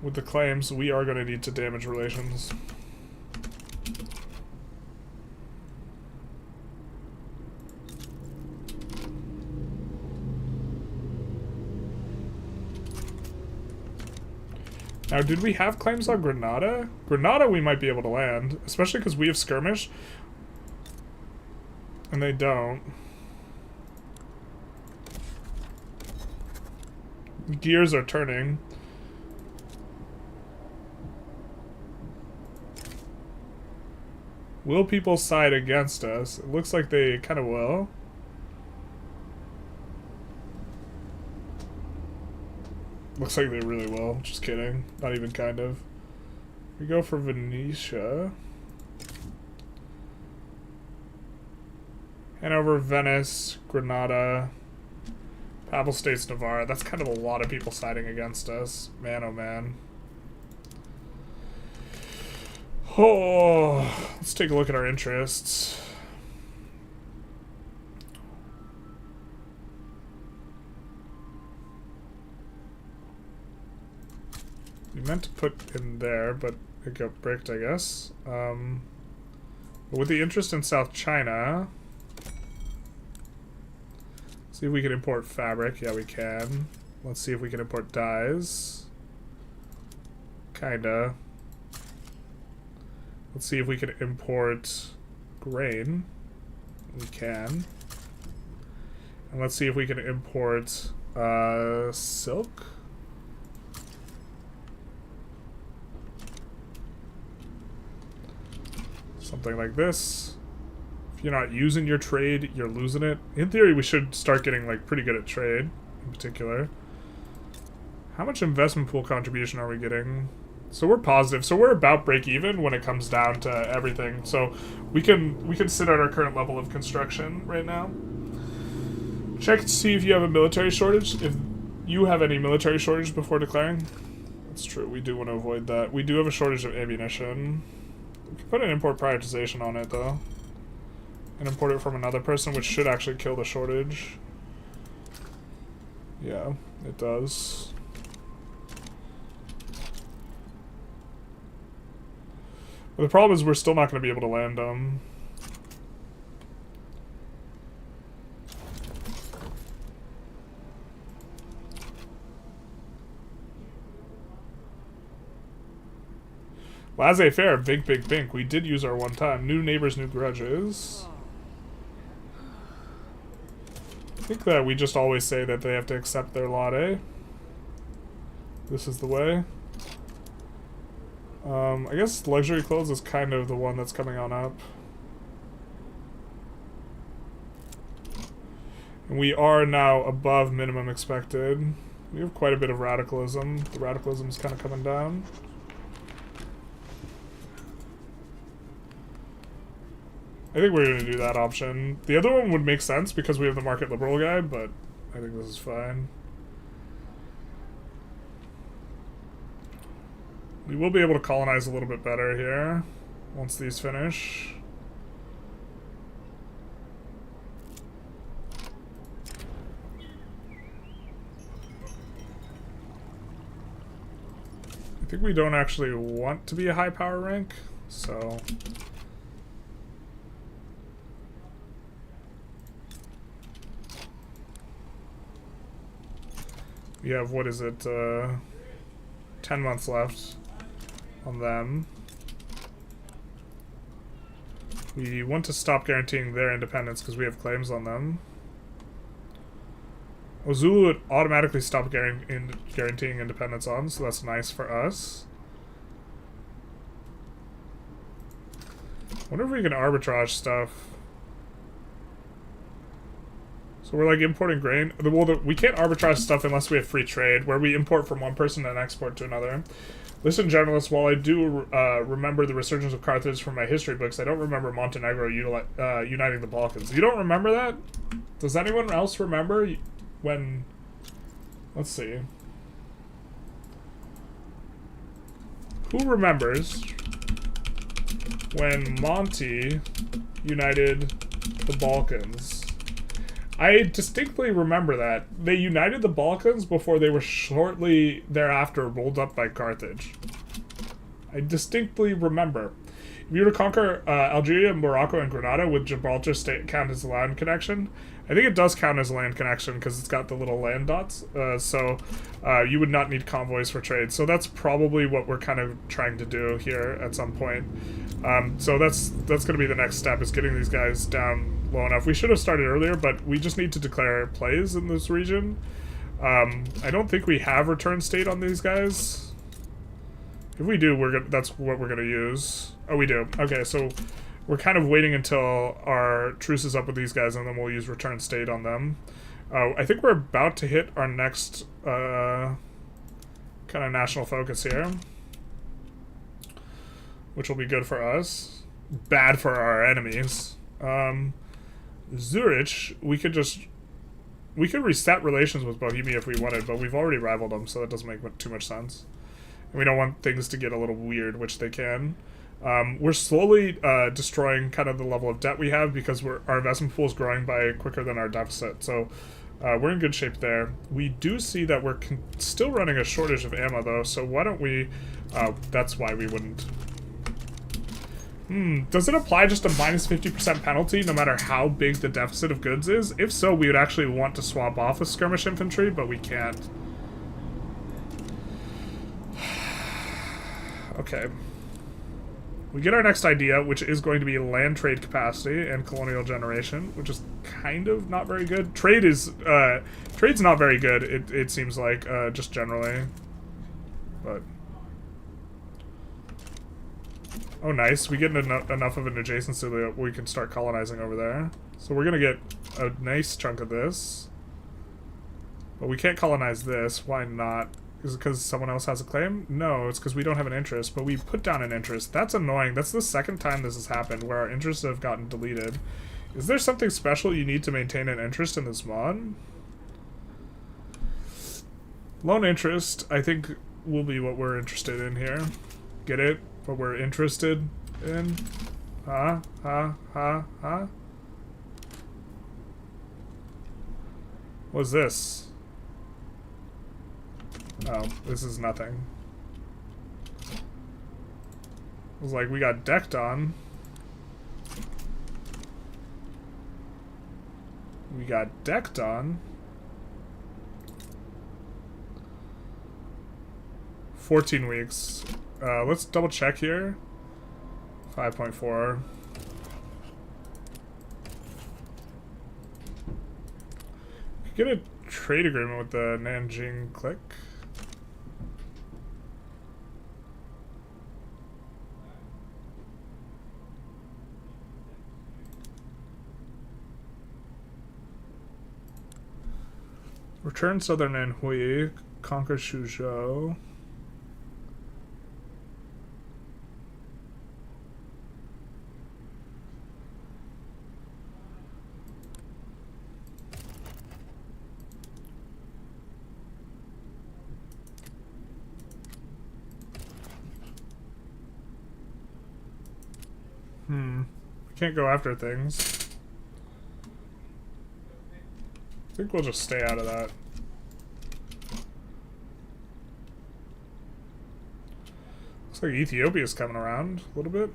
with the claims, we are going to need to damage relations. Now, did we have claims on Granada? Granada we might be able to land, especially because we have skirmish. And they don't. Gears are turning. Will people side against us? It looks like they kind of will. Looks like they really will. Just kidding. Not even kind of. We go for Venetia. Hanover, Venice, Granada, Papal States, Navarre. That's kind of a lot of people siding against us. Man, oh man. Oh, let's take a look at our interests. meant to put in there, but it got bricked, I guess. But with the interest in South China, see if we can import fabric. Yeah, we can. Let's see if we can import dyes. Kinda. Let's see if we can import grain. We can. And let's see if we can import silk. Something like this. If you're not using your trade, you're losing it. In theory, we should start getting like pretty good at trade, in particular. How much investment pool contribution are we getting? So we're positive. So we're about break even when it comes down to everything. So we can sit at our current level of construction right now. Check to see if you have a military shortage. If you have any military shortage before declaring. That's true. We do want to avoid that. We do have a shortage of ammunition. We can put an import prioritization on it though. And import it from another person, which should actually kill the shortage. Yeah, it does. But the problem is we're still not going to be able to land them. Laissez-faire, bink, bink, bink. We did use our one time. New neighbors, new grudges. I think that we just always say that they have to accept their lot, eh? This is the way. I guess luxury clothes is kind of the one that's coming on up. And we are now above minimum expected. We have quite a bit of radicalism. The radicalism is kind of coming down. I think we're going to do that option. The other one would make sense because we have the market liberal guy, but I think this is fine. We will be able to colonize a little bit better here once these finish. I think we don't actually want to be a high power rank, so... We have, what is it, 10 months left on them. We want to stop guaranteeing their independence because we have claims on them. Zulu would automatically stop guaranteeing independence on, so that's nice for us. I wonder if we can arbitrage stuff. So we're like importing grain. Well, we can't arbitrage stuff unless we have free trade, where we import from one person and export to another. Listen, generalists, while I do remember the resurgence of Carthage from my history books, I don't remember Montenegro uniting the Balkans. You don't remember that? Does anyone else remember when... Let's see. Who remembers when Monty united the Balkans? I distinctly remember that. They united the Balkans before they were shortly thereafter rolled up by Carthage. I distinctly remember. If you were to conquer Algeria, Morocco, and Grenada, would Gibraltar count as a land connection? I think it does count as a land connection because it's got the little land dots. So you would not need convoys for trade. So that's probably what we're kind of trying to do here at some point. So that's going to be the next step, is getting these guys down low enough. We should have started earlier, but we just need to declare plays in this region. I don't think we have return state on these guys. If we do, that's what we're going to use. Oh, we do. Okay, so we're kind of waiting until our truce is up with these guys, and then we'll use return state on them. I think we're about to hit our next kind of national focus here, which will be good for us. Bad for our enemies. Zurich, we could reset relations with Bohemia if we wanted, but we've already rivaled them, so that doesn't make too much sense. And we don't want things to get a little weird, which they can. We're slowly destroying kind of the level of debt we have because our investment pool is growing by quicker than our deficit. So We're in good shape there. We do see that we're still running a shortage of ammo, though, so why don't we... that's why we wouldn't... Does it apply just a minus 50% penalty no matter how big the deficit of goods is? If so, we would actually want to swap off with skirmish infantry, but we can't. Okay. We get our next idea, which is going to be land trade capacity and colonial generation, which is kind of not very good. Trade's not very good, it seems like, just generally. But... oh, nice. We get enough of an adjacency that we can start colonizing over there. So we're going to get a nice chunk of this. But we can't colonize this. Why not? Is it because someone else has a claim? No, it's because we don't have an interest, but we put down an interest. That's annoying. That's the second time this has happened, where our interests have gotten deleted. Is there something special you need to maintain an interest in this mod? Loan interest, I think, will be what we're interested in here. Get it? What we're interested in? Huh? What's this? Oh, this is nothing. I was like, we got decked on. We got decked on. 14 weeks. Let's double check here. 5.4. Get a trade agreement with the Nanjing clique. Return southern Anhui, conquer Suzhou. We can't go after things. I think we'll just stay out of that. Looks like Ethiopia's coming around a little bit.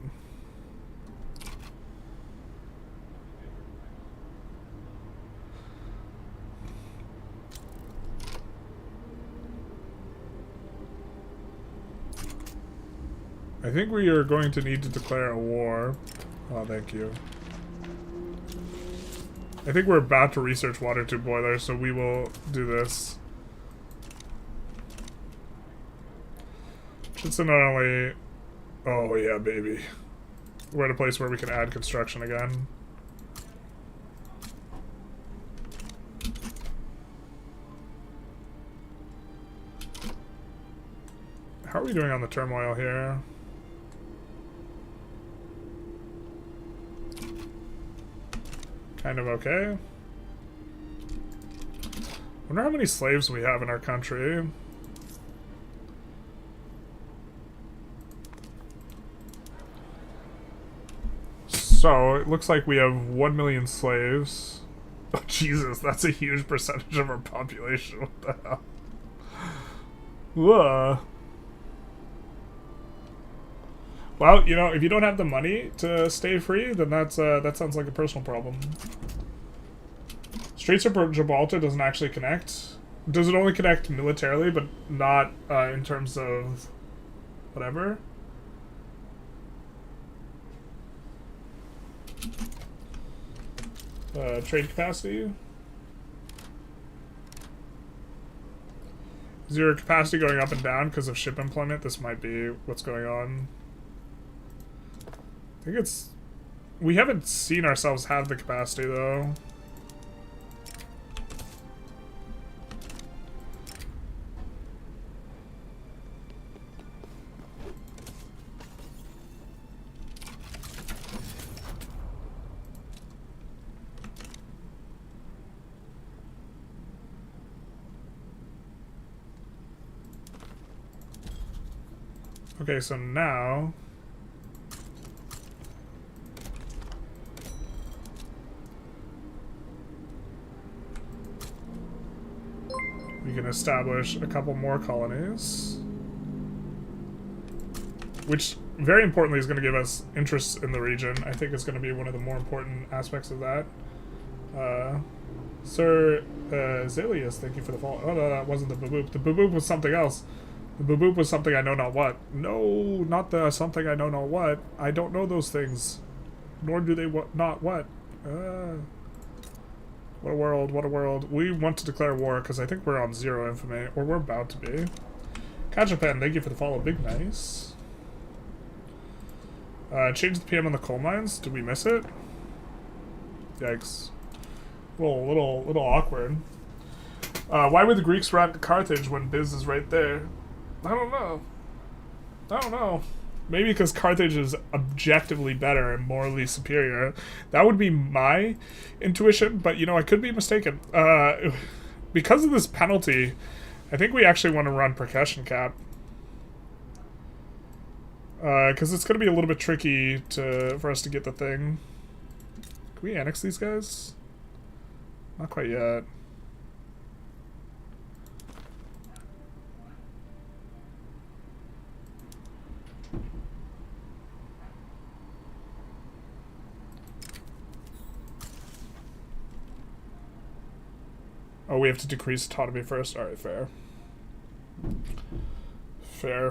I think we are going to need to declare a war. Oh, thank you. I think we're about to research water tube boilers, so we will do this. It's not only... oh yeah, baby. We're at a place where we can add construction again. How are we doing on the turmoil here? Kind of okay. Wonder how many slaves we have in our country. So, it looks like we have 1 million slaves. Oh, Jesus, that's a huge percentage of our population. What the hell? Whoa. Well, you know, if you don't have the money to stay free, then that sounds like a personal problem. Straits of Gibraltar doesn't actually connect. Does it only connect militarily, but not in terms of whatever? Trade capacity? Is your capacity going up and down because of ship employment? This might be what's going on. I think it's... we haven't seen ourselves have the capacity, though. Okay, so now... We can establish a couple more colonies. Which, very importantly, is going to give us interests in the region. I think it's going to be one of the more important aspects of that. Sir Zalius, thank you for the follow. Oh, no, that wasn't the baboop. The baboop was something else. The baboop was something I know not what. No, not the something I know not what. I don't know those things. Nor do they not what. What a world, what a world. We want to declare war because I think we're on 0 infamy. Or we're about to be. Kajapan, thank you for the follow. Big nice. Change the PM on the coal mines. Did we miss it? Yikes. Little awkward. Why would the Greeks run to Carthage when Biz is right there? I don't know. Maybe because Carthage is objectively better and morally superior. That would be my intuition, but you know, I could be mistaken. Because of this penalty, I think we actually want to run percussion cap. Because it's going to be a little bit tricky for us to get the thing. Can we annex these guys? Not quite yet. Oh, we have to decrease autonomy first? Alright, fair. Fair.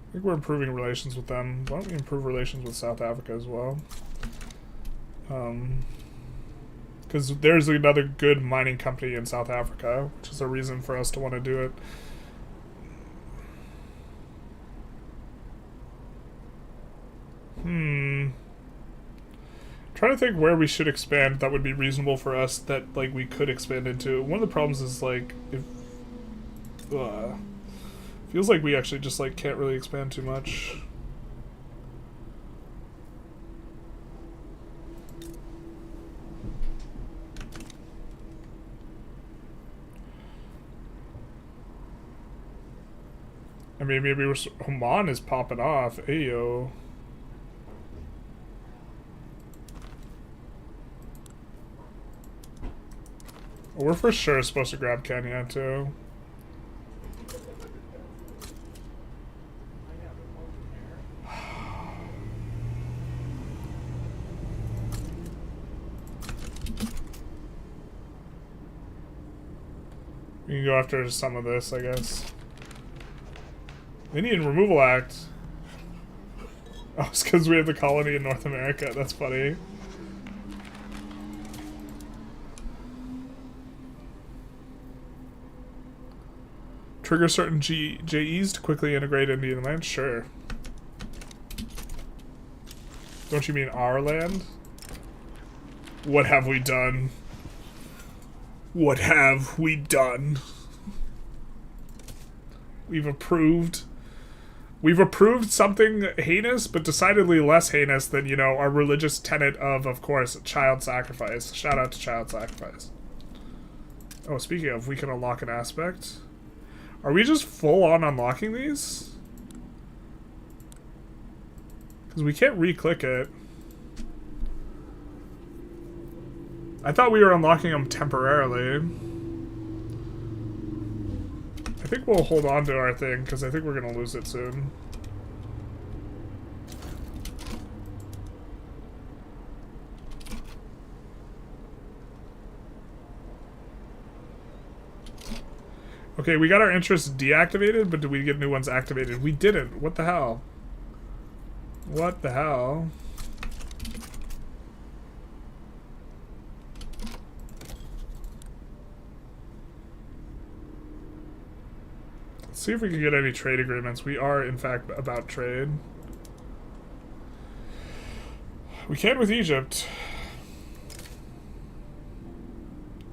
I think we're improving relations with them. Why don't we improve relations with South Africa as well? Because there's another good mining company in South Africa, which is a reason for us to want to do it. Trying to think where we should expand that would be reasonable for us, that like we could expand into. One of the problems is like if feels like we actually just like can't really expand too much. I mean, maybe Oman is popping off. Ayo. We're for sure supposed to grab Kenya too. We can go after some of this, I guess. Indian Removal Act. Oh, it's because we have the colony in North America. That's funny. Trigger certain JEs to quickly integrate Indian land? Sure. Don't you mean our land? What have we done? What have we done? We've approved something heinous, but decidedly less heinous than, you know, our religious tenet of course, child sacrifice. Shout out to child sacrifice. Oh, speaking of, we can unlock an aspect. Are we just full on unlocking these? Because we can't re-click it. I thought we were unlocking them temporarily. I think we'll hold on to our thing, because I think we're going to lose it soon. Okay, we got our interests deactivated, but did we get new ones activated? We didn't. What the hell? What the hell? Let's see if we can get any trade agreements. We are, in fact, about trade. We can with Egypt.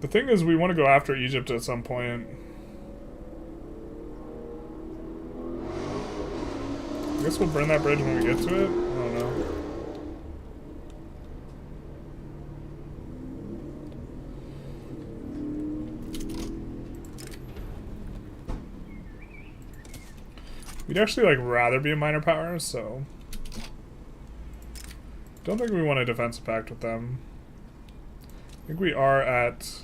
The thing is, we want to go after Egypt at some point. I guess we'll burn that bridge when we get to it. I don't know. We'd actually like rather be a minor power, so Don't think we want a defensive pact with them. I think we are at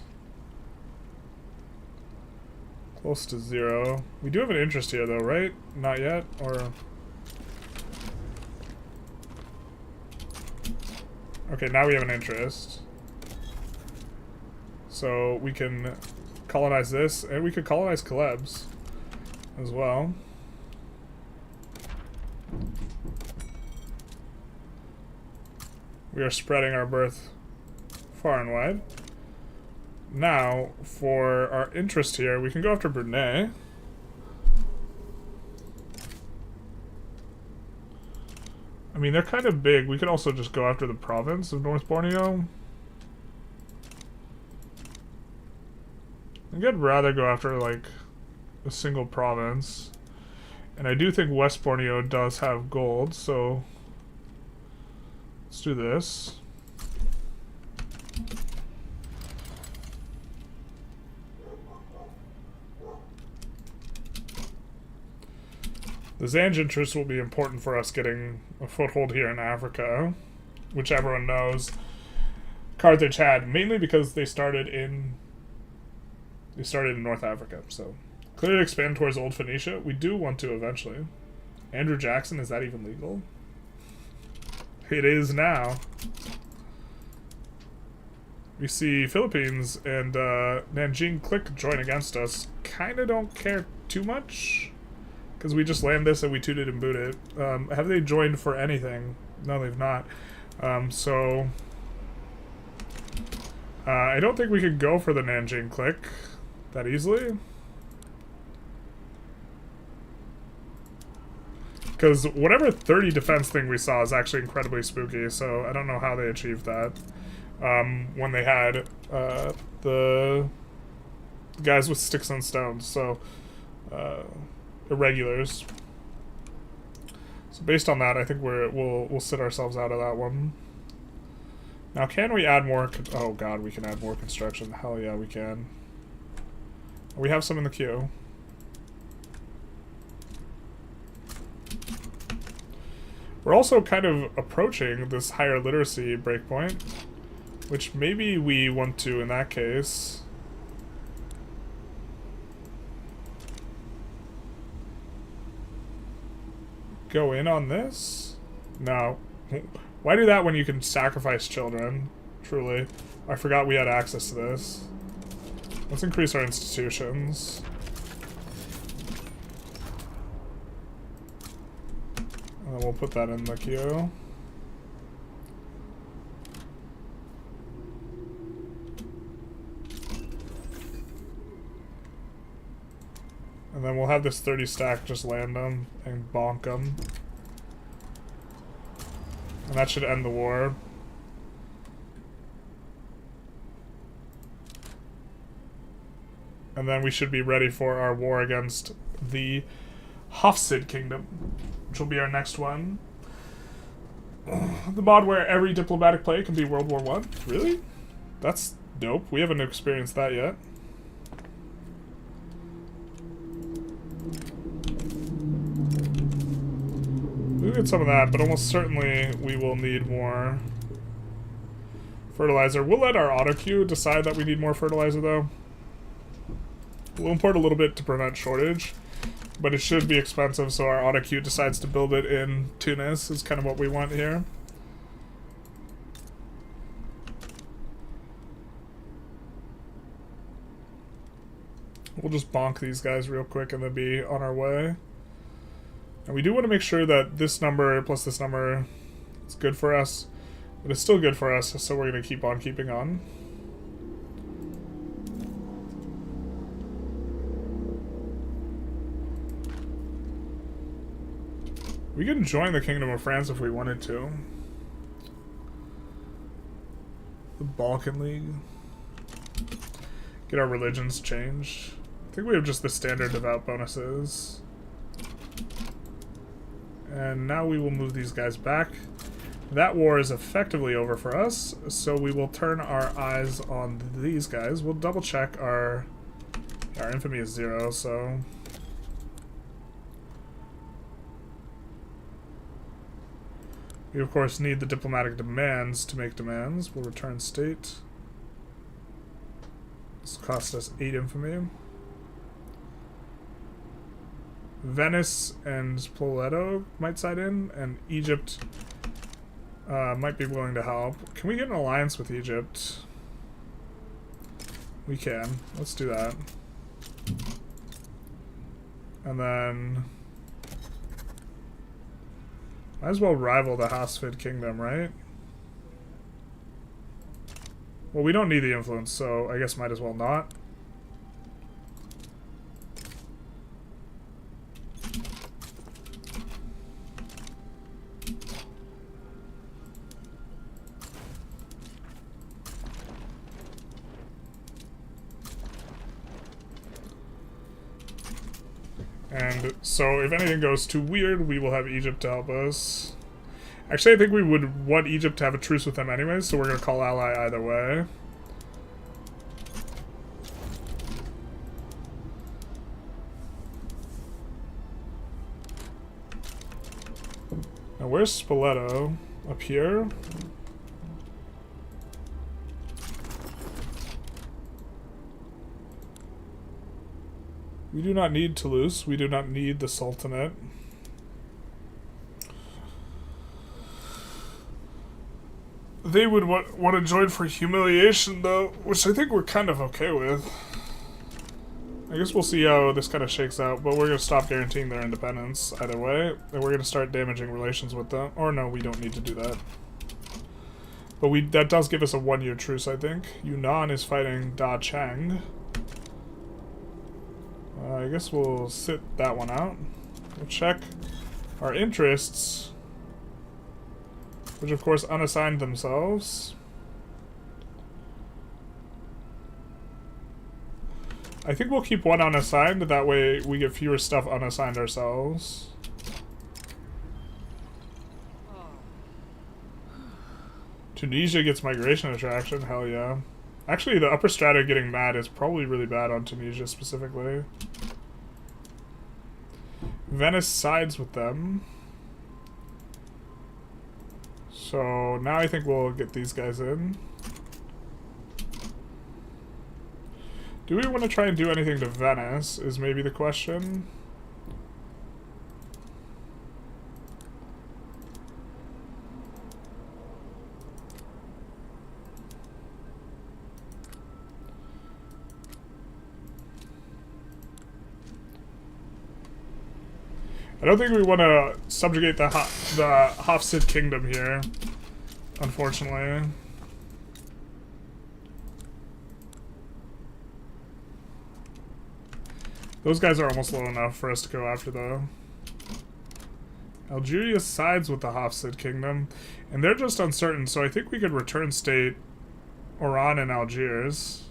close to 0. We do have an interest here though, right? Not yet? Or... Okay, now we have an interest. So we can colonize this, and we could colonize Caleb's as well. We are spreading our berth far and wide. Now, for our interest here, we can go after Brunei. I mean, they're kind of big. We could also just go after the province of North Borneo. I think I'd rather go after, like, a single province. And I do think West Borneo does have gold, so... let's do this. The Zanj interest will be important for us getting a foothold here in Africa, which everyone knows Carthage had, mainly because they started in North Africa. So could it expand towards Old Phoenicia? We do want to eventually. Andrew Jackson, is that even legal? It is now. We see Philippines and Nanjing Click join against us. Kinda don't care too much, because we just land this and we toot it and boot it. Have they joined for anything? No, they've not. I don't think we could go for the Nanjing Click that easily. Because whatever 30 defense thing we saw is actually incredibly spooky, so I don't know how they achieved that. When they had the guys with sticks and stones, so irregulars. So based on that, I think we'll sit ourselves out of that one. Now, can we add more? Oh god, we can add more construction. Hell yeah, we can. We have some in the queue. We're also kind of approaching this higher literacy breakpoint, which maybe we want to, in that case, go in on this? No. Why do that when you can sacrifice children? Truly. I forgot we had access to this. Let's increase our institutions. And then we'll put that in the queue. And then we'll have this 30 stack just land them and bonk them. And that should end the war. And then we should be ready for our war against the Hafsid Kingdom, which will be our next one. The mod where every diplomatic play can be World War I? Really? That's dope. We haven't experienced that yet. We'll get some of that, but almost certainly we will need more fertilizer. We'll let our auto queue decide that we need more fertilizer, though. We'll import a little bit to prevent shortage, but it should be expensive, so our auto queue decides to build it in Tunis is kind of what we want here. We'll just bonk these guys real quick and then be on our way. And we do want to make sure that this number plus this number is good for us, but it's still good for us, so we're going to keep on keeping on. We can join the Kingdom of France if we wanted to. The Balkan League. Get our religions changed. I think we have just the standard devout bonuses. And now we will move these guys back. That war is effectively over for us, so we will turn our eyes on these guys. We'll double check our infamy is 0, so... We, of course, need the diplomatic demands to make demands. We'll return state. This will cost us 8 infamy. Venice and Spoleto might side in, and Egypt might be willing to help. Can we get an alliance with Egypt? We can. Let's do that. And then... might as well rival the Hafsid Kingdom, right? Well, we don't need the influence, so I guess might as well not. And so if anything goes too weird, we will have Egypt to help us. Actually, I think we would want Egypt to have a truce with them anyway, so we're going to call ally either way. Now where's Spoleto? Up here? We do not need Toulouse. We do not need the Sultanate. They would want to join for humiliation, though, which I think we're kind of okay with. I guess we'll see how this kind of shakes out, but we're going to stop guaranteeing their independence either way, and we're going to start damaging relations with them. Or no, we don't need to do that. But that does give us a 1-year truce, I think. Yunnan is fighting Da Chang. I guess we'll sit that one out. We'll check our interests, which of course unassigned themselves. I think we'll keep one unassigned, that way we get fewer stuff unassigned ourselves. Tunisia gets migration attraction, hell yeah. Actually, the upper strata getting mad is probably really bad on Tunisia specifically. Venice sides with them. So now I think we'll get these guys in. Do we want to try and do anything to Venice is maybe the question. I don't think we want to subjugate the Hafsid Kingdom here, unfortunately. Those guys are almost low enough for us to go after, though. Algeria sides with the Hafsid Kingdom, and they're just uncertain, so I think we could return state Oran and Algiers.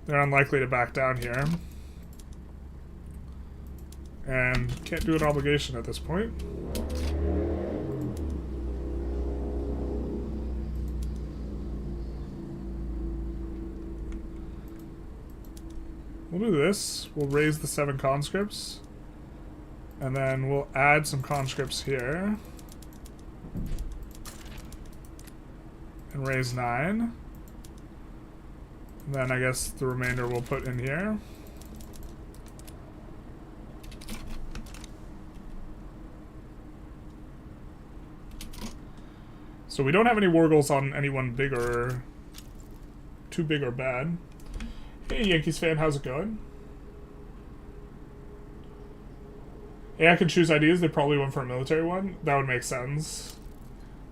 They're unlikely to back down here. And can't do an obligation at this point. We'll do this. We'll raise the 7 conscripts. And then we'll add some conscripts here. And raise 9. And then I guess the remainder we'll put in here. So we don't have any war goals on anyone big or too big or bad. Hey Yankees fan, how's it going? Hey, I can choose ideas. They probably went for a military one. That would make sense.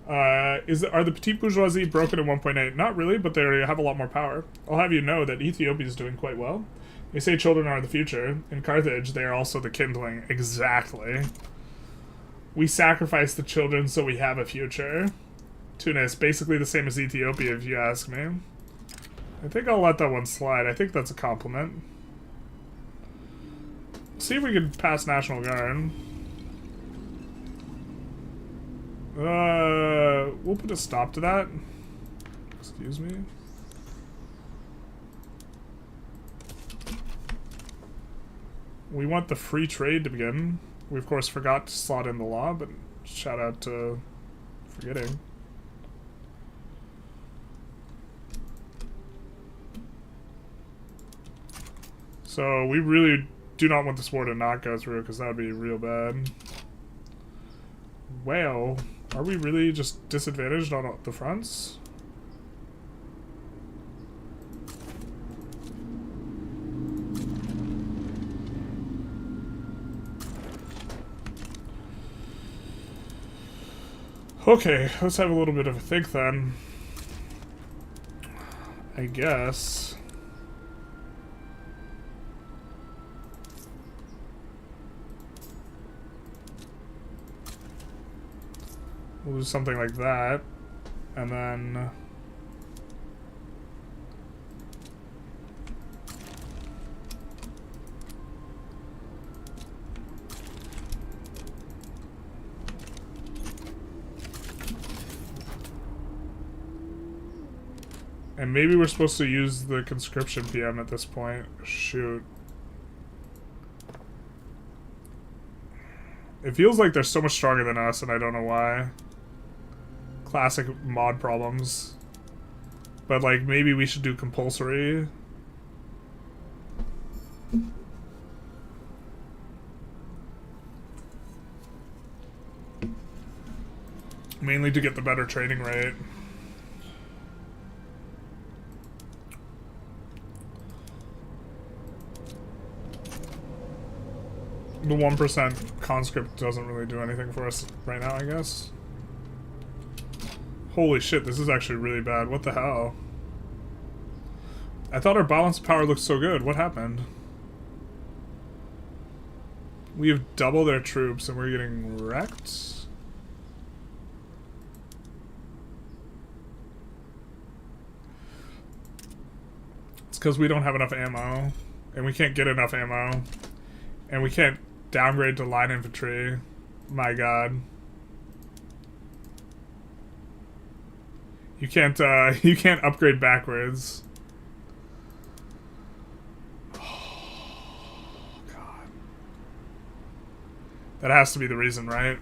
Are the petite bourgeoisie broken at 1.8? Not really, but they have a lot more power. I'll have you know that Ethiopia is doing quite well. They say children are the future. In Carthage, they are also the kindling. Exactly. We sacrifice the children so we have a future. Tunis, basically the same as Ethiopia, if you ask me. I think I'll let that one slide. I think that's a compliment. See if we can pass National Guard. We'll put a stop to that. Excuse me. We want the free trade to begin. We, of course, forgot to slot in the law, but shout out to forgetting. So we really do not want this war to not go through, because that would be real bad. Well, are we really just disadvantaged on the fronts? Okay, let's have a little bit of a think then. I guess. We'll do something like that, and then maybe we're supposed to use the conscription PM at this point. Shoot. It feels like they're so much stronger than us, and I don't know why. Classic mod problems. But, like, maybe we should do compulsory. Mainly to get the better trading rate. The 1% conscript doesn't really do anything for us right now, I guess. Holy shit, this is actually really bad. What the hell? I thought our balance of power looked so good. What happened? We have double their troops and we're getting wrecked? It's because we don't have enough ammo. And we can't get enough ammo. And we can't downgrade to line infantry. My god. You can't upgrade backwards. Oh, God. That has to be the reason, right?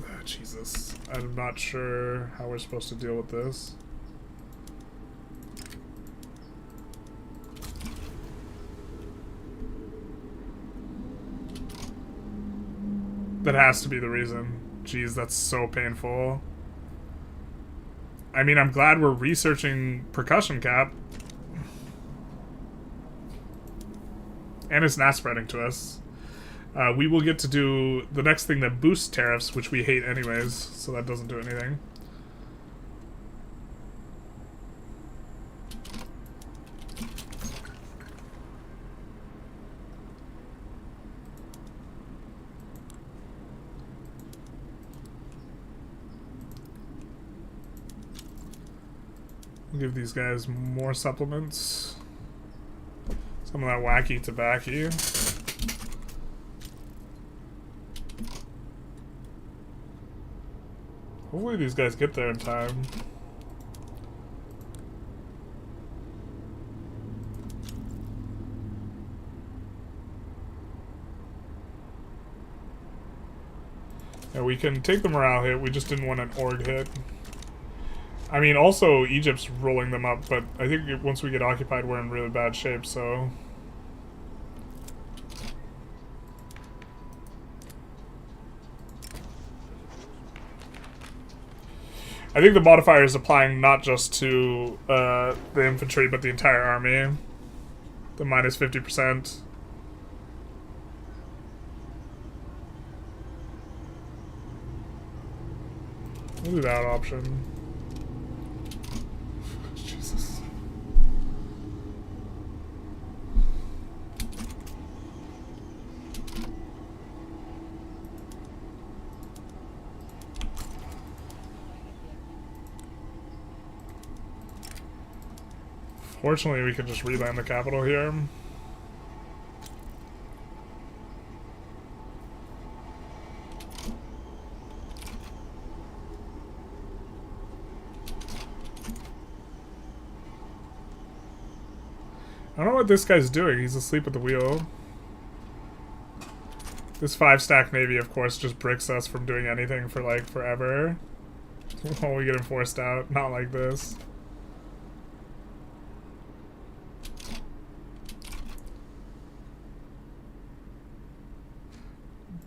Oh, Jesus. I'm not sure how we're supposed to deal with this. That has to be the reason. Jeez, that's so painful. I mean, I'm glad we're researching percussion cap. And it's not spreading to us. We will get to do the next thing that boosts tariffs, which we hate anyways, so that doesn't do anything. Give these guys more supplements. Some of that wacky tobacco. Hopefully these guys get there in time. Yeah, we can take the morale hit, we just didn't want an org hit. I mean, also, Egypt's rolling them up, but I think once we get occupied, we're in really bad shape, so... I think the modifier is applying not just to the infantry, but the entire army. The minus 50%. We'll do that option. Jesus. Fortunately, we can just reland the capital here. I don't know what this guy's doing. He's asleep at the wheel. This 5-stack navy, of course, just bricks us from doing anything for, like, forever. While we get him forced out. Not like this.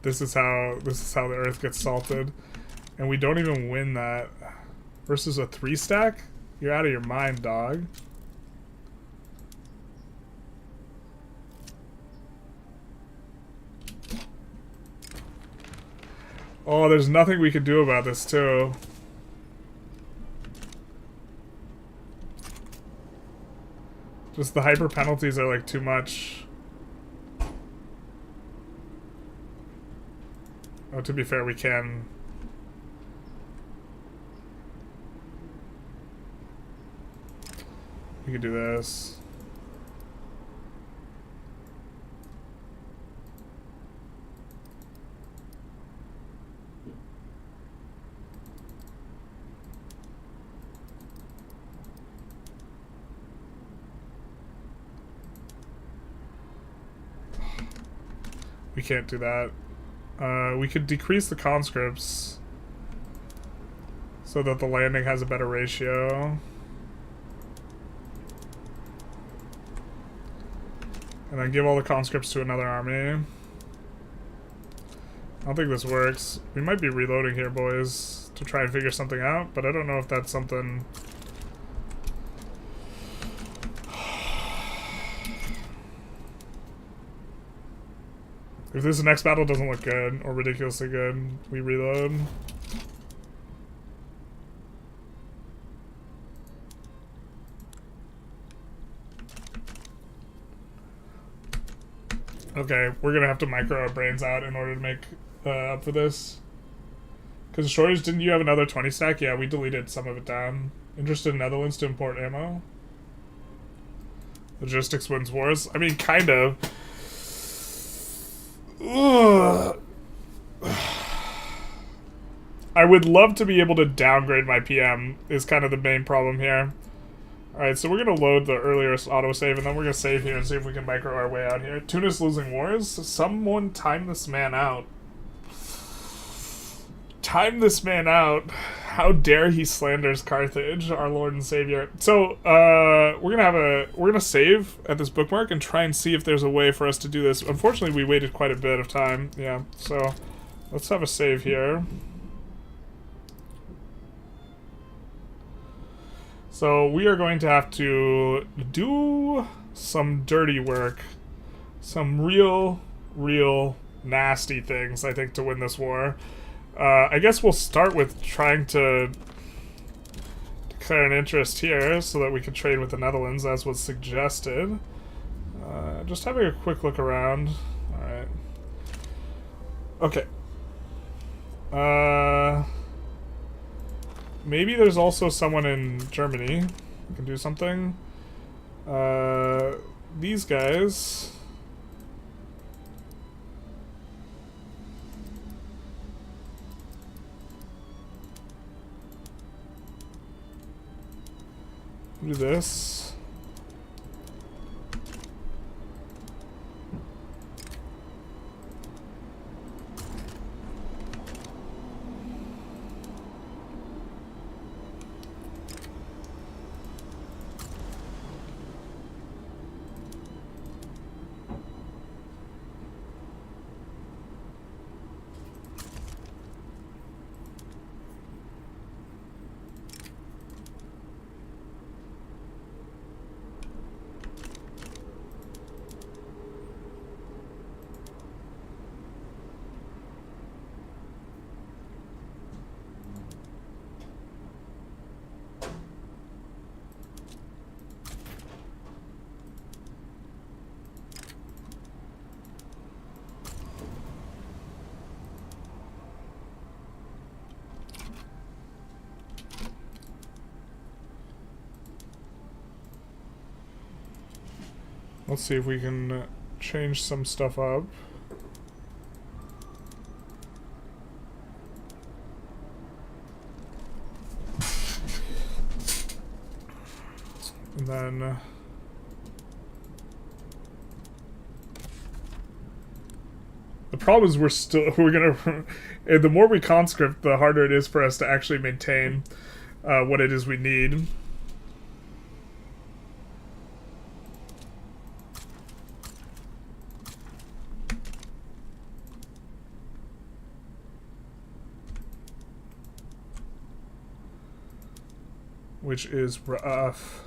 This is how the earth gets salted. And we don't even win that. Versus a 3-stack? You're out of your mind, dog. Oh, there's nothing we can do about this, too. Just the hyper penalties are, like, too much. Oh, to be fair, we can... We could do this. We can't do that. We could decrease the conscripts so that the landing has a better ratio. And then give all the conscripts to another army. I don't think this works. We might be reloading here, boys, to try and figure something out, but I don't know if that's something... If this next battle doesn't look good, or ridiculously good, we reload. Okay, we're gonna have to micro our brains out in order to make up for this. Because shortage, didn't you have another 20 stack? Yeah, we deleted some of it down. Interested in Netherlands to import ammo? Logistics wins wars? I mean, kind of. Ugh. I would love to be able to downgrade my PM, is kind of the main problem here. Alright, so we're going to load the earliest autosave, and then we're going to save here and see if we can micro our way out here. Tunis losing wars? Someone time this man out. Time this man out. How dare he slanders Carthage, our Lord and Savior. So, we're gonna save at this bookmark and try and see if there's a way for us to do this. Unfortunately, we waited quite a bit of time. Yeah, so let's have a save here. So we are going to have to do some dirty work. Some real nasty things, I think, to win this war. I guess we'll start with trying to declare an interest here so that we can trade with the Netherlands, as was suggested. Just having a quick look around. Alright. Okay. Maybe there's also someone in Germany who can do something. These guys... do this. Let's see if we can change some stuff up. And then problem is we're gonna the more we conscript, the harder it is for us to actually maintain what it is we need. Which is rough.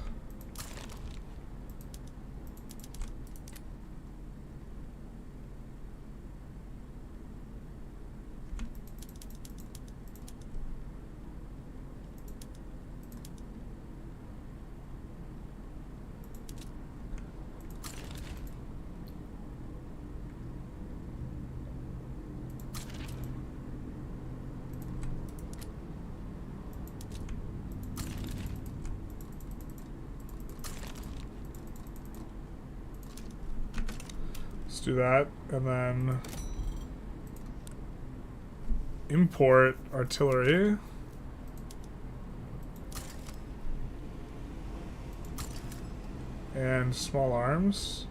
Do that, and then import artillery. And small arms.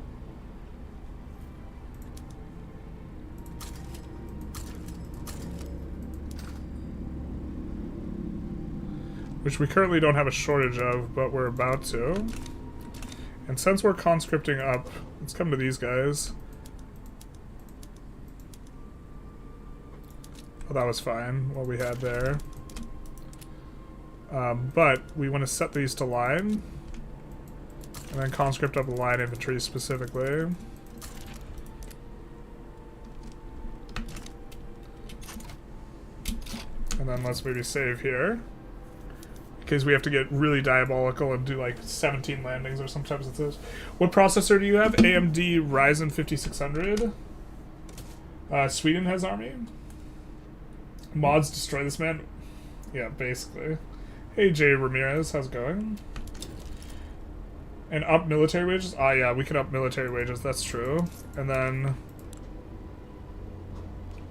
Which we currently don't have a shortage of, but we're about to. And since we're conscripting up, let's come to these guys. Well, that was fine, what we had there. But we want to set these to line. And then conscript up the line infantry specifically. And then let's maybe save here. In case we have to get really diabolical and do like 17 landings or sometimes it's this. What processor do you have? AMD Ryzen 5600. Sweden has army. Mods destroy this man. Yeah, basically. Hey, Jay Ramirez, how's it going? And up military wages? Ah, yeah, we can up military wages, that's true. And then...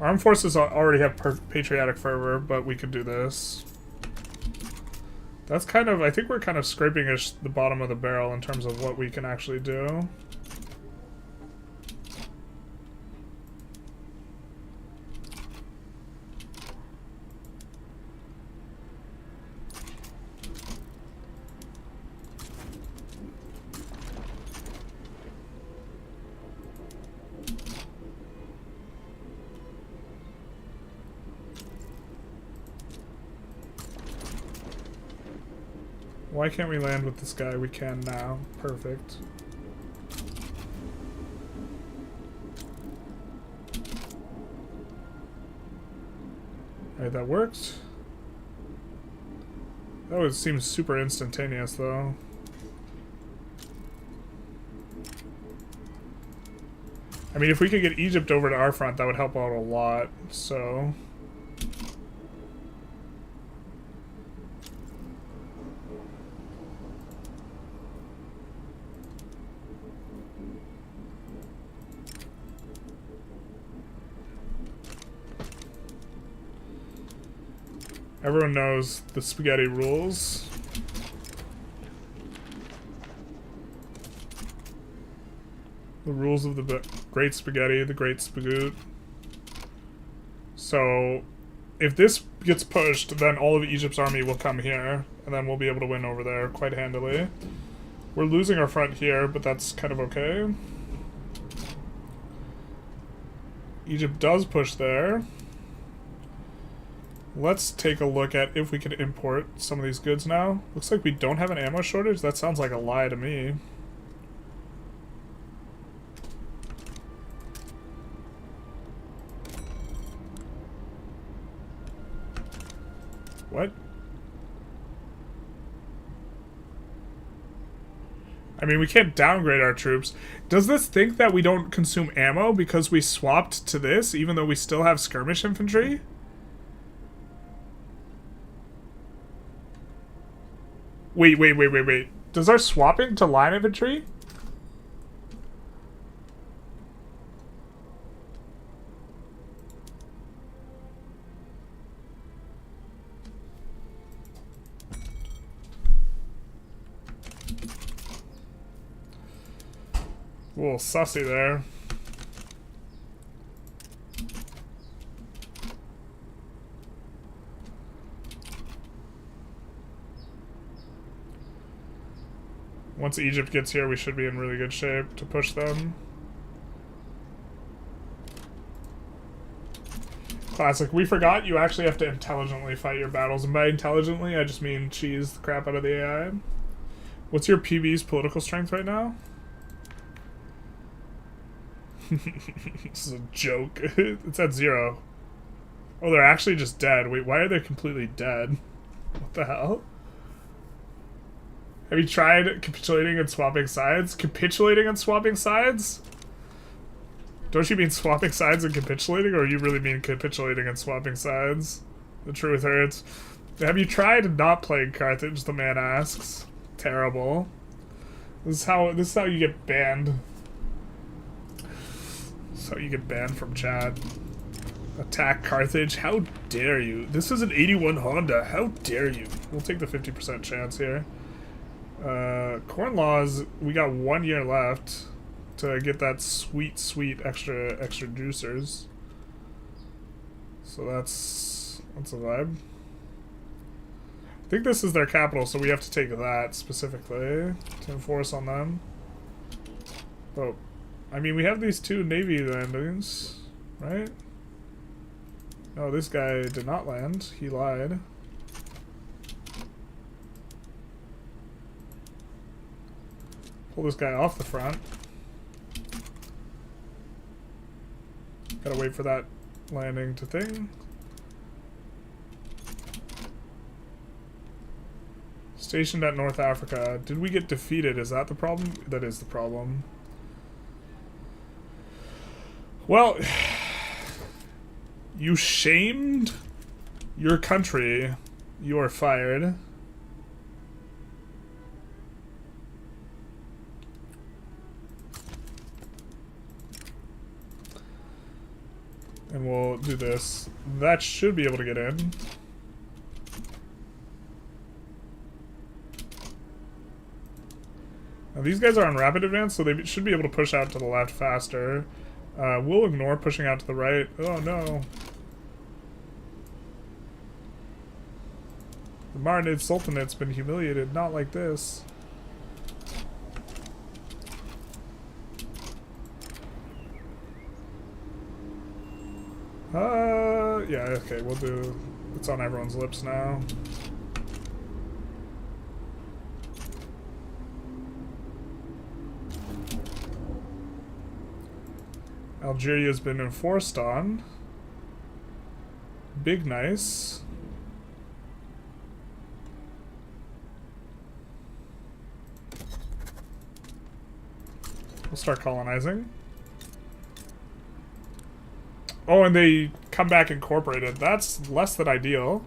Armed forces already have patriotic fervor, but we could do this. That's kind of... I think we're kind of scraping the bottom of the barrel in terms of what we can actually do. Why can't we land with this guy? We can now. Perfect. Alright, that worked. That would seem super instantaneous, though. I mean, if we could get Egypt over to our front, that would help out a lot, so... Everyone knows the spaghetti rules. The rules of the Great Spaghetti, the Great Spagoot. So, if this gets pushed, then all of Egypt's army will come here, and then we'll be able to win over there quite handily. We're losing our front here, but that's kind of okay. Egypt does push there. Let's take a look at if we can import some of these goods now. Looks like we don't have an ammo shortage. That sounds like a lie to me. What? I mean, we can't downgrade our troops. Does this think that we don't consume ammo because we swapped to this, even though we still have skirmish infantry? Wait. Does our swapping to line infantry? A little sussy there. Once Egypt gets here, we should be in really good shape to push them. Classic. We forgot you actually have to intelligently fight your battles. And by intelligently, I just mean cheese the crap out of the AI. What's your PB's political strength right now? This is a joke. It's at 0. Oh, they're actually just dead. Wait, why are they completely dead? What the hell? Have you tried capitulating and swapping sides? Capitulating and swapping sides? Don't you mean swapping sides and capitulating, or you really mean capitulating and swapping sides? The truth hurts. Have you tried not playing Carthage? The man asks. Terrible. This is how you get banned. This is how you get banned from chat. Attack Carthage? How dare you? This is an 81 Honda. How dare you? We'll take the 50% chance here. Corn laws, we got 1 year left to get that sweet, sweet extra juicers. So that's a vibe. I think this is their capital, so we have to take that specifically to enforce on them. Oh, I mean, we have these 2 navy landings, right? No, this guy did not land. He lied. Pull this guy off the front. Gotta wait for that landing to thing. Stationed at North Africa. Did we get defeated? Is that the problem? That is the problem. Well, you shamed your country. You are fired. And we'll do this. That should be able to get in. Now these guys are on rapid advance, so they should be able to push out to the left faster. We'll ignore pushing out to the right. Oh no. The Marinid Sultanate's been humiliated, not like this. Yeah, okay, we'll do... It's on everyone's lips now. Algeria's been enforced on. Big nice. We'll start colonizing. Oh, and they come back incorporated. That's less than ideal.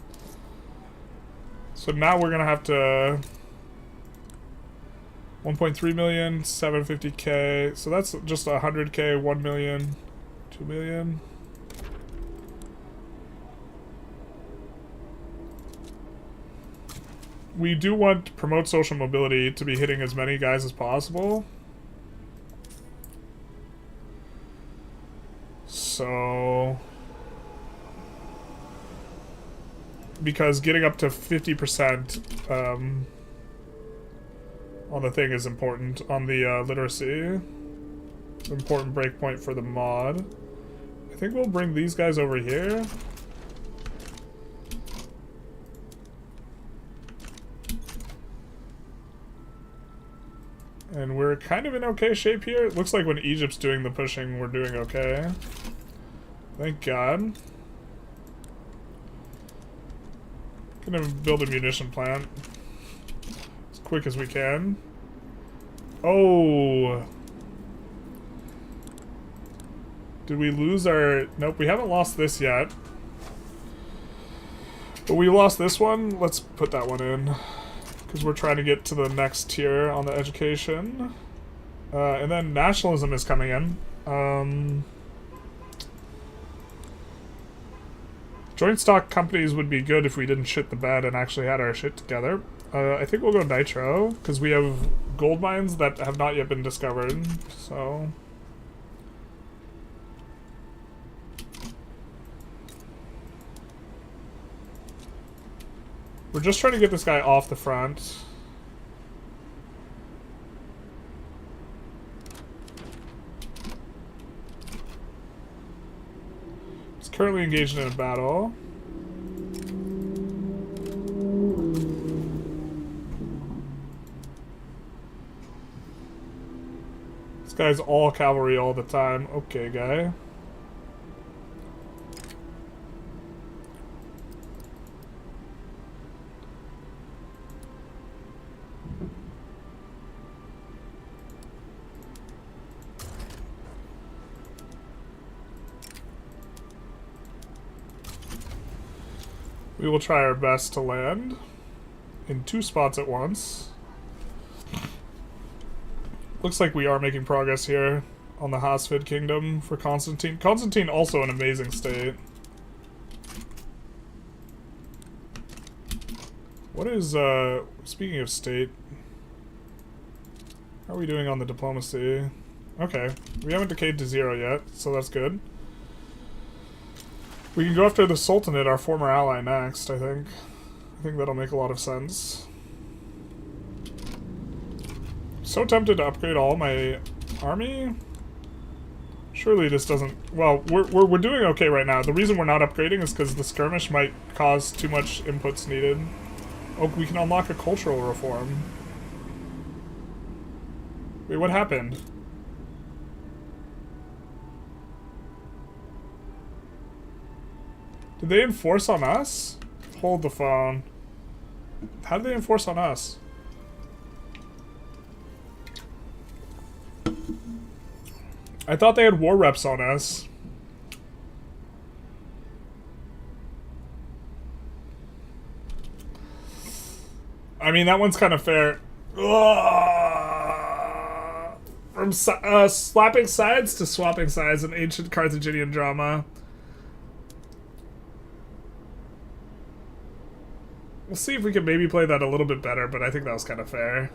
So now we're gonna have to 1.3 million, 750k. So that's just 100k, 1 million, 2 million. We do want to promote social mobility to be hitting as many guys as possible. So, because getting up to 50% on the thing is important, on the literacy. It's an important breakpoint for the mod. I think we'll bring these guys over here. And we're kind of in okay shape here. It looks like when Egypt's doing the pushing, we're doing okay. Thank God. Gonna build a munition plant as quick as we can. Oh. Did we lose our... Nope, we haven't lost this yet. But we lost this one. Let's put that one in. Because we're trying to get to the next tier on the education. And then nationalism is coming in. Joint stock companies would be good if we didn't shit the bed and actually had our shit together. I think we'll go nitro, because we have gold mines that have not yet been discovered, so... We're just trying to get this guy off the front. Currently engaged in a battle. This guy's all cavalry all the time. Okay, guy. We will try our best to land in 2 spots at once. Looks like we are making progress here on the Hasfid Kingdom for Constantine. Constantine also an amazing state. What is, speaking of state, how are we doing on the diplomacy? Okay, we haven't decayed to 0 yet, so that's good. We can go after the Sultanate, our former ally, next, I think. I think that'll make a lot of sense. So tempted to upgrade all my army. Surely this doesn't... Well, we're doing okay right now. The reason we're not upgrading is because the skirmish might cause too much inputs needed. Oh, we can unlock a cultural reform. Wait, what happened? Did they enforce on us? Hold the phone. How did they enforce on us? I thought they had war reps on us. I mean, that one's kind of fair. Ugh. From slapping sides to swapping sides in ancient Carthaginian drama. We'll see if we can maybe play that a little bit better, but I think that was kind of fair.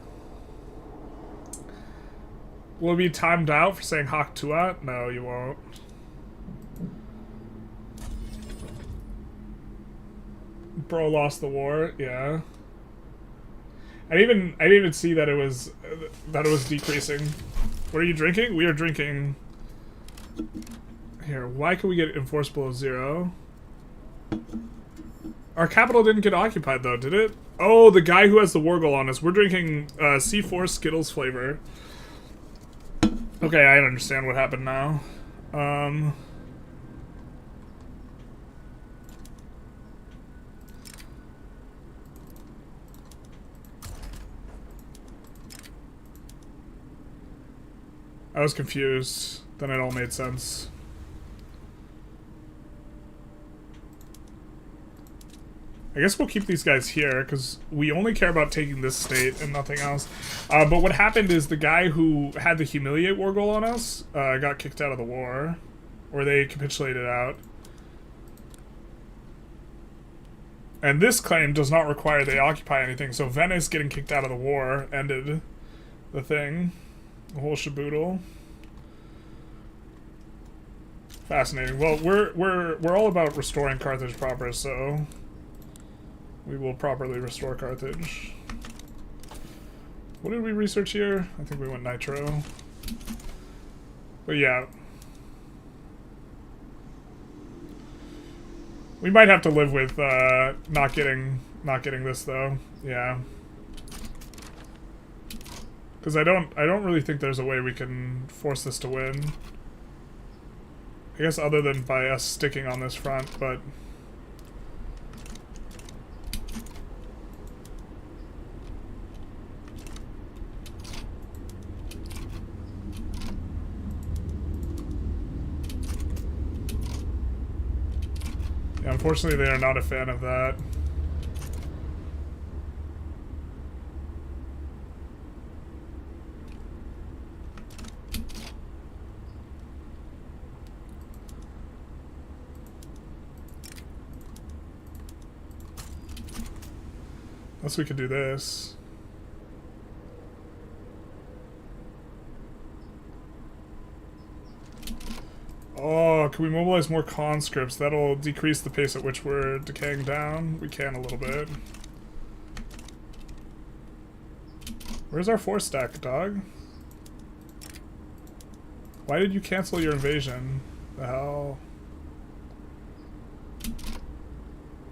Will it be timed out for saying Hak Tuat? No, you won't. Bro lost the war, yeah. I didn't even see that it was decreasing. What are you drinking? We are drinking. Here, why can we get enforced below 0? Our capital didn't get occupied, though, did it? Oh, the guy who has the war goal on us. We're drinking C4 Skittles flavor. Okay, I understand what happened now. I was confused. Then it all made sense. I guess we'll keep these guys here, because we only care about taking this state and nothing else. But what happened is the guy who had the humiliate war goal on us got kicked out of the war. Or they capitulated out. And this claim does not require they occupy anything, so Venice getting kicked out of the war ended the thing. The whole shaboodle. Fascinating. Well, we're all about restoring Carthage proper, so... we will properly restore Carthage. What did we research here? I think we went nitro. But yeah. We might have to live with not getting this though. Yeah. Because I don't really think there's a way we can force this to win. I guess other than by us sticking on this front, but yeah, unfortunately they are not a fan of that. Unless we could do this. Oh, can we mobilize more conscripts? That'll decrease the pace at which we're decaying down. We can a little bit. Where's our force stack, dog? Why did you cancel your invasion? The hell?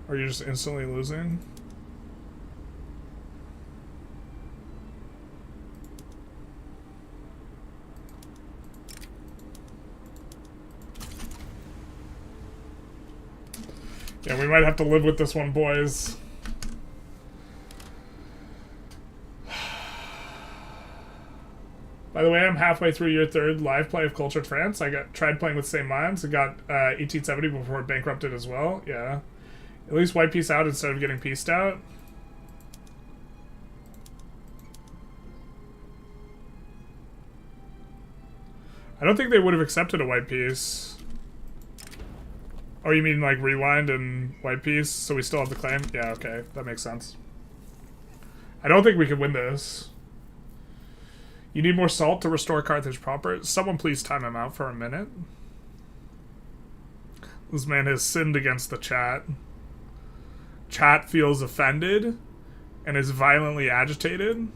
Or you're just instantly losing? Yeah, we might have to live with this one, boys. By the way, I'm halfway through your third live play of Cultured France. I tried playing with St. Minds. I got 1870 before it bankrupted as well. Yeah. At least white piece out instead of getting pieced out. I don't think they would have accepted a white piece. Oh, you mean like rewind and white piece, so we still have the claim? Yeah, okay, that makes sense. I don't think we can win this. You need more salt to restore Carthage proper? Someone please time him out for a minute. This man has sinned against the chat. Chat feels offended and is violently agitated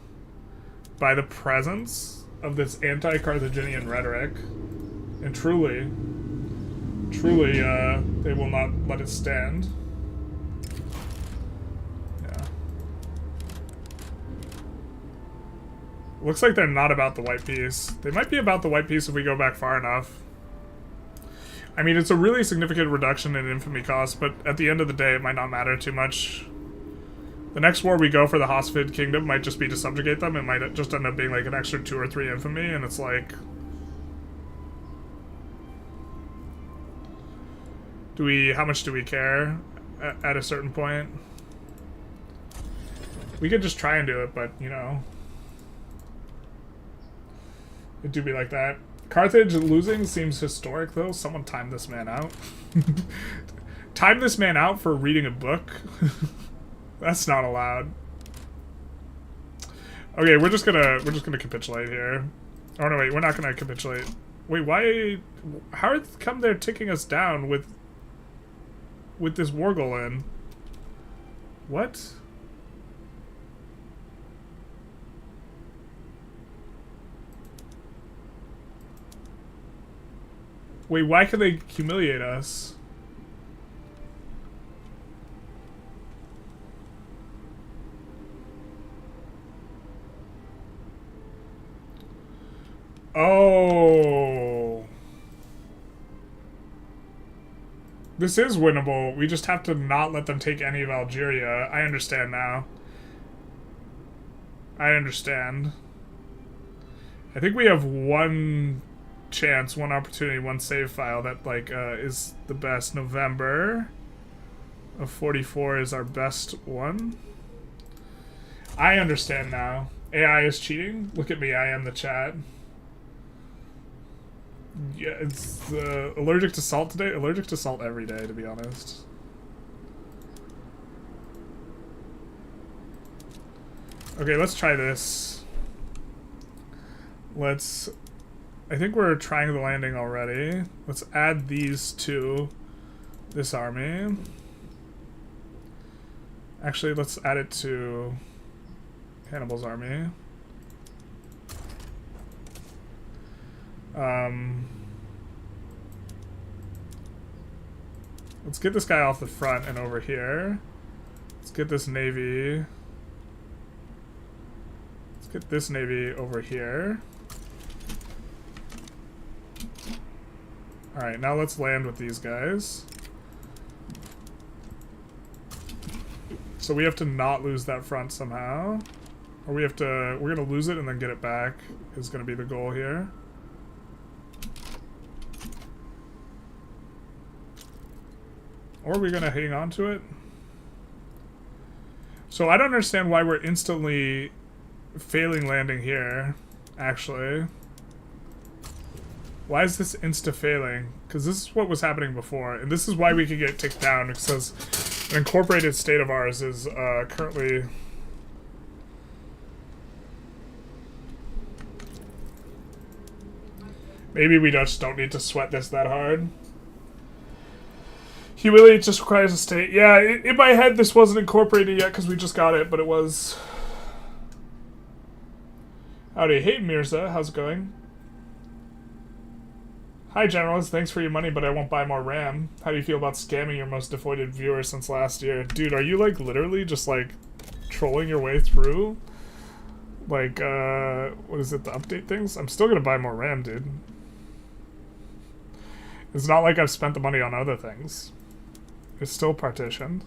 by the presence of this anti-Carthaginian rhetoric. And truly, they will not let it stand. Yeah. Looks like they're not about the white piece. They might be about the white piece if we go back far enough. I mean, it's a really significant reduction in infamy costs, but at the end of the day, it might not matter too much. The next war we go for the Hosfid Kingdom might just be to subjugate them. It might just end up being like an extra 2 or 3 infamy, and it's like... how much do we care at a certain point? We could just try and do it, but, you know. It do be like that. Carthage losing seems historic, though. Someone time this man out. Time this man out for reading a book? That's not allowed. Okay, we're just gonna capitulate here. Oh no, wait, we're not gonna capitulate. Wait, why? How come they're ticking us down with this war goal in? What? Wait, why can they humiliate us? Oh. This is winnable. We just have to not let them take any of Algeria. I understand now. I understand. I think we have one chance, one opportunity, one save file that, like, is the best. November of 44 is our best one. I understand now. AI is cheating? Look at me, I am the chat. Yeah, it's allergic to salt today? Allergic to salt every day, to be honest. Okay, let's try this. I think we're trying the landing already. Let's add these to this army. Actually, let's add it to Hannibal's army. Let's get this guy off the front and over here. Let's get this navy. Let's get this navy over here. Alright, now let's land with these guys. So we have to not lose that front somehow. Or we're gonna lose it and then get it back is gonna be the goal here. Or are we gonna hang on to it? So I don't understand why we're instantly failing landing here, actually. Why is this insta-failing? Because this is what was happening before, and this is why we could get ticked down, because an incorporated state of ours is currently... Maybe we just don't need to sweat this that hard. Humility just requires a state. Yeah, in my head this wasn't incorporated yet because we just got it, but it was. Howdy. Hey, Mirza. How's it going? Hi, Generalist. Thanks for your money, but I won't buy more RAM. How do you feel about scamming your most devoted viewers since last year? Dude, are you, like, literally just, like, trolling your way through? Like, what is it, the update things? I'm still gonna buy more RAM, dude. It's not like I've spent the money on other things. It's still partitioned.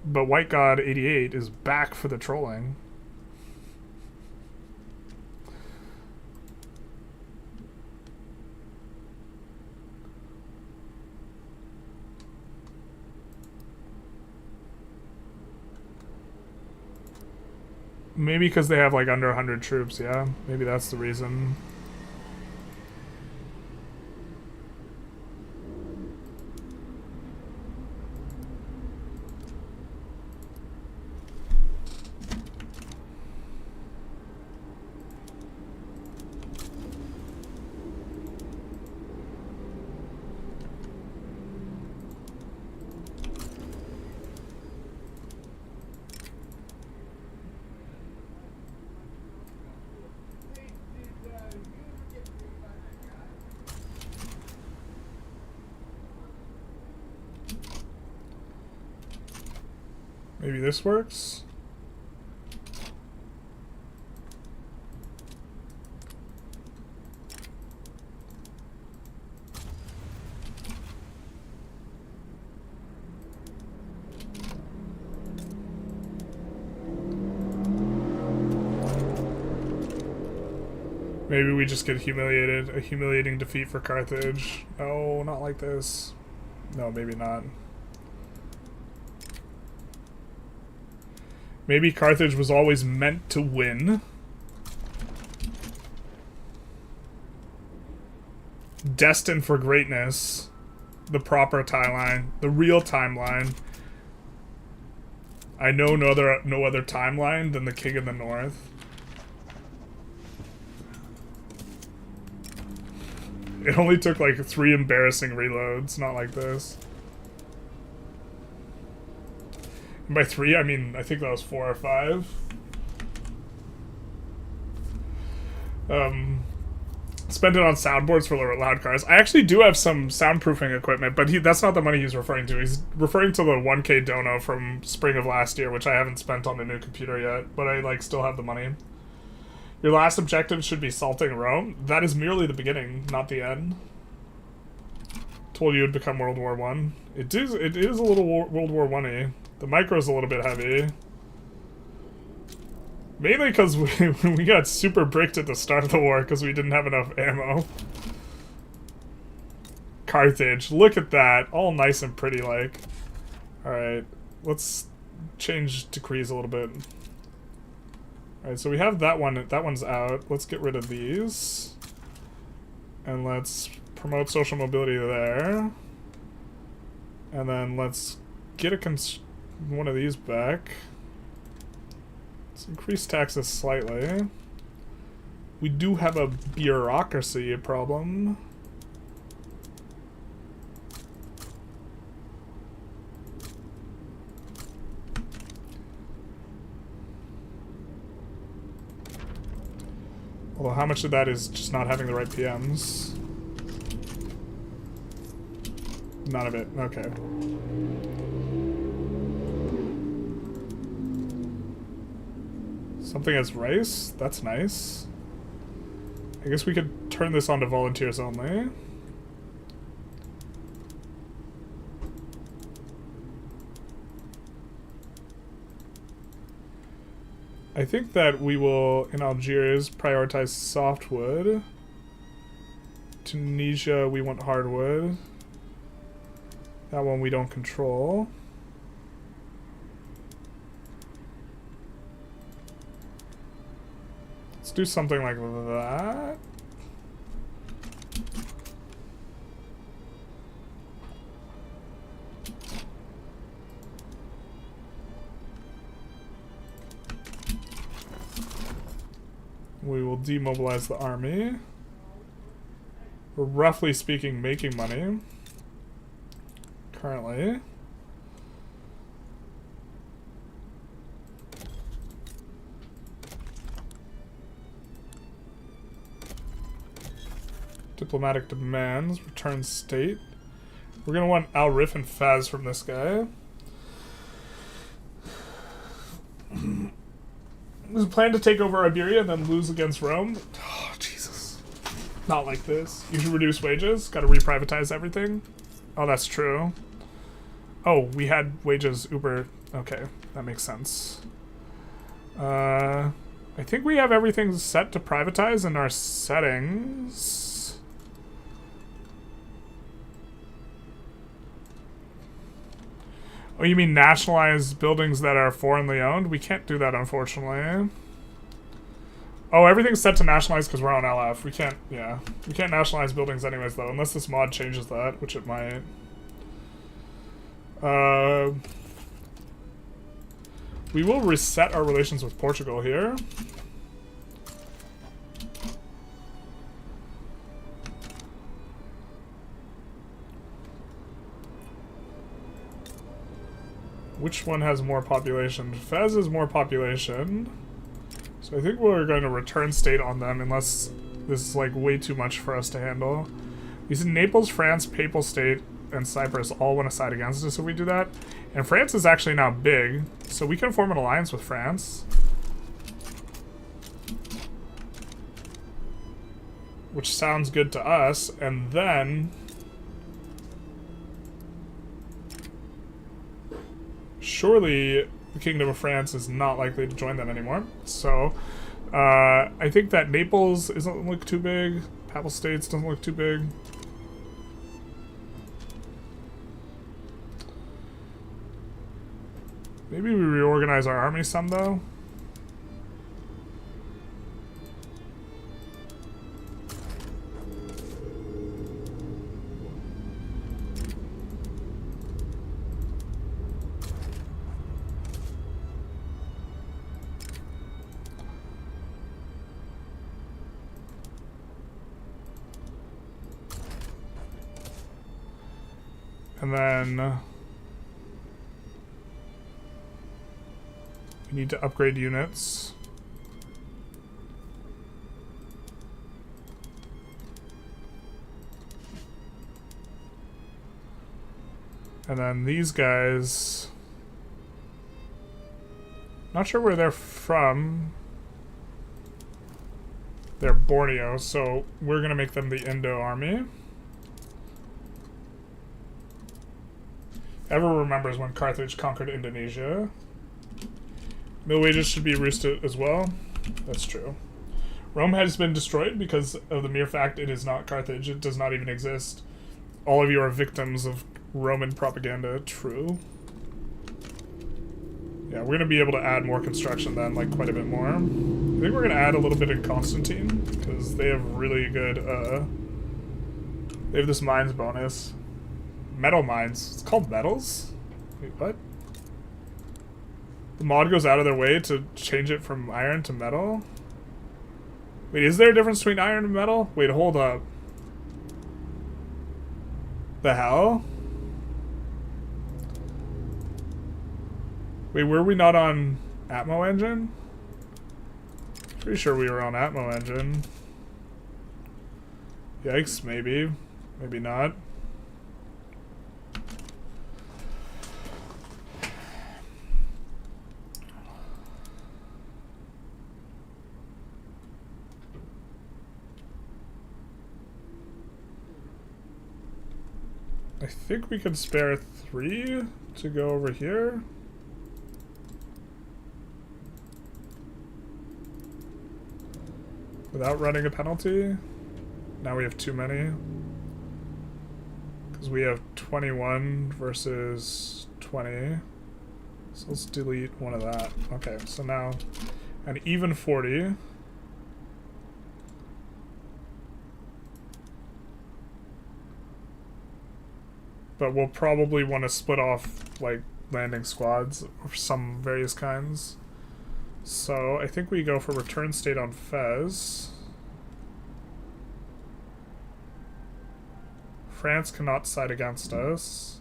But White God 88 is back for the trolling. Maybe because they have like under 100 troops, yeah. Maybe that's the reason. Maybe this works? Maybe we just get humiliated. A humiliating defeat for Carthage. No, not like this. No, maybe not. Maybe Carthage was always meant to win. Destined for greatness. The proper timeline. The real timeline. I know no other timeline than the King of the North. It only took like 3 embarrassing reloads, not like this. And by 3, I mean, I think that was 4 or 5. Spend it on soundboards for loud cars. I actually do have some soundproofing equipment, but that's not the money he's referring to. He's referring to the 1K dono from spring of last year, which I haven't spent on a new computer yet, but I like still have the money. Your last objective should be salting Rome. That is merely the beginning, not the end. Told you it would become World War I. It is a little World War I-y. The micro's a little bit heavy. Mainly because we got super bricked at the start of the war because we didn't have enough ammo. Carthage, look at that. All nice and pretty like. Alright, let's change decrees a little bit. Alright, so we have that one. That one's out. Let's get rid of these. And let's promote social mobility there. And then let's get one of these back. Let's increase taxes slightly. We do have a bureaucracy problem. Although how much of that is just not having the right PMs? None of it. Okay. Something as rice? That's nice. I guess we could turn this on to volunteers only. I think that we will, in Algiers, prioritize softwood. Tunisia, we want hardwood. That one we don't control. Let's do something like that. We will demobilize the army. We're roughly speaking making money. Currently. Diplomatic demands. Return state. We're going to want Al Rif and Fez from this guy. There's a plan to take over Iberia and then lose against Rome. Oh, Jesus. Not like this. You should reduce wages. Got to reprivatize everything. Oh, that's true. Oh, we had wages uber. Okay, that makes sense. I think we have everything set to privatize in our settings. Oh, you mean nationalize buildings that are foreignly owned? We can't do that, unfortunately. Oh, everything's set to nationalize because we're on LF. We can't, yeah. We can't nationalize buildings anyways, though, unless this mod changes that, which it might. We will reset our relations with Portugal here. Which one has more population? Fez has more population. So I think we're going to return state on them unless this is like way too much for us to handle. You see Naples, France, Papal State, and Cyprus all want to side against us if we do that. And France is actually now big, so we can form an alliance with France. Which sounds good to us, and then surely the Kingdom of France is not likely to join them anymore. So I think that Naples doesn't look too big. Papal States doesn't look too big. Maybe we reorganize our army some, though. And then we need to upgrade units. And then these guys, not sure where they're from. They're Borneo, so we're gonna make them the Indo army. Ever remembers when Carthage conquered Indonesia. Mill wages should be roosted as well. That's true. Rome has been destroyed because of the mere fact it is not Carthage. It does not even exist. All of you are victims of Roman propaganda. True. Yeah, we're going to be able to add more construction then, like quite a bit more. I think we're going to add a little bit in Constantine because they have really good, they have this mines bonus. Metal mines. It's called metals? Wait, what? The mod goes out of their way to change it from iron to metal? Wait, is there a difference between iron and metal? Wait, hold up. The hell? Wait, were we not on Atmo engine? Pretty sure we were on Atmo engine. Yikes, maybe. Maybe not. I think we could spare 3 to go over here. Without running a penalty. Now we have too many. Because we have 21 versus 20. So let's delete one of that. Okay, so now an even 40. But we'll probably want to split off, like, landing squads of some various kinds. So, I think we go for return state on Fez. France cannot side against us.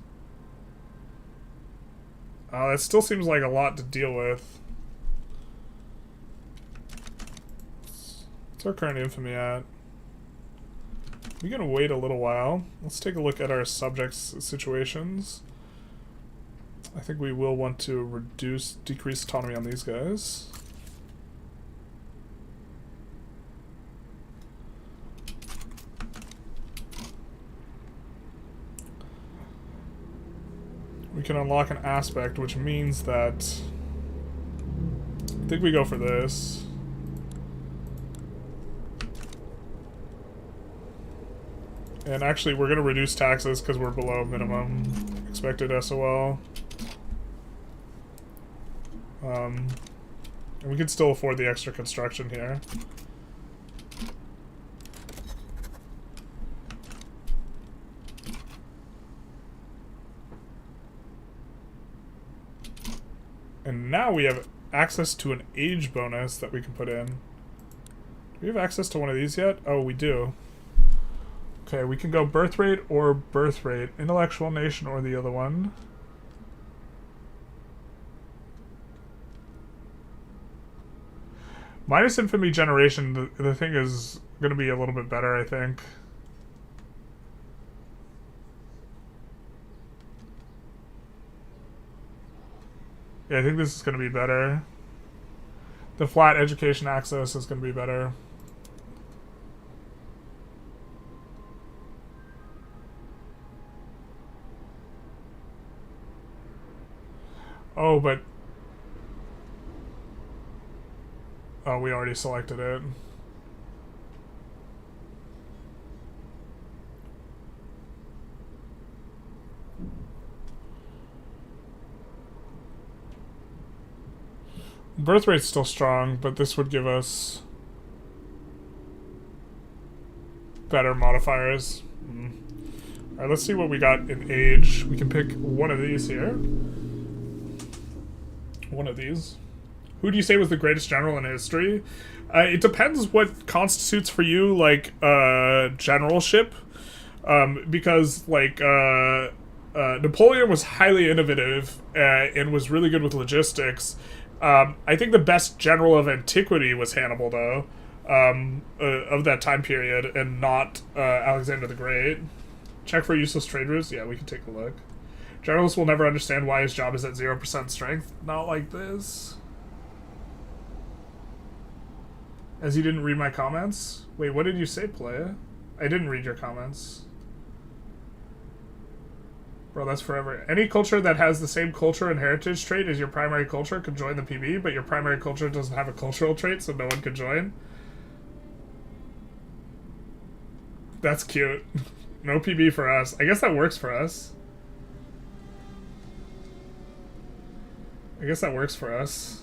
That still seems like a lot to deal with. What's our current infamy at? We're gonna wait a little while. Let's take a look at our subjects' situations. I think we will want to decrease autonomy on these guys. We can unlock an aspect, which means that I think we go for this. And actually, we're going to reduce taxes because we're below minimum expected SOL. And we can still afford the extra construction here. And now we have access to an age bonus that we can put in. Do we have access to one of these yet? Oh, we do. Okay, we can go birth rate or birth rate. Intellectual nation or the other one. Minus infamy generation, the thing is going to be a little bit better, I think. Yeah, I think this is going to be better. The flat education access is going to be better. Oh, but... Oh, we already selected it. Birth rate's still strong, but this would give us better modifiers. Alright, let's see what we got in age. We can pick one of these here. One of these. Who do you say was the greatest general in history? It depends what constitutes for you, like, generalship. Because, like, Napoleon was highly innovative and was really good with logistics. I think the best general of antiquity was Hannibal, though, of that time period, and not Alexander the Great. Check for useless trade routes? Yeah, we can take a look. Generalists will never understand why his job is at 0% strength. Not like this. As you didn't read my comments? Wait, what did you say, playa? I didn't read your comments. Bro, that's forever. Any culture that has the same culture and heritage trait as your primary culture can join the PB, but your primary culture doesn't have a cultural trait, so no one can join. That's cute. No PB for us. I guess that works for us. I guess that works for us.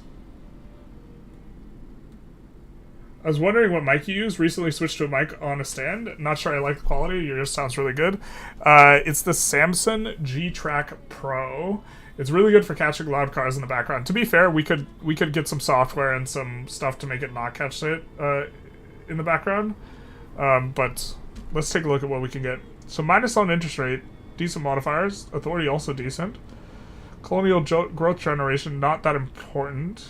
I was wondering what mic you use. Recently switched to a mic on a stand. Not sure I like the quality. Yours sounds really good. It's the Samson G-Track Pro. It's really good for catching loud cars in the background. To be fair, we could get some software and some stuff to make it not catch it in the background. But let's take a look at what we can get. So minus on interest rate, decent modifiers. Authority also decent. Colonial growth generation, not that important.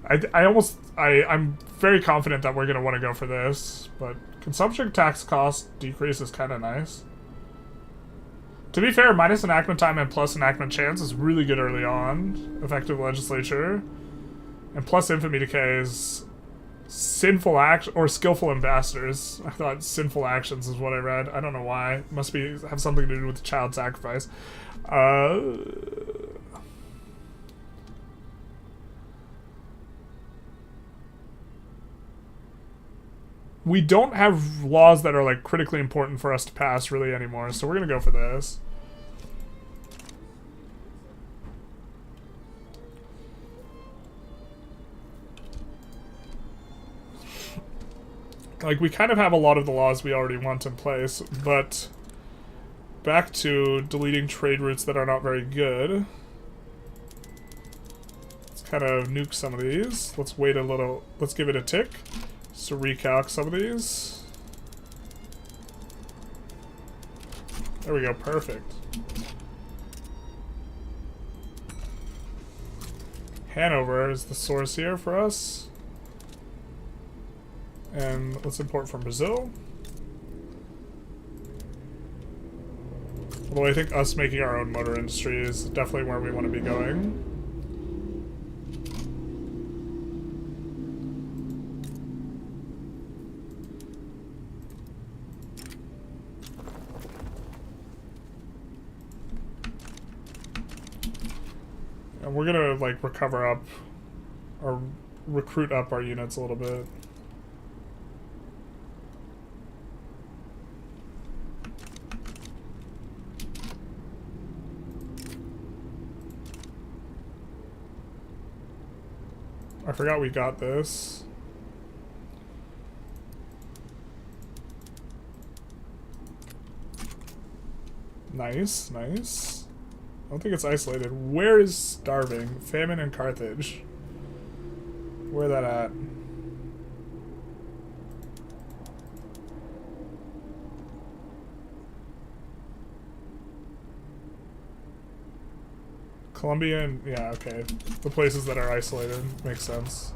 I'm very confident that we're going to want to go for this, but consumption tax cost decrease is kind of nice. To be fair, minus enactment time and plus enactment chance is really good early on. Effective legislature. And plus infamy decay is sinful action or skillful ambassadors. I thought sinful actions is what I read. I don't know why. It must have something to do with the child sacrifice. We don't have laws that are, like, critically important for us to pass really anymore, so we're gonna go for this. Like, we kind of have a lot of the laws we already want in place, but back to deleting trade routes that are not very good. Let's kind of nuke some of these. Let's wait a little. Let's give it a tick. So recalc some of these. There we go, perfect. Hanover is the source here for us. And let's import from Brazil. Although I think us making our own motor industry is definitely where we want to be going. And we're gonna, like, recover up, or recruit up our units a little bit. I forgot we got this. Nice, nice. I don't think it's isolated. Where is starving? Famine in Carthage. Where that at? Colombia and, yeah, okay. The places that are isolated. Makes sense.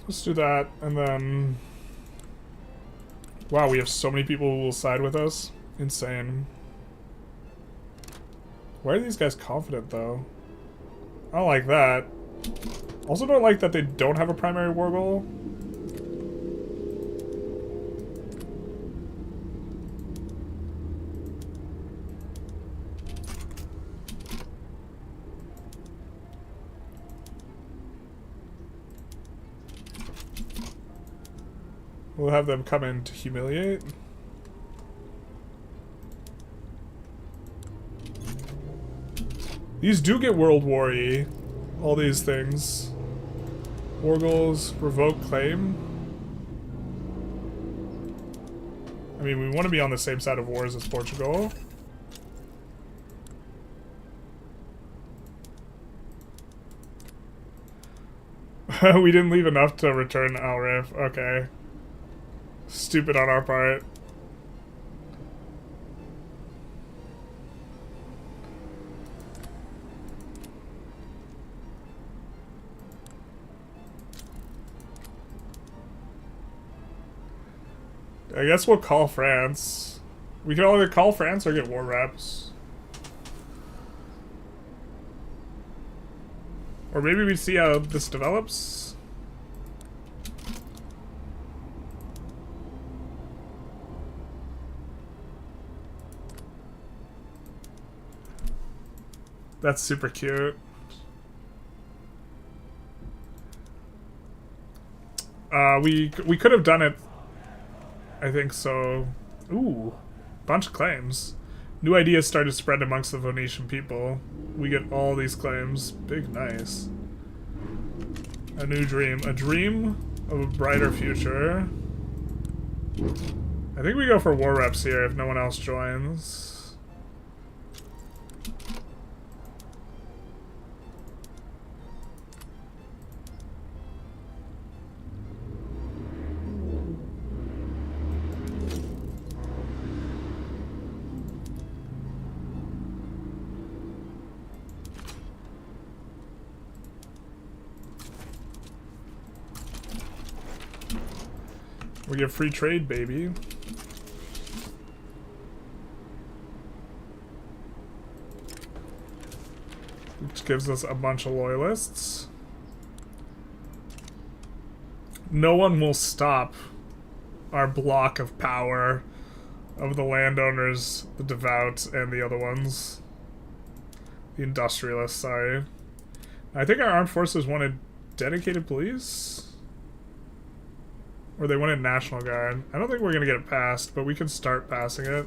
Let's do that, and then... Wow, we have so many people who will side with us. Insane. Why are these guys confident, though? I don't like that. Also don't like that they don't have a primary war goal. We'll have them come in to humiliate. These do get World War-y. All these things. War goals, revoke claim. I mean, we want to be on the same side of wars as Portugal. We didn't leave enough to return Al-Rif. Okay. Stupid on our part. I guess we'll call France. We can either call France or get war reps. Or maybe we see how this develops. That's super cute. We could have done it, I think so. Ooh, bunch of claims. New ideas started to spread amongst the Venetian people. We get all these claims. Big nice. A new dream. A dream of a brighter future. I think we go for war reps here if no one else joins. We get free trade, baby. Which gives us a bunch of loyalists. No one will stop our block of power of the landowners, the devout, and the other ones. The industrialists, sorry. I think our armed forces wanted dedicated police. Or they wanted National Guard. I don't think we're gonna get it passed, but we can start passing it.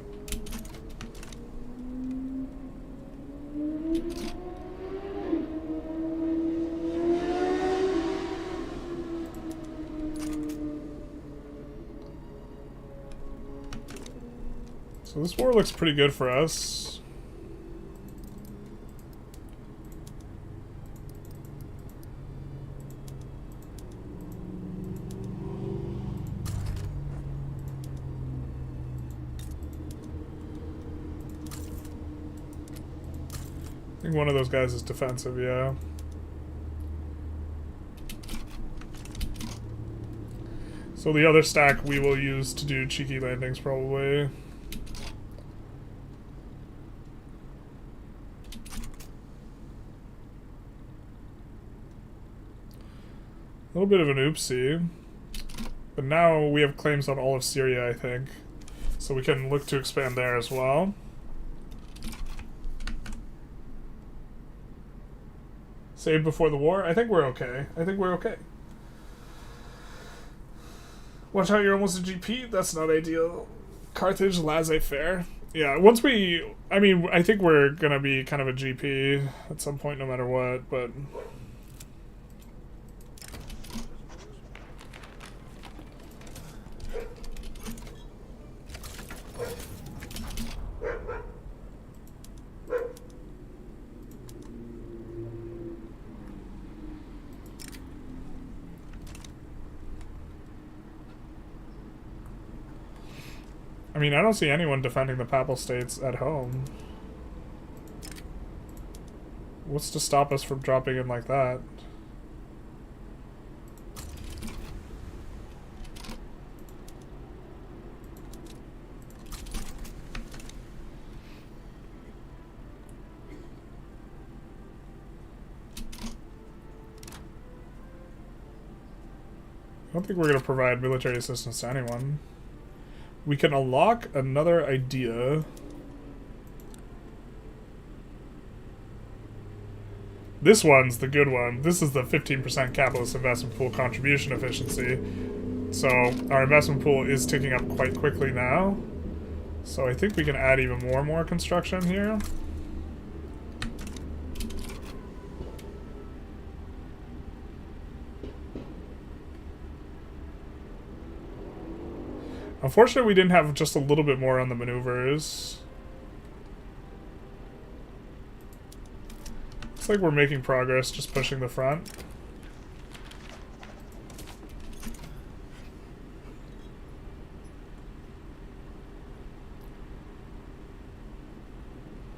So this war looks pretty good for us. I think one of those guys is defensive, yeah. So the other stack we will use to do cheeky landings, probably. A little bit of an oopsie. But now we have claims on all of Syria, I think. So we can look to expand there as well. Saved before the war? I think we're okay. I think we're okay. Watch out, you're almost a GP? That's not ideal. Carthage, laissez-faire. Yeah, once we... I mean, I think we're gonna be kind of a GP at some point, no matter what, but... I mean, I don't see anyone defending the Papal States at home. What's to stop us from dropping in like that? I don't think we're going to provide military assistance to anyone. We can unlock another idea. This one's the good one. This is the 15% capitalist investment pool contribution efficiency. So our investment pool is ticking up quite quickly now. So I think we can add even more construction here. Unfortunately, we didn't have just a little bit more on the maneuvers. Looks like we're making progress, just pushing the front.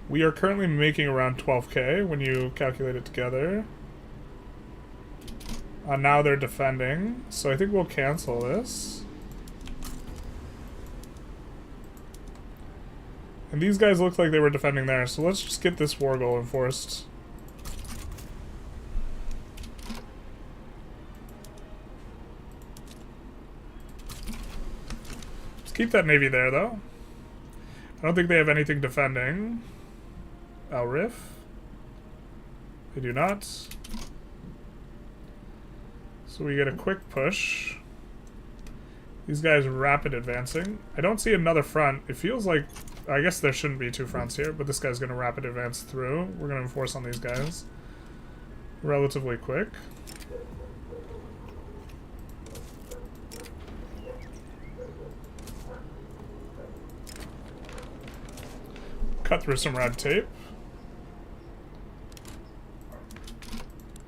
We are currently making around 12k when you calculate it together. Now they're defending, so I think we'll cancel this. And these guys look like they were defending there, so let's just get this war goal enforced. Let's keep that navy there, though. I don't think they have anything defending. Al Rif. They do not. So we get a quick push. These guys rapid advancing. I don't see another front. It feels like... I guess there shouldn't be two fronts here, but this guy's going to rapid advance through. We're going to enforce on these guys relatively quick. Cut through some red tape.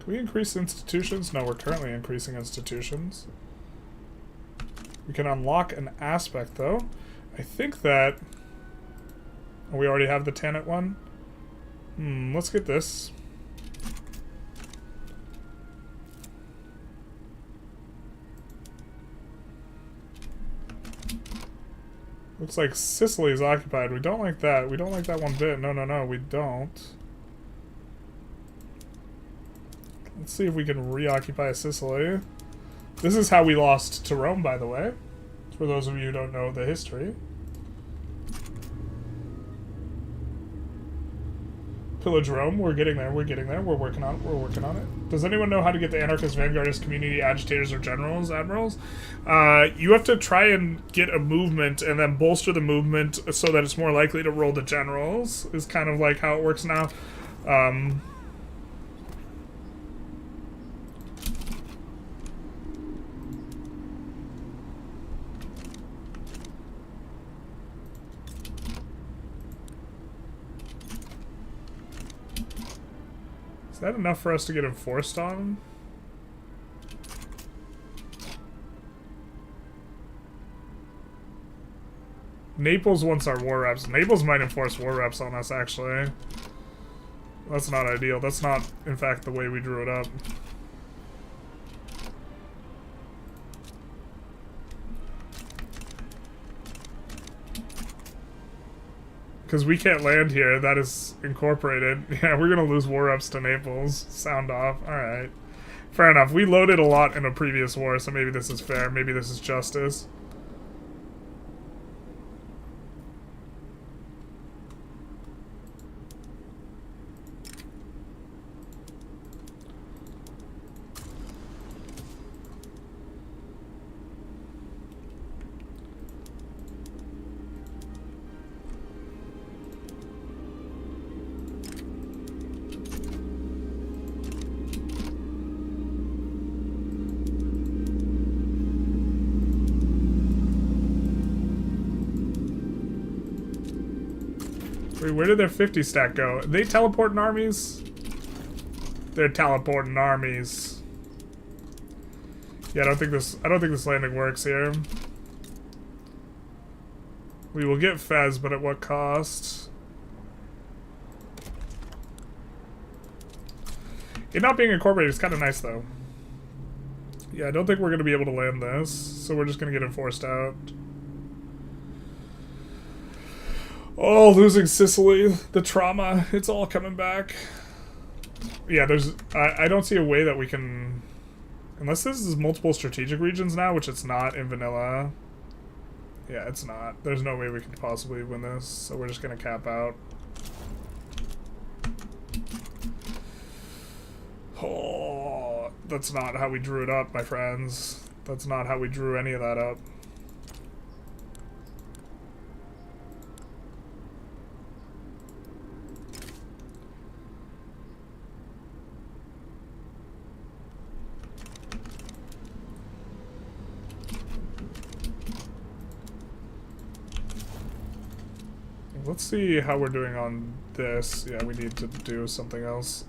Can we increase institutions? No, we're currently increasing institutions. We can unlock an aspect, though. I think that... We already have the Tanit one. Let's get this. Looks like Sicily is occupied. We don't like that. We don't like that one bit. No, we don't. Let's see if we can reoccupy Sicily. This is how we lost to Rome, by the way. For those of you who don't know the history. Pillage Rome, we're getting there, we're working on it. Does anyone know how to get the anarchist, vanguardist, community agitators, or generals, admirals? You have to try and get a movement and then bolster the movement so that it's more likely to roll the generals, is kind of like how it works now. that enough for us to get enforced on? Naples wants our war reps. Naples might enforce war reps on us, actually. That's not ideal. That's not, in fact, the way we drew it up. Because we can't land here. That is incorporated. Yeah, we're going to lose war reps to Naples. Sound off. Alright. Fair enough. We loaded a lot in a previous war, so maybe this is fair. Maybe this is justice. Wait, where did their 50 stack go? Are they teleporting armies? They're teleporting armies. Yeah, I don't think this landing works here. We will get Fez, but at what cost? It not being incorporated is kind of nice, though. Yeah, I don't think we're going to be able to land this, so we're just going to get enforced out. Oh, losing Sicily, the trauma, it's all coming back. Yeah, I don't see a way that we can, unless this is multiple strategic regions now, which it's not in vanilla. Yeah, it's not. There's no way we could possibly win this, so we're just gonna cap out. Oh, that's not how we drew it up, my friends. That's not how we drew any of that up. Let's see how we're doing on this. Yeah, we need to do something else.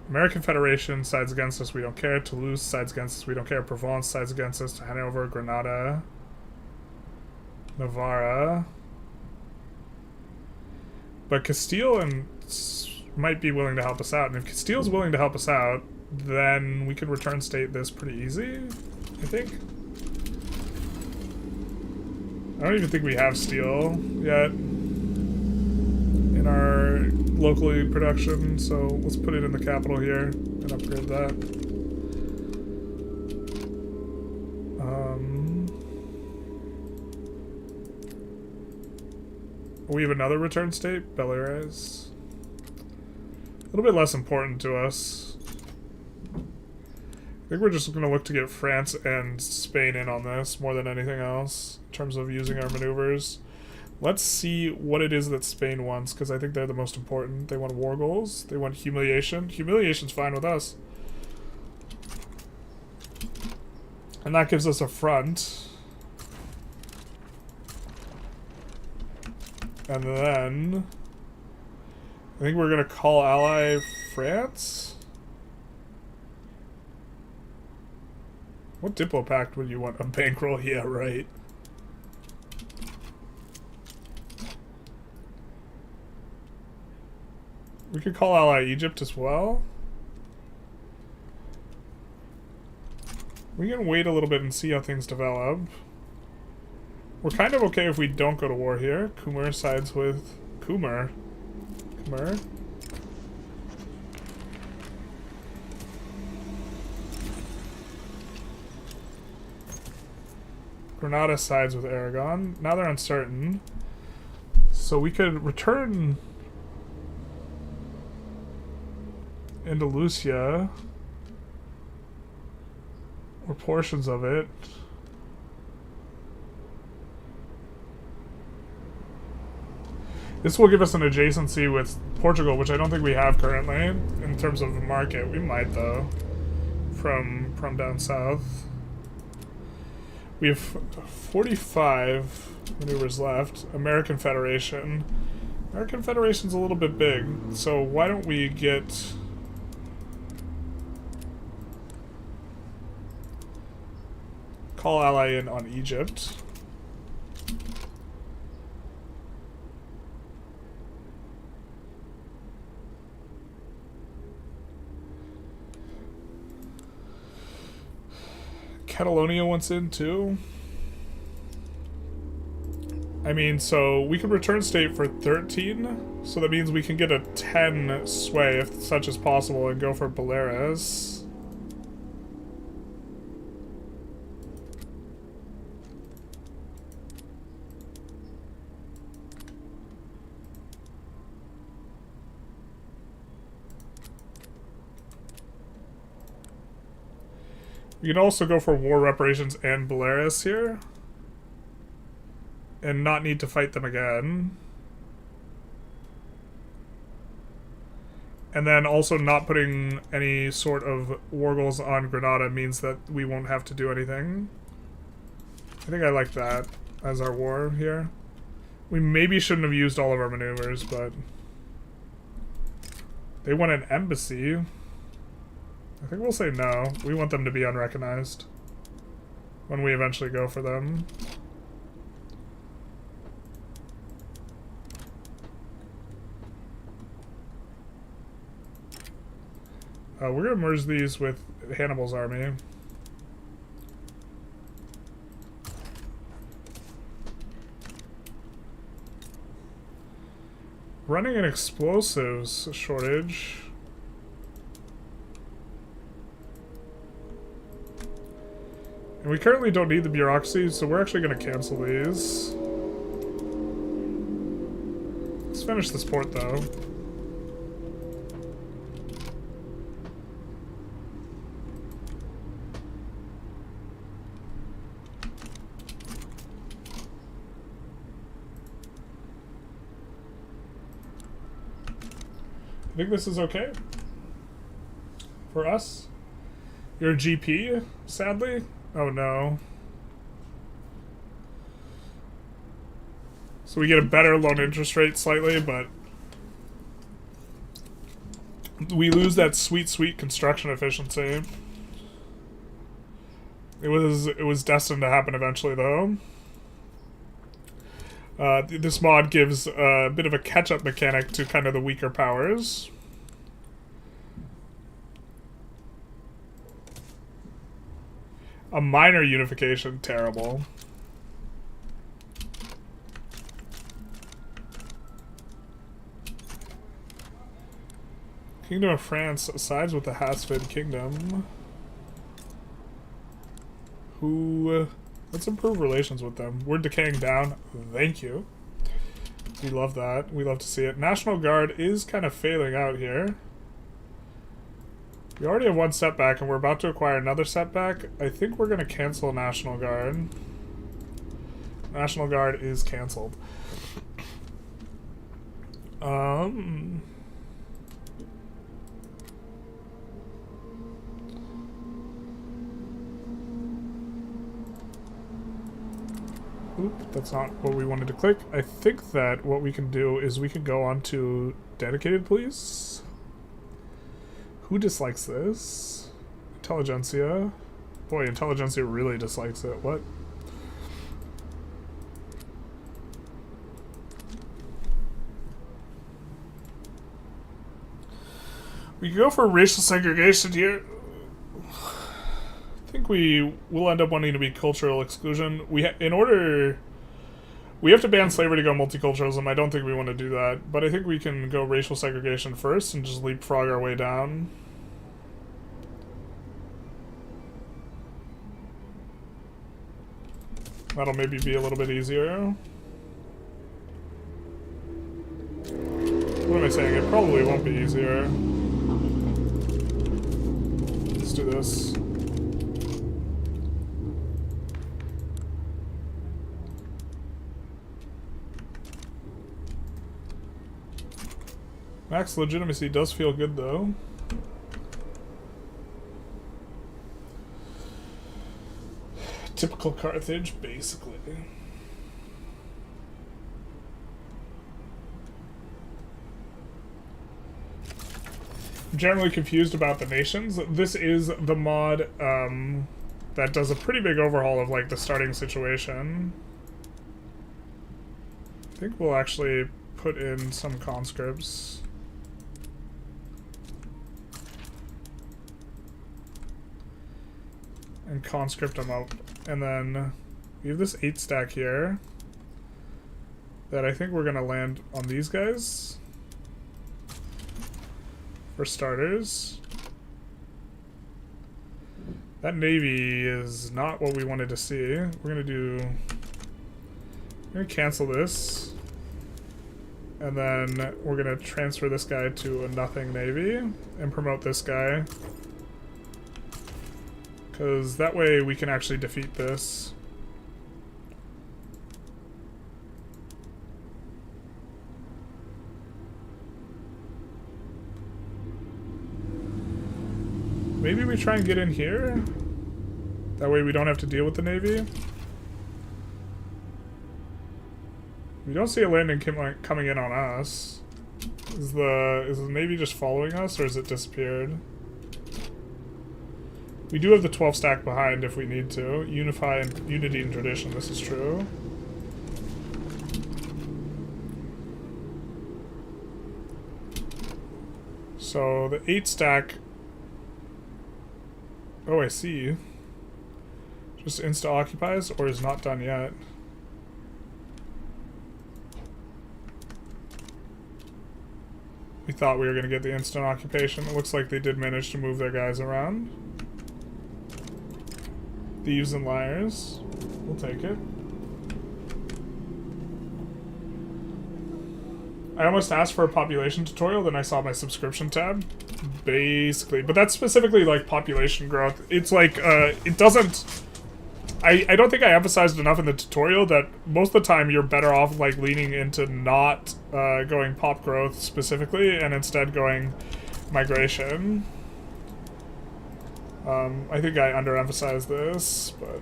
American Federation sides against us, we don't care. Toulouse sides against us, we don't care. Provence sides against us. Hanover, Granada, Navarra. But Castile and might be willing to help us out. And if Castile's willing to help us out, then we could return state this pretty easy, I think. I don't even think we have steel yet in our locally production, so let's put it in the capital here and upgrade that. We have another return state, Belarus. A little bit less important to us. I think we're just going to look to get France and Spain in on this more than anything else in terms of using our maneuvers. Let's see what it is that Spain wants, because I think they're the most important. They want war goals. They want humiliation. Humiliation's fine with us. And that gives us a front. And then I think we're going to call ally France. What Diplo Pact would you want? A bankroll? Yeah, right. We could call ally Egypt as well. We can wait a little bit and see how things develop. We're kind of okay if we don't go to war here. Kumar sides with Kumar. Granada sides with Aragon. Now they're uncertain. So we could return Andalusia, or portions of it. This will give us an adjacency with Portugal, which I don't think we have currently in terms of the market. We might, though, from down south. We have 45 maneuvers left. American Federation. American Federation's a little bit big, so why don't we get... Call ally in on Egypt. Catalonia wants in too. I mean, so we can return state for 13, so that means we can get a 10 sway if such is possible and go for Baleares. We can also go for war reparations and Baleares here. And not need to fight them again. And then also not putting any sort of war goals on Granada means that we won't have to do anything. I think I like that as our war here. We maybe shouldn't have used all of our maneuvers, but... They want an embassy. I think we'll say no. We want them to be unrecognized when we eventually go for them. We're going to merge these with Hannibal's army. Running an explosives shortage. And we currently don't need the bureaucracy, so we're actually going to cancel these. Let's finish this port, though. I think this is okay for us. You're a GP, sadly. Oh no. So we get a better loan interest rate slightly, but we lose that sweet, sweet construction efficiency. It was destined to happen eventually, though. This mod gives a bit of a catch-up mechanic to kind of the weaker powers. A minor unification, terrible. Kingdom of France sides with the Hasfid Kingdom. Let's improve relations with them. We're decaying down. Thank you. We love that. We love to see it. National Guard is kind of failing out here. We already have one setback, and we're about to acquire another setback. I think we're going to cancel National Guard. National Guard is canceled. Oop, that's not what we wanted to click. I think that what we can do is we can go on to dedicated police. Who dislikes this? Intelligentsia. Boy, Intelligentsia really dislikes it. What? We can go for racial segregation here. I think we will end up wanting to be cultural exclusion. We have to ban slavery to go multiculturalism. I don't think we want to do that, but I think we can go racial segregation first and just leapfrog our way down. That'll maybe be a little bit easier. What am I saying? It probably won't be easier. Let's do this. Max legitimacy does feel good, though. Typical Carthage, basically. I'm generally confused about the nations. This is the mod that does a pretty big overhaul of like the starting situation. I think we'll actually put in some conscripts. And conscript them out. And then we have this 8 stack here that I think we're going to land on these guys. For starters. That navy is not what we wanted to see. We're going to cancel this. And then we're going to transfer this guy to a nothing navy and promote this guy. Because that way we can actually defeat this. Maybe we try and get in here? That way we don't have to deal with the navy. We don't see a landing coming in on us. Is the navy just following us, or has it disappeared? We do have the 12 stack behind if we need to. Unify and unity and tradition, this is true. So the 8 stack. Oh, I see. Just insta occupies or is not done yet. We thought we were going to get the instant occupation. It looks like they did manage to move their guys around. Thieves and liars. We'll take it. I almost asked for a population tutorial, then I saw my subscription tab. Basically. But that's specifically like population growth. It's like, it doesn't... I don't think I emphasized enough in the tutorial that most of the time you're better off like leaning into not going pop growth specifically and instead going migration. I think I underemphasized this, but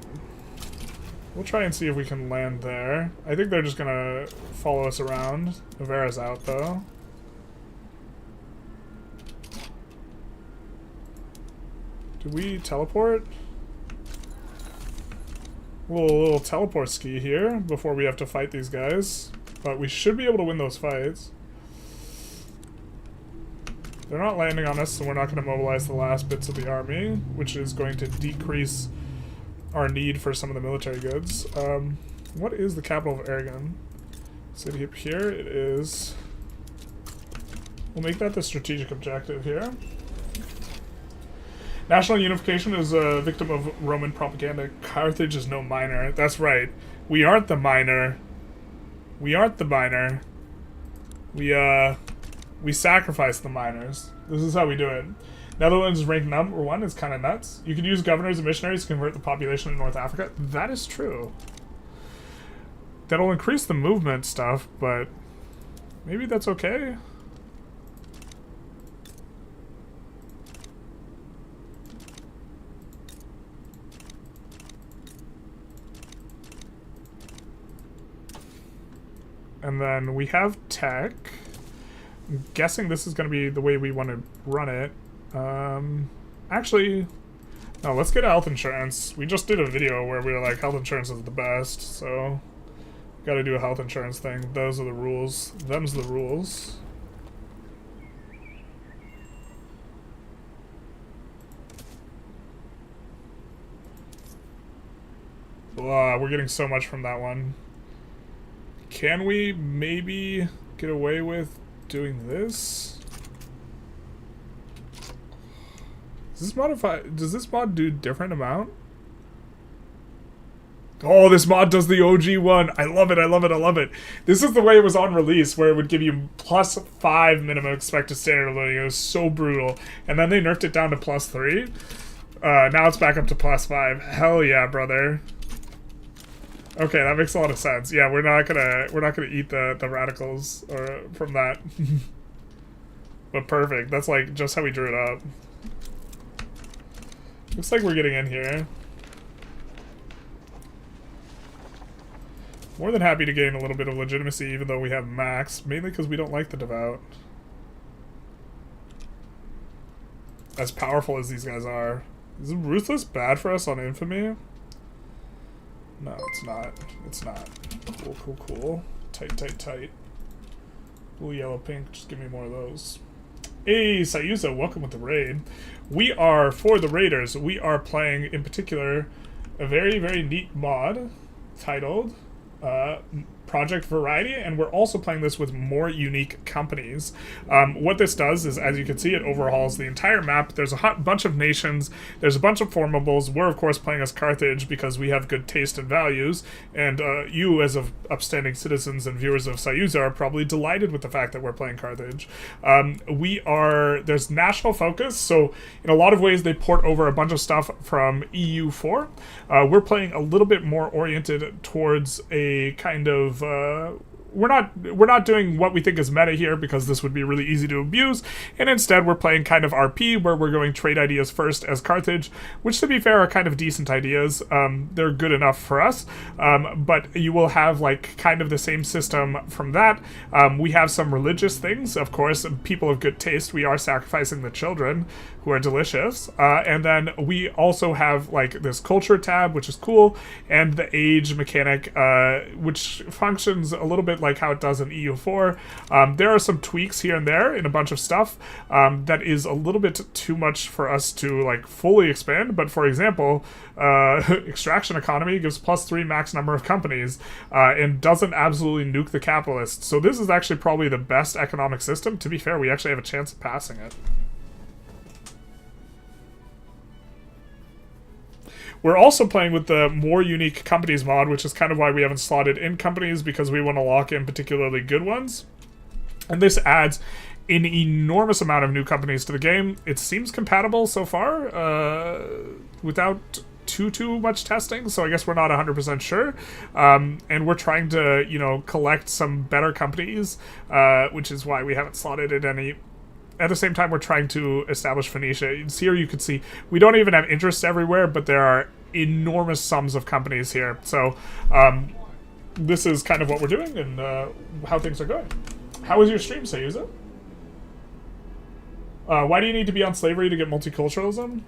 we'll try and see if we can land there. I think they're just gonna follow us around. Avera's out though. Do we teleport? A little teleport ski here before we have to fight these guys. But we should be able to win those fights. They're not landing on us, so we're not going to mobilize the last bits of the army, which is going to decrease our need for some of the military goods. What is the capital of Aragon? City up here, it is. We'll make that the strategic objective here. National unification is a victim of Roman propaganda. Carthage is no minor. That's right. We aren't the minor. We aren't the minor. We sacrifice the minors. This is how we do it. Netherlands is ranked number 1. It's kind of nuts. You can use governors and missionaries to convert the population in North Africa. That is true. That'll increase the movement stuff, but maybe that's okay. And then we have tech. I'm guessing this is going to be the way we want to run it. Actually, no, let's get health insurance. We just did a video where we were like, health insurance is the best, so got to do a health insurance thing. Those are the rules. Them's the rules. We're getting so much from that one. Can we maybe get away with doing this? Does this mod do different amount? Oh, this mod does the OG one. I love it, I love it, I love it. This is the way it was on release, where it would give you +5 minimum expected standard loading. It was so brutal. And then they nerfed it down to +3. Now it's back up to +5. Hell yeah, brother. Okay, that makes a lot of sense. Yeah, we're not gonna eat the radicals or from that. But perfect. That's like just how we drew it up. Looks like we're getting in here. More than happy to gain a little bit of legitimacy even though we have max. Mainly because we don't like the devout. As powerful as these guys are. Is Ruthless bad for us on infamy? No, it's not. It's not. Cool, cool, cool. Tight, tight, tight. Blue, yellow, pink. Just give me more of those. Hey, Sayuza, welcome with the raid. We are, for the raiders, we are playing, in particular, a very, very neat mod titled Project Variety, and we're also playing this with more unique companies. What this does is, as you can see, it overhauls the entire map. There's a bunch of nations, there's a bunch of formables. We're, of course, playing as Carthage because we have good taste and values, and you, as of upstanding citizens and viewers of Sayuza, are probably delighted with the fact that we're playing Carthage. There's national focus, so in a lot of ways they port over a bunch of stuff from EU4. We're playing a little bit more oriented towards a kind of we're not doing what we think is meta here because this would be really easy to abuse, and instead we're playing kind of RP where we're going trade ideas first as Carthage, which to be fair are kind of decent ideas. They're good enough for us, but you will have like kind of the same system from that. We have some religious things, of course, people of good taste. We are sacrificing the children who are delicious, and then we also have like this culture tab, which is cool, and the age mechanic, which functions a little bit like how it does in EU4. There are some tweaks here and there in a bunch of stuff that is a little bit too much for us to like fully expand, but for example, extraction economy gives +3 max number of companies and doesn't absolutely nuke the capitalists. So this is actually probably the best economic system. To be fair, we actually have a chance of passing it. We're also playing with the more unique companies mod, which is kind of why we haven't slotted in companies, because we want to lock in particularly good ones. And this adds an enormous amount of new companies to the game. It seems compatible so far, without too much testing, so I guess we're not 100% sure. And we're trying to, you know, collect some better companies, which is why we haven't slotted in any. At the same time, we're trying to establish Phoenicia. Here you can see we don't even have interests everywhere, but there are enormous sums of companies here. So this is kind of what we're doing and how things are going. How was your stream, Sayuza? Why do you need to be on slavery to get multiculturalism?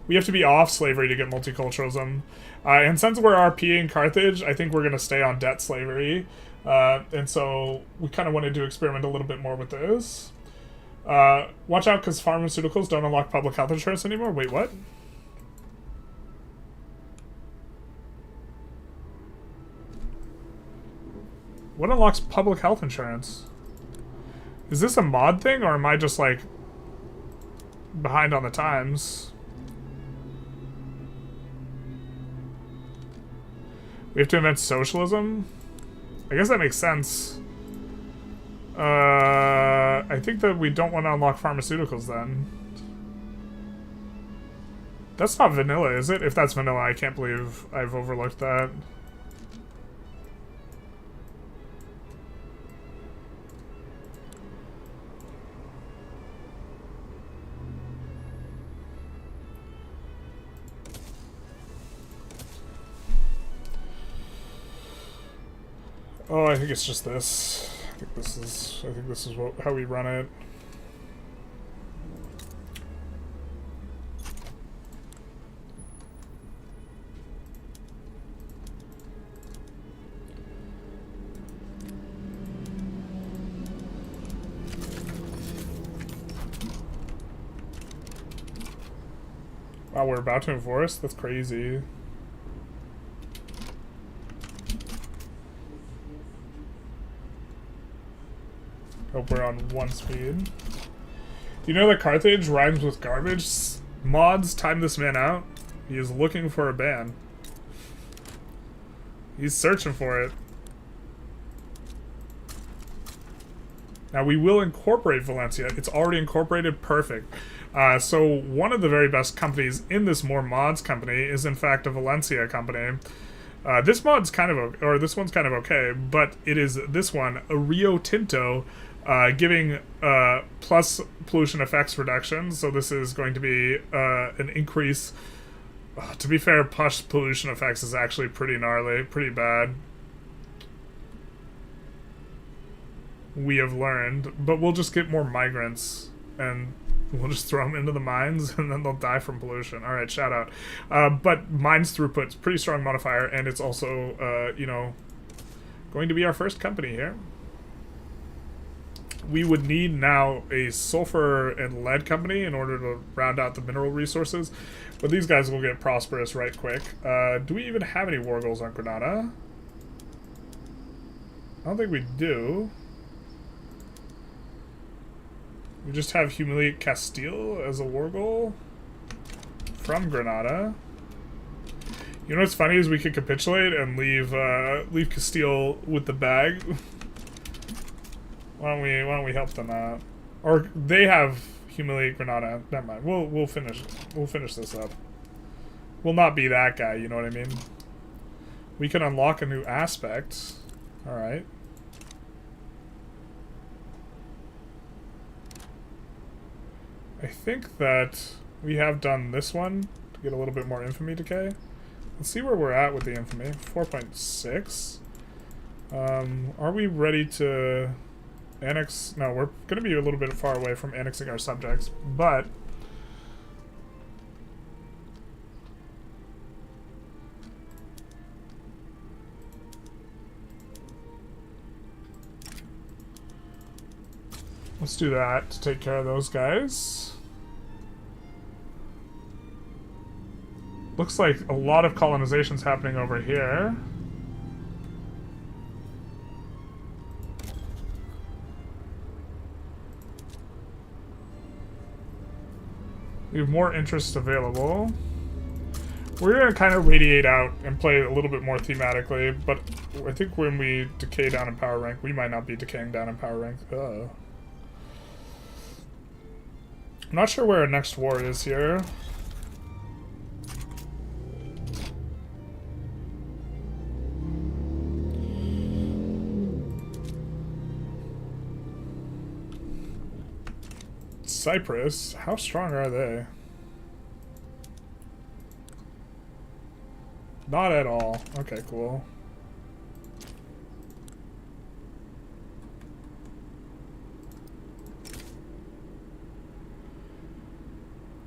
We have to be off slavery to get multiculturalism. And since we're RPing Carthage, I think we're going to stay on debt slavery. And so we kind of wanted to experiment a little bit more with this. Watch out, because pharmaceuticals don't unlock public health insurance anymore. Wait, what? What unlocks public health insurance? Is this a mod thing, or am I just, like, behind on the times? We have to invent socialism? I guess that makes sense. I think that we don't want to unlock pharmaceuticals then. That's not vanilla, is it? If that's vanilla, I can't believe I've overlooked that. Oh, I think it's just this. I think this is how we run it. Wow, we're about to enforce? That's crazy. Hope we're on 1 speed. Do you know that Carthage rhymes with garbage? Mods, time this man out. He is looking for a ban. He's searching for it. Now we will incorporate Valencia. It's already incorporated. Perfect. So one of the very best companies in this more mods company is in fact a Valencia company. This mod's kind of, or this one's kind of okay, but it is this one, a Rio Tinto, giving plus pollution effects reduction. So this is going to be an increase. To be fair, plus pollution effects is actually pretty gnarly, pretty bad. We have learned, but we'll just get more migrants and we'll just throw them into the mines and then they'll die from pollution. All right, shout out. But mines throughput's pretty strong modifier, and it's also, you know, going to be our first company here. We would need now a sulfur and lead company in order to round out the mineral resources, but these guys will get prosperous right quick. Do we even have any war goals on Granada? I don't think we do. We just have humiliate Castile as a war goal from Granada. You know what's funny is we could capitulate and leave Castile with the bag. Why don't we help them out? Or they have humiliate Granada. Never mind. We'll finish this up. We'll not be that guy. You know what I mean? We can unlock a new aspect. All right. I think that we have done this one to get a little bit more infamy decay. Let's see where we're at with the infamy. 4.6. Are we ready to annex? No, we're going to be a little bit far away from annexing our subjects, but let's do that to take care of those guys. Looks like a lot of colonization's happening over here. We have more interest available. We're going to kind of radiate out and play a little bit more thematically, but I think when we decay down in power rank, we might not be decaying down in power rank. I'm not sure where our next war is here. Cyprus? How strong are they? Not at all. Okay, cool.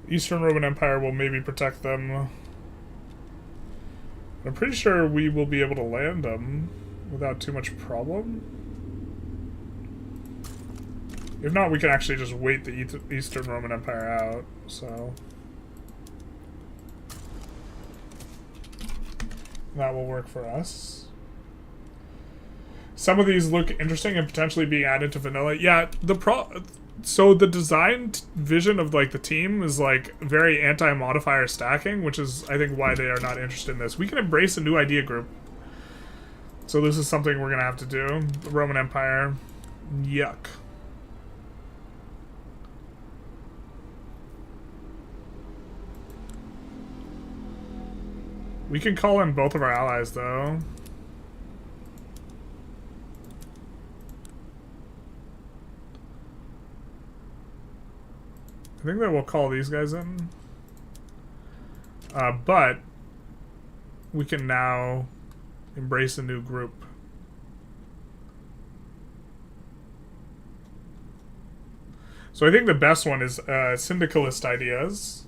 Eastern Roman Empire will maybe protect them. I'm pretty sure we will be able to land them without too much problem. If not, we can actually just wait the Eastern Roman Empire out, so that will work for us. Some of these look interesting and potentially being added to vanilla. Yeah, so the design vision of like the team is like very anti-modifier stacking, which is I think why they are not interested in this. We can embrace a new idea group. So this is something we're gonna have to do. The Roman Empire. Yuck. We can call in both of our allies, though. I think that we'll call these guys in. But we can now embrace a new group. So I think the best one is syndicalist ideas,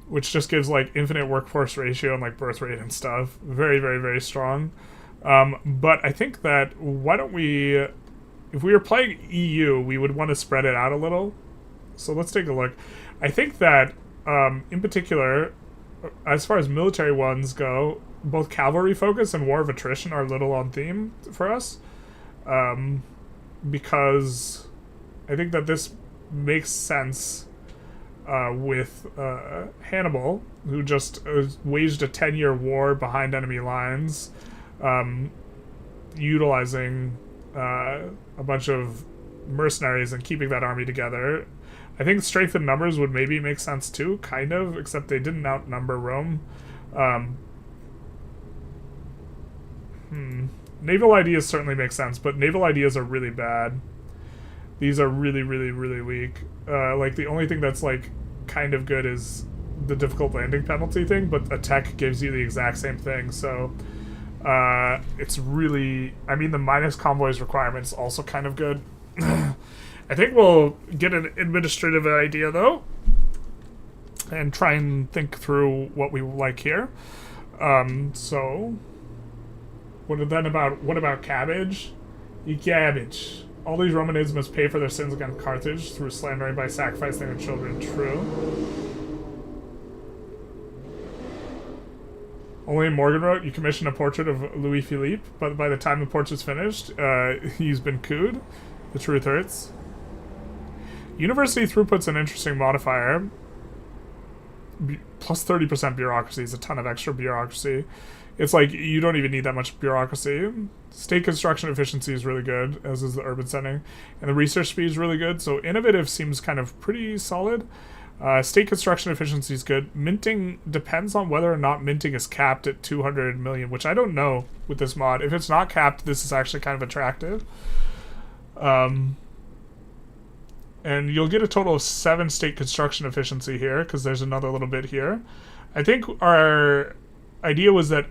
which just gives like infinite workforce ratio and like birth rate and stuff. Very, very, very strong. But I think that why don't we, if we were playing EU, we would want to spread it out a little. So let's take a look. I think that in particular, as far as military ones go, both cavalry focus and war of attrition are a little on theme for us. Because I think that this makes sense with Hannibal, who just waged a 10-year war behind enemy lines, utilizing a bunch of mercenaries and keeping that army together. I think strength in numbers would maybe make sense too, kind of, except they didn't outnumber Rome. Naval ideas certainly make sense, but naval ideas are really bad. These are really, really, really weak. Like, the only thing that's, like, kind of good is the difficult landing penalty thing, but a tech gives you the exact same thing, so... it's really... I mean, the minus convoys requirement's also kind of good. I think we'll get an administrative idea, though, and try and think through what we like here. So... What about cabbage? Eat cabbage. All these Romanids must pay for their sins against Carthage through slandering by sacrificing their children. True. Only Morgan wrote, you commissioned a portrait of Louis Philippe, but by the time the portrait's finished, he's been cooed. The truth hurts. University throughput's an interesting modifier. Plus 30% bureaucracy is a ton of extra bureaucracy. It's like, you don't even need that much bureaucracy. State construction efficiency is really good, as is the urban setting. And the research speed is really good, so innovative seems kind of pretty solid. State construction efficiency is good. Minting depends on whether or not minting is capped at 200 million, which I don't know with this mod. If it's not capped, this is actually kind of attractive. And you'll get a total of 7 state construction efficiency here, because there's another little bit here. I think our idea was that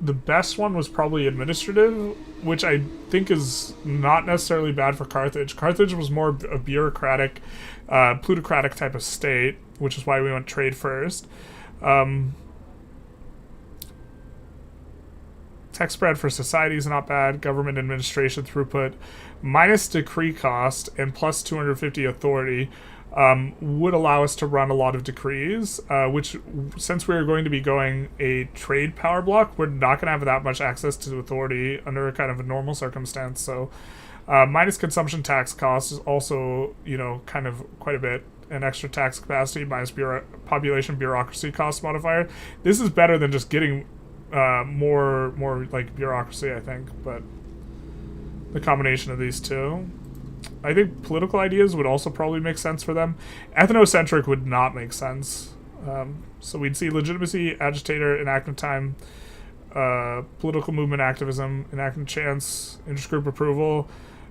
the best one was probably administrative, which I think is not necessarily bad for Carthage. Carthage was more a bureaucratic, plutocratic type of state, which is why we went trade first. Tech spread for society is not bad. Government administration throughput minus decree cost and plus 250 authority would allow us to run a lot of decrees, which, since we're going to be going a trade power block, we're not going to have that much access to authority under a kind of a normal circumstance. So minus consumption tax cost is also, you know, kind of quite a bit. An extra tax capacity minus population bureaucracy cost modifier. This is better than just getting more like bureaucracy, I think, but the combination of these two. I think political ideas would also probably make sense for them. Ethnocentric would not make sense. So we'd see legitimacy, agitator, enactment time, political movement activism, enactment chance, interest-group approval.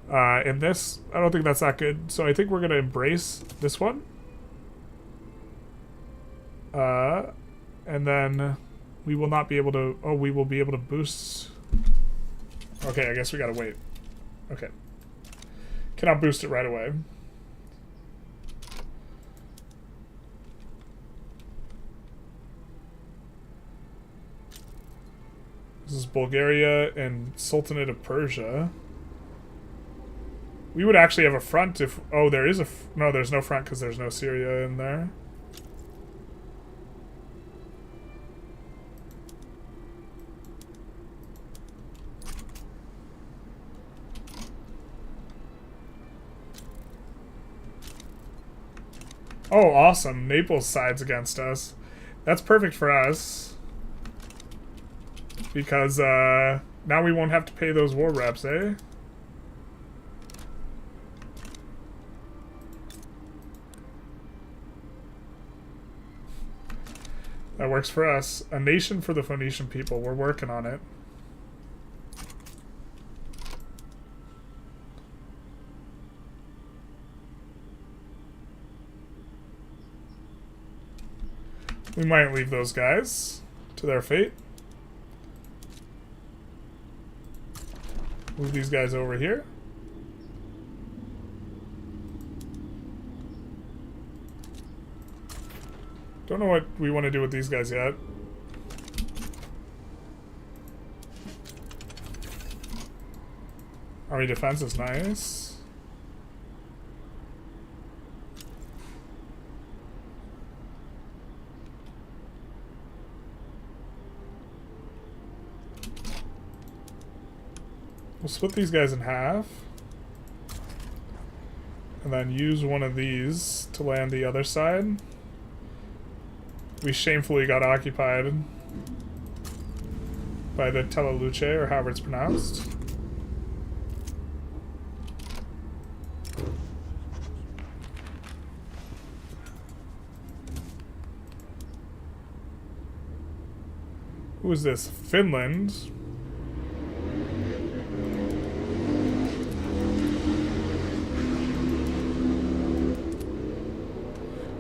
And this, I don't think that's that good. So I think we're going to embrace this one. And then we will not be able to... Oh, we will be able to boost... Okay, I guess we gotta wait. Okay. Cannot boost it right away. This is Bulgaria and Sultanate of Persia. We would actually have a front if... Oh, there is a... No, there's no front because there's no Syria in there. Oh, awesome. Naples sides against us. That's perfect for us. Because, now we won't have to pay those war reps, eh? That works for us. A nation for the Phoenician people. We're working on it. We might leave those guys to their fate. Move these guys over here. Don't know what we want to do with these guys yet. Army defense is nice. We'll split these guys in half. And then use one of these to land the other side. We shamefully got occupied by the Teleluce, or however it's pronounced. Who is this? Finland.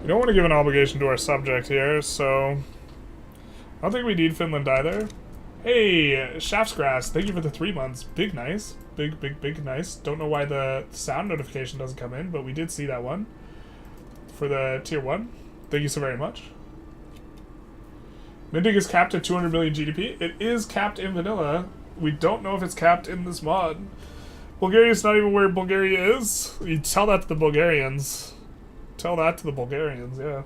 We don't want to give an obligation to our subject here, so I don't think we need Finland either. Hey, Shaftsgrass, thank you for the 3 months. Big nice. Big nice. Don't know why the sound notification doesn't come in, but we did see that one. For the tier 1. Thank you so very much. Minting is capped at 200 million GDP. It is capped in vanilla. We don't know if it's capped in this mod. Bulgaria's not even where Bulgaria is. You tell that to the Bulgarians. Tell that to the Bulgarians, yeah.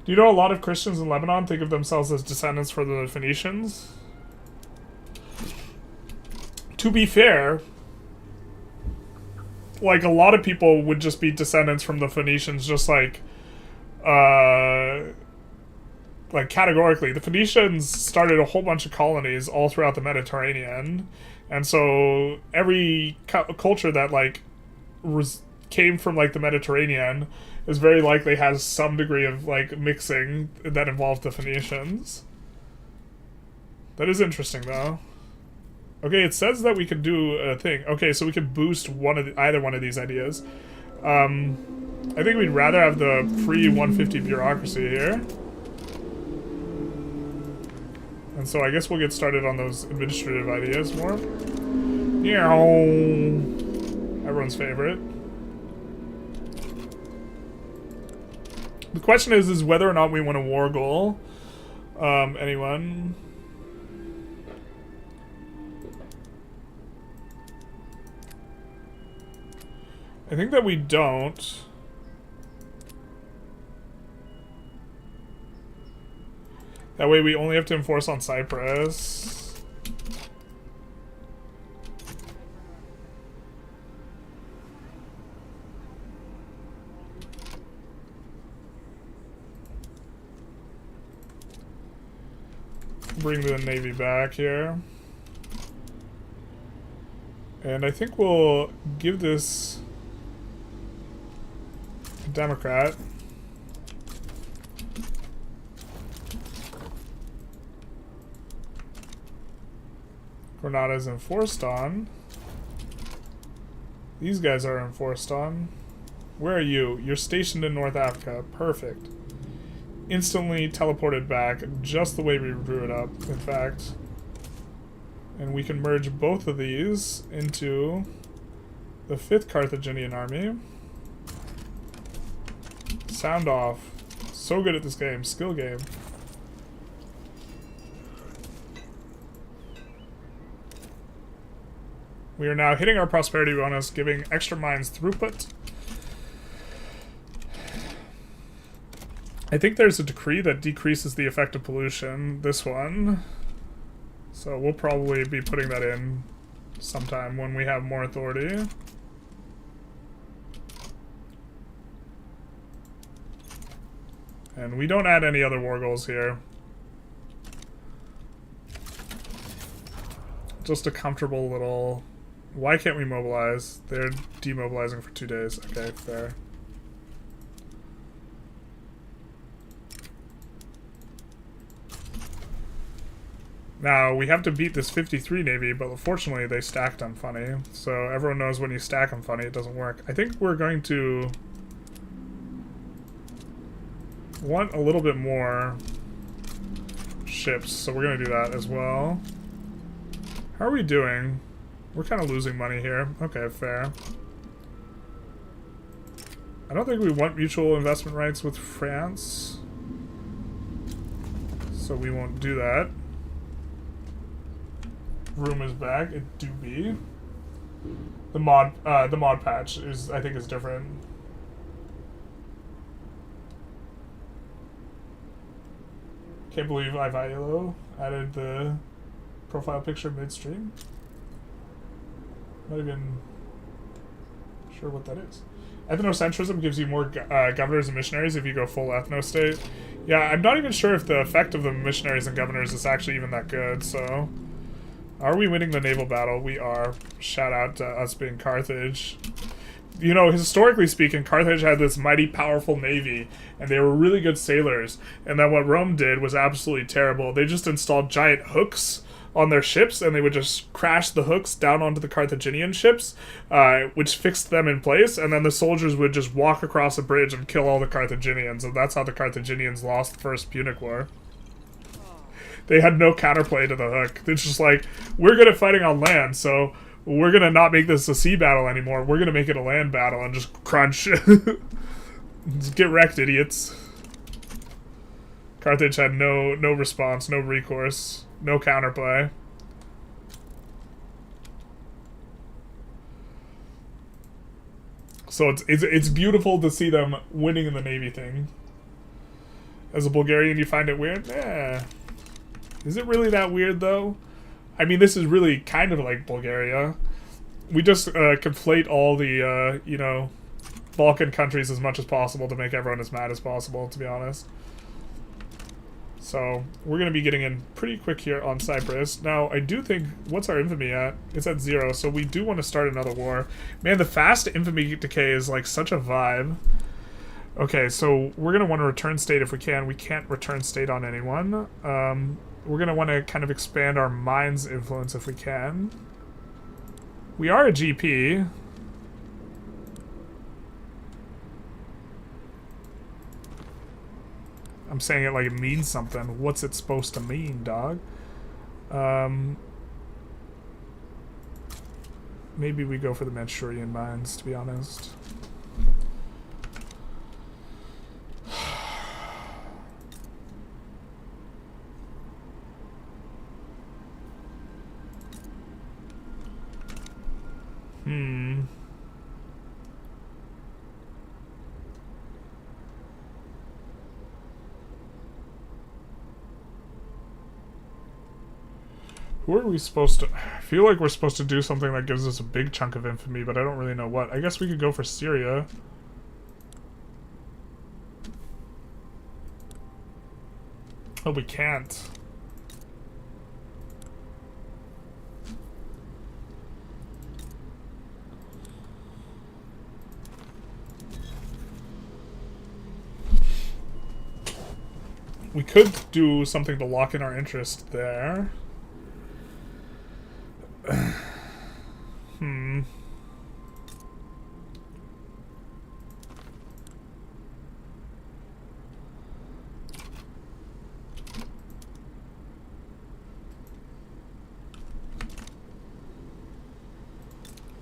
Do you know a lot of Christians in Lebanon think of themselves as descendants from the Phoenicians? To be fair, like, a lot of people would just be descendants from the Phoenicians, just like categorically. The Phoenicians started a whole bunch of colonies all throughout the Mediterranean, and so every culture that, like, came from, like, the Mediterranean is very likely has some degree of, like, mixing that involved the Phoenicians. That is interesting, though. Okay, it says that we could do a thing. Okay, so we could boost either one of these ideas. I think we'd rather have the free 150 bureaucracy here. And so I guess we'll get started on those administrative ideas more. Yeah, everyone's favorite. The question is whether or not we want a war goal. Anyone? I think that we don't. That way we only have to enforce on Cyprus. Bring the Navy back here. And I think we'll give this a Democrat. Grenada's enforced on. These guys are enforced on. Where are you? You're stationed in North Africa. Perfect. Instantly teleported back, just the way we drew it up, in fact. And we can merge both of these into the 5th Carthaginian army. Sound off. So good at this game. Skill game. We are now hitting our prosperity bonus, giving extra mines throughput. I think there's a decree that decreases the effect of pollution. This one. So we'll probably be putting that in sometime when we have more authority. And we don't add any other war goals here. Just a comfortable little... Why can't we mobilize? They're demobilizing for 2 days. Okay, fair. Now, we have to beat this 53 Navy, but unfortunately they stacked them funny. So everyone knows when you stack them funny, it doesn't work. I think we're going to want a little bit more ships, so we're going to do that as well. How are we doing? We're kind of losing money here. Okay, fair. I don't think we want mutual investment rights with France, so we won't do that. Room is back. It do be. The mod patch is, I think, is different. Can't believe Ivilo added the profile picture midstream. Not even sure what that is. Ethnocentrism gives you more governors and missionaries if you go full ethno-state. Yeah, I'm not even sure if the effect of the missionaries and governors is actually even that good, so... Are we winning the naval battle? We are. Shout out to us being Carthage. You know, historically speaking, Carthage had this mighty powerful navy, and they were really good sailors. And then what Rome did was absolutely terrible. They just installed giant hooks on their ships, and they would just crash the hooks down onto the Carthaginian ships, which fixed them in place, and then the soldiers would just walk across a bridge and kill all the Carthaginians, and that's how the Carthaginians lost the First Punic War. They had no counterplay to the hook. It's just like, we're good at fighting on land, so we're gonna not make this a sea battle anymore. We're gonna make it a land battle and just crunch. Just get wrecked, idiots. Carthage had no response, no recourse, no counterplay. So it's beautiful to see them winning in the Navy thing. As a Bulgarian, you find it weird? Yeah. Is it really that weird, though? I mean, this is really kind of like Bulgaria. We just conflate all the, you know, Balkan countries as much as possible to make everyone as mad as possible, to be honest. So, we're going to be getting in pretty quick here on Cyprus. Now, I do think, what's our infamy at? It's at 0, so we do want to start another war. Man, the fast infamy decay is like such a vibe. Okay, so we're going to want to return state if we can. We can't return state on anyone. We're going to want to kind of expand our mind's influence if we can. We are a GP. I'm saying it like it means something. What's it supposed to mean, dog? Maybe we go for the Manchurian mines, to be honest. Who are we supposed to... I feel like we're supposed to do something that gives us a big chunk of infamy, but I don't really know what. I guess we could go for Syria. Oh, we can't. We could do something to lock in our interest there.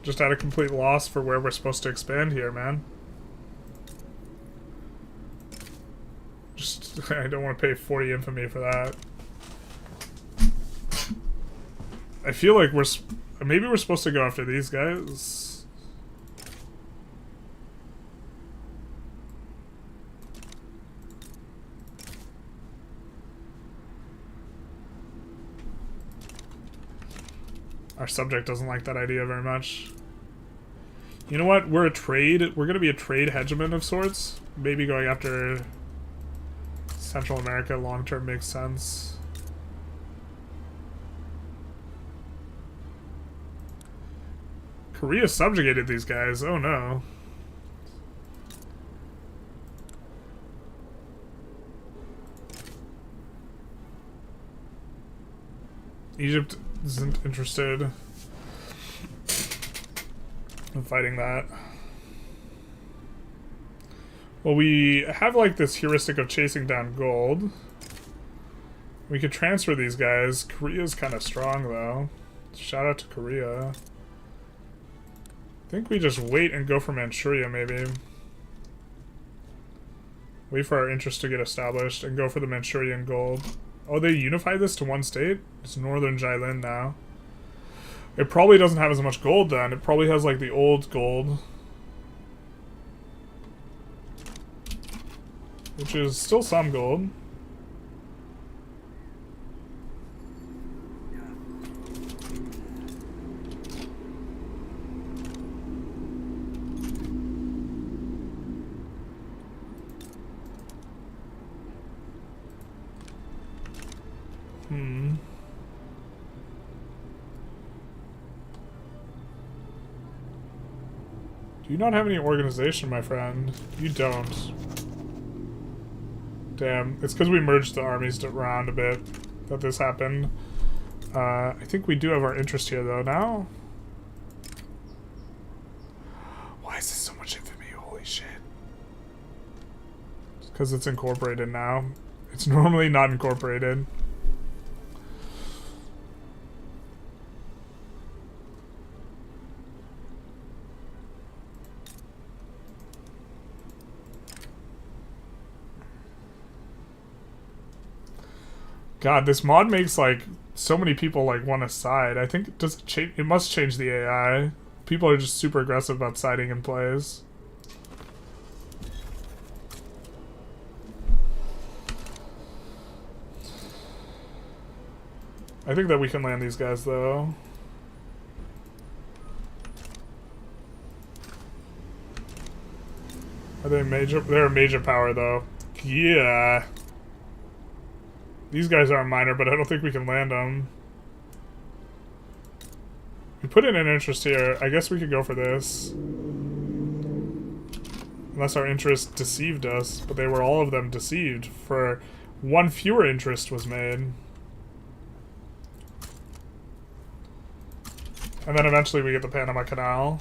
Just at a complete loss for where we're supposed to expand here, man. Just, I don't want to pay 40 infamy for that. I feel like maybe we're supposed to go after these guys. Our subject doesn't like that idea very much. You know what? We're gonna be a trade hegemon of sorts. Maybe going after Central America long term makes sense. Korea subjugated these guys. Oh no. Egypt isn't interested in fighting that. Well, we have like this heuristic of chasing down gold. We could transfer these guys. Korea's kind of strong though. Shout out to Korea. I think we just wait and go for Manchuria, maybe. Wait for our interest to get established and go for the Manchurian gold. Oh, they unified this to one state? It's Northern Jilin now. It probably doesn't have as much gold then. It probably has like the old gold. Which is still some gold. Do you not have any organization, my friend? You don't. Damn. It's because we merged the armies around a bit that this happened. I think we do have our interest here, though, now. Why is this so much infamy? Holy shit. Because it's incorporated now. It's normally not incorporated. God, this mod makes, like, so many people, like, want to side. I think it must change the AI. People are just super aggressive about siding in plays. I think that we can land these guys, though. Are they major? They're a major power, though. Yeah. These guys are minor, but I don't think we can land them. We put in an interest here. I guess we could go for this. Unless our interest deceived us. But they were all of them deceived. For one fewer interest was made. And then eventually we get the Panama Canal.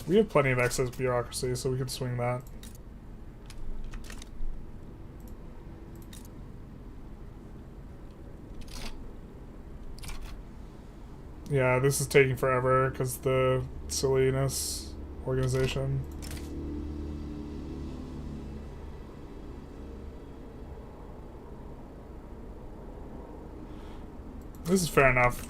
We have plenty of excess bureaucracy, so we can swing that. Yeah, this is taking forever because the silliness organization. This is fair enough.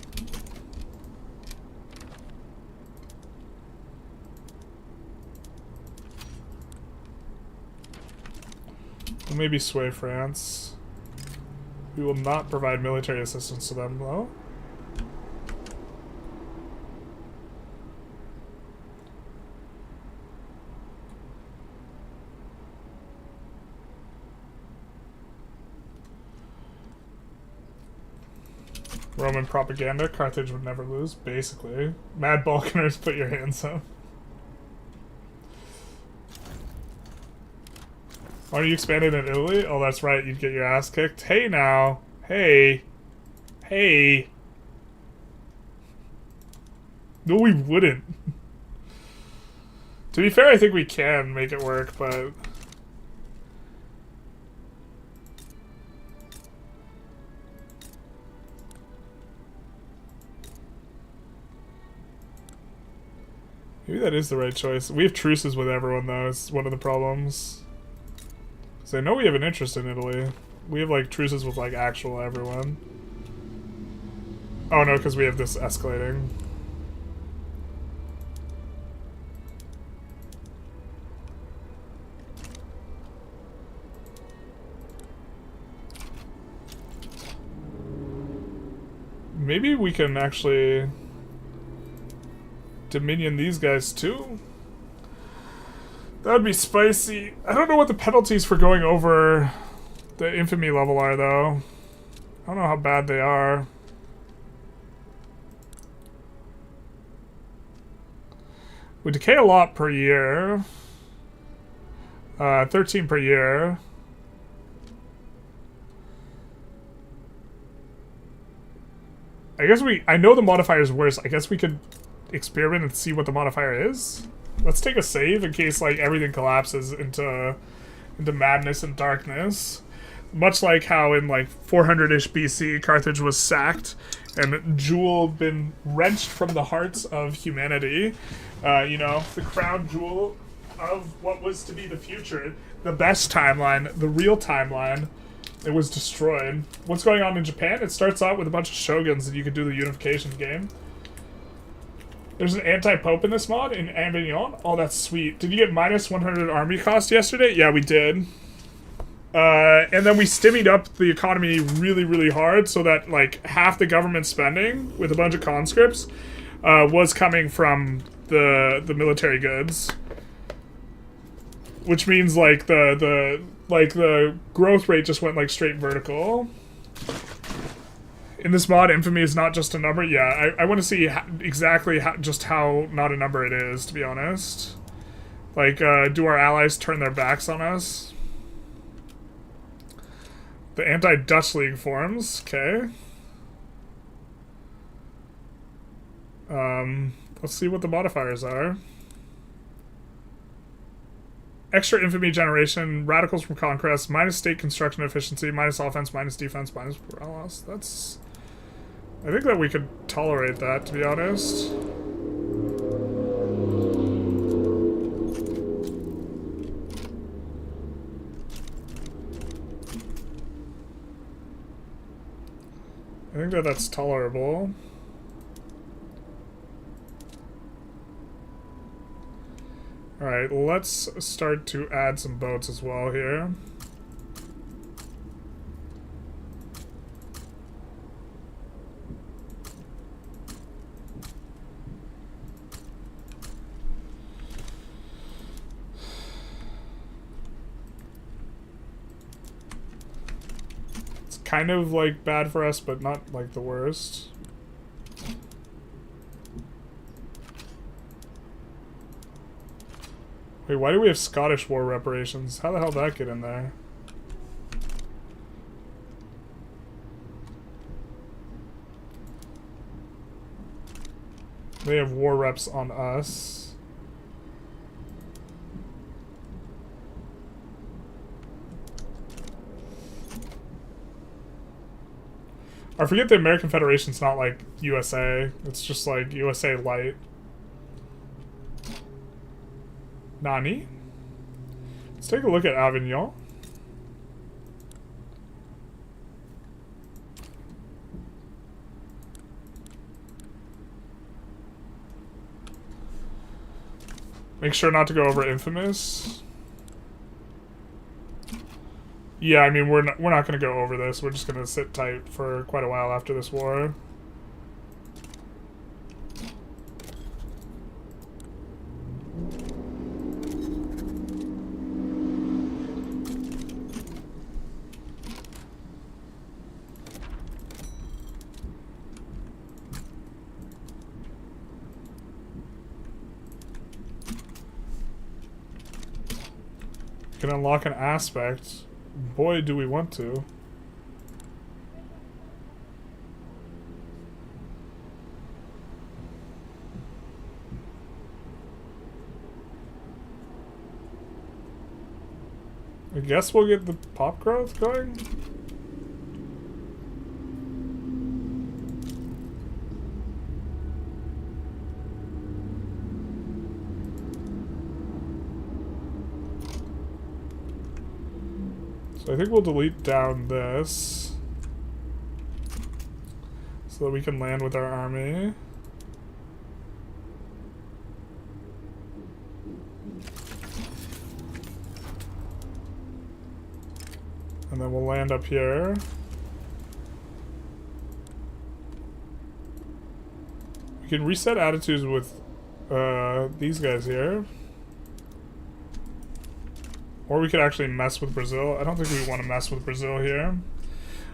We'll maybe sway France. We will not provide military assistance to them, though. Roman propaganda, Carthage would never lose, basically. Mad Balkaners, put your hands up. Are you expanded in Italy? Oh, that's right, you'd get your ass kicked. Hey now. Hey. Hey. No, we wouldn't. To be fair, I think we can make it work, but... maybe that is the right choice. We have truces with everyone, though. It's one of the problems. So I know we have an interest in Italy. We have, like, truces with, like, actual everyone. Oh, no, because we have this escalating. Maybe we can actually... Dominion these guys too? That would be spicy. I don't know what the penalties for going over the infamy level are, though. I don't know how bad they are. We decay a lot per year. 13 per year. I know the modifier is worse. I guess we could experiment and see what the modifier is. Let's take a save in case, like, everything collapses into madness and darkness. Much like how in, like, 400-ish BC, Carthage was sacked and jewel been wrenched from the hearts of humanity. You know, the crown jewel of what was to be the future, the best timeline, the real timeline, it was destroyed. What's going on in Japan? It starts out with a bunch of shoguns and you could do the unification game. There's an anti-pope in this mod in Avignon. Oh, that's sweet. Did you get minus 100 army cost yesterday? Yeah, we did. And then we stimmied up the economy really, really hard so that, like, half the government spending with a bunch of conscripts was coming from the military goods. Which means, like, the growth rate just went, like, straight vertical. In this mod, infamy is not just a number. Yeah, I want to see exactly just how not a number it is, to be honest. Like, do our allies turn their backs on us? The anti-Dutch League forms. Okay. Let's see what the modifiers are. Extra infamy generation, radicals from conquest, minus state construction efficiency, minus offense, minus defense, minus morale. That's... I think that we could tolerate that, to be honest. I think that that's tolerable. Alright, let's start to add some boats as well here. It's kind of like bad for us, but not like the worst. Wait, why do we have Scottish war reparations? How the hell did that get in there? They have war reps on us. I forget the American Federation's not like USA. It's just like USA Light. Nani? Let's take a look at Avignon. Make sure not to go over Infamous. Yeah, I mean, we're not going to go over this. We're just going to sit tight for quite a while after this war. Can unlock an aspect. Boy, do we want to. I guess we'll get the pop growth going. So I think we'll delete down this so that we can land with our army. And then we'll land up here. We can reset attitudes with these guys here. Or we could actually mess with Brazil. I don't think we want to mess with Brazil here.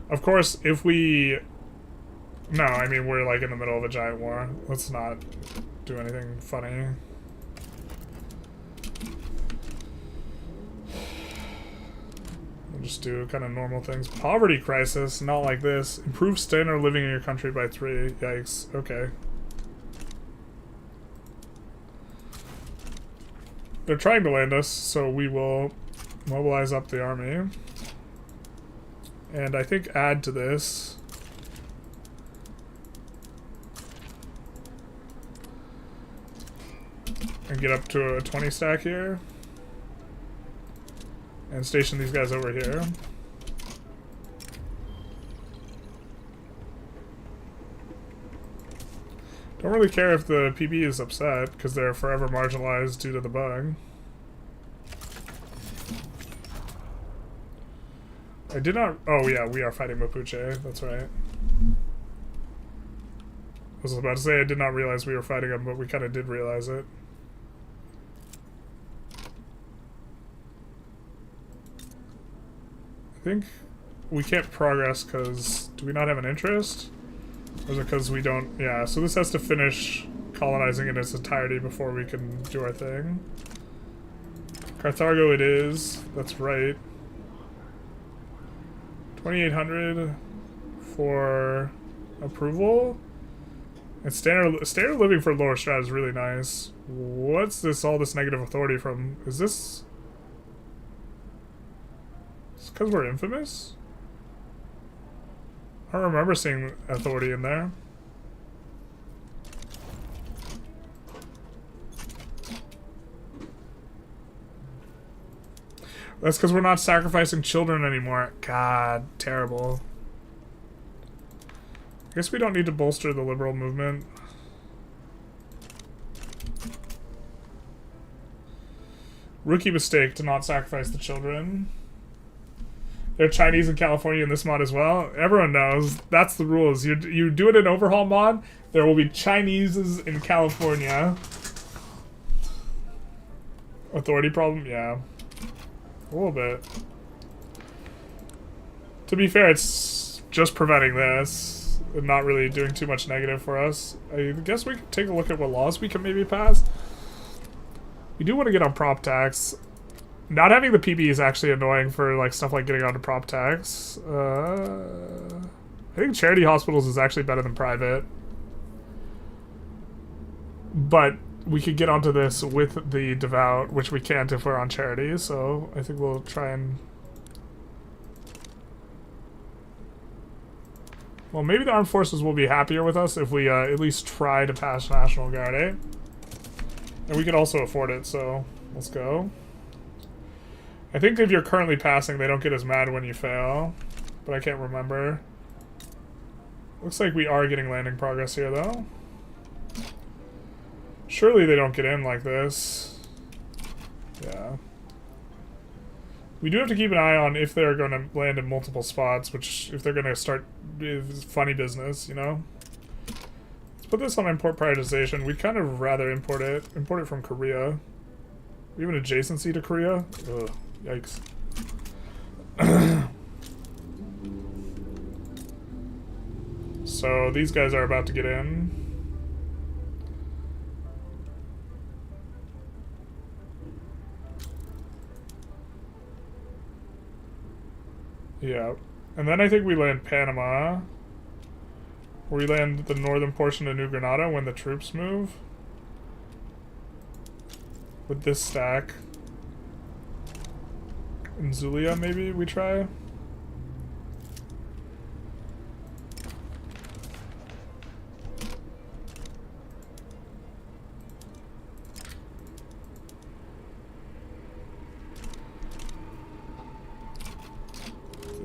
Of course, if we... No, I mean, we're like in the middle of a giant war. Let's not do anything funny. We'll just do kind of normal things. Poverty crisis, not like this. Improve standard of living in your country by 3. Yikes. Okay. They're trying to land us, so we will mobilize up the army. And I think add to this. And get up to a 20 stack here. And station these guys over here. Don't really care if the PB is upset, because they're forever marginalized due to the bug. I did not... Oh yeah, we are fighting Mapuche, that's right. I was about to say I did not realize we were fighting them, but we kind of did realize it. I think we can't progress because... Do we not have an interest? Or is it because we don't... Yeah, so this has to finish colonizing in its entirety before we can do our thing. Carthago it is. That's right. 2,800 for approval. And standard living for lower strat is really nice. What's this? All this negative authority from? Is this? It's because we're infamous. I don't remember seeing authority in there. That's because we're not sacrificing children anymore. God, terrible. I guess we don't need to bolster the liberal movement. Rookie mistake to not sacrifice the children. They're Chinese in California in this mod as well. Everyone knows. That's the rules. You do it in Overhaul mod, there will be Chineses in California. Authority problem? Yeah. A little bit. To be fair, it's just preventing this. And not really doing too much negative for us. I guess we could take a look at what laws we can maybe pass. We do want to get on prop tax. Not having the PB is actually annoying for like stuff like getting onto prop tax. I think charity hospitals is actually better than private. But we could get onto this with the devout, which we can't if we're on charity, so I think we'll try and... Well, maybe the armed forces will be happier with us if we at least try to pass National Guard, eh? And we could also afford it, so let's go. I think if you're currently passing, they don't get as mad when you fail, but I can't remember. Looks like we are getting landing progress here, though. Surely they don't get in like this. Yeah. We do have to keep an eye on if they're going to land in multiple spots, which if they're going to start funny business, you know? Let's put this on import prioritization. We'd kind of rather import it from Korea. We have an adjacency to Korea? Ugh, yikes. So these guys are about to get in. Yeah. And then I think we land Panama. Or we land the northern portion of New Granada when the troops move. With this stack. In Zulia, maybe we try?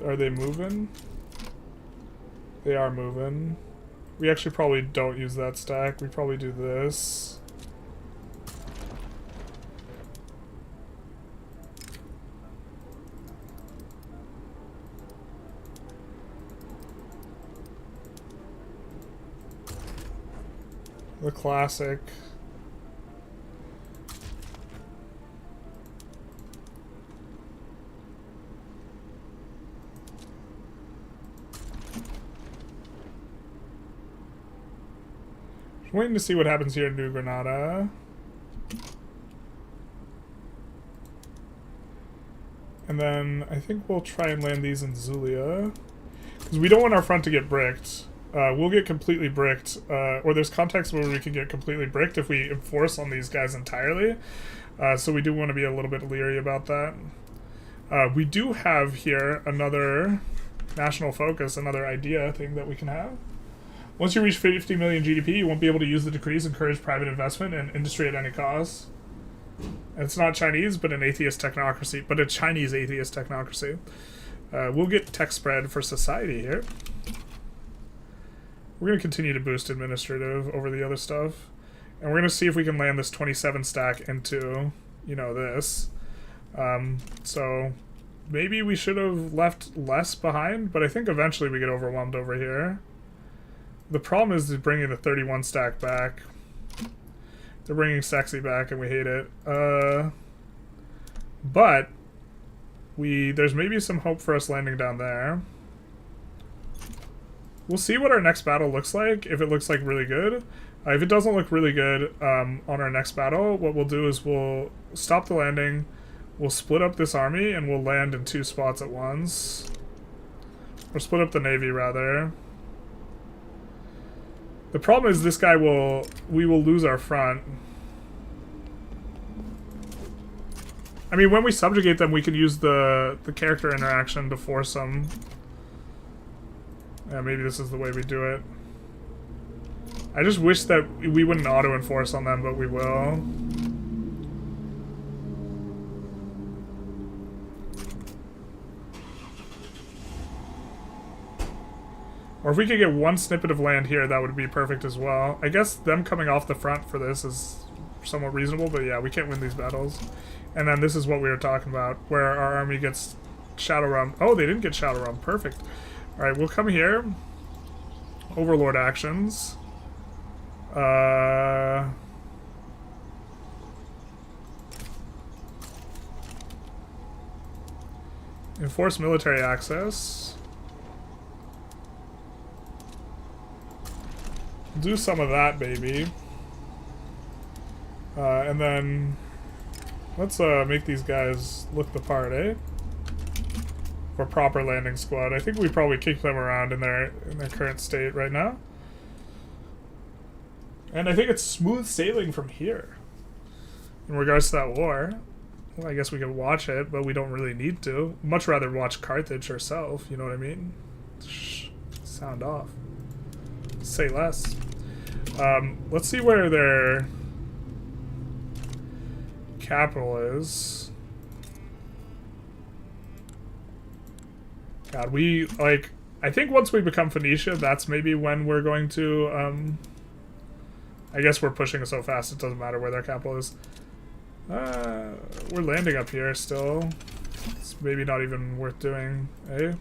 Are they moving? They are moving. We actually probably don't use that stack. We probably do this. The classic. Waiting to see what happens here in New Granada. And then I think we'll try and land these in Zulia. Because we don't want our front to get bricked. We'll get completely bricked. Or there's contexts where we can get completely bricked if we enforce on these guys entirely. So we do want to be a little bit leery about that. We do have here another national focus, another idea thing that we can have. Once you reach 50 million GDP, you won't be able to use the decrees to encourage private investment and industry at any cost. And it's not Chinese, but an atheist technocracy, but a Chinese atheist technocracy. We'll get tech spread for society here. We're going to continue to boost administrative over the other stuff. And we're going to see if we can land this 27 stack into, you know, this. So maybe we should have left less behind, but I think eventually we get overwhelmed over here. The problem is bringing the 31 stack back. They're bringing sexy back and we hate it. But there's maybe some hope for us landing down there. We'll see what our next battle looks like, if it looks like really good. If it doesn't look really good on our next battle, what we'll do is we'll stop the landing. We'll split up this army and we'll land in 2 spots at once. Or split up the navy, rather. The problem is this guy we will lose our front. I mean, when we subjugate them, we can use the character interaction to force them. Yeah, maybe this is the way we do it. I just wish that we wouldn't auto-enforce on them, but we will. Or if we could get 1 snippet of land here, that would be perfect as well. I guess them coming off the front for this is somewhat reasonable, but yeah, we can't win these battles. And then this is what we were talking about, where our army gets Shadowrun. Oh, they didn't get Shadowrun. Perfect. Alright, we'll come here. Overlord actions. Enforce military access. Do some of that, baby. And then let's make these guys look the part, eh? For proper landing squad. I think we probably kick them around in their current state right now. And I think it's smooth sailing from here. In regards to that war. Well, I guess we can watch it, but we don't really need to. Much rather watch Carthage herself, you know what I mean? Shh, sound off. Say less. Let's see where their capital is. God, I think once we become Phoenicia, that's maybe when we're going to, I guess we're pushing so fast it doesn't matter where their capital is. We're landing up here still. It's maybe not even worth doing, eh?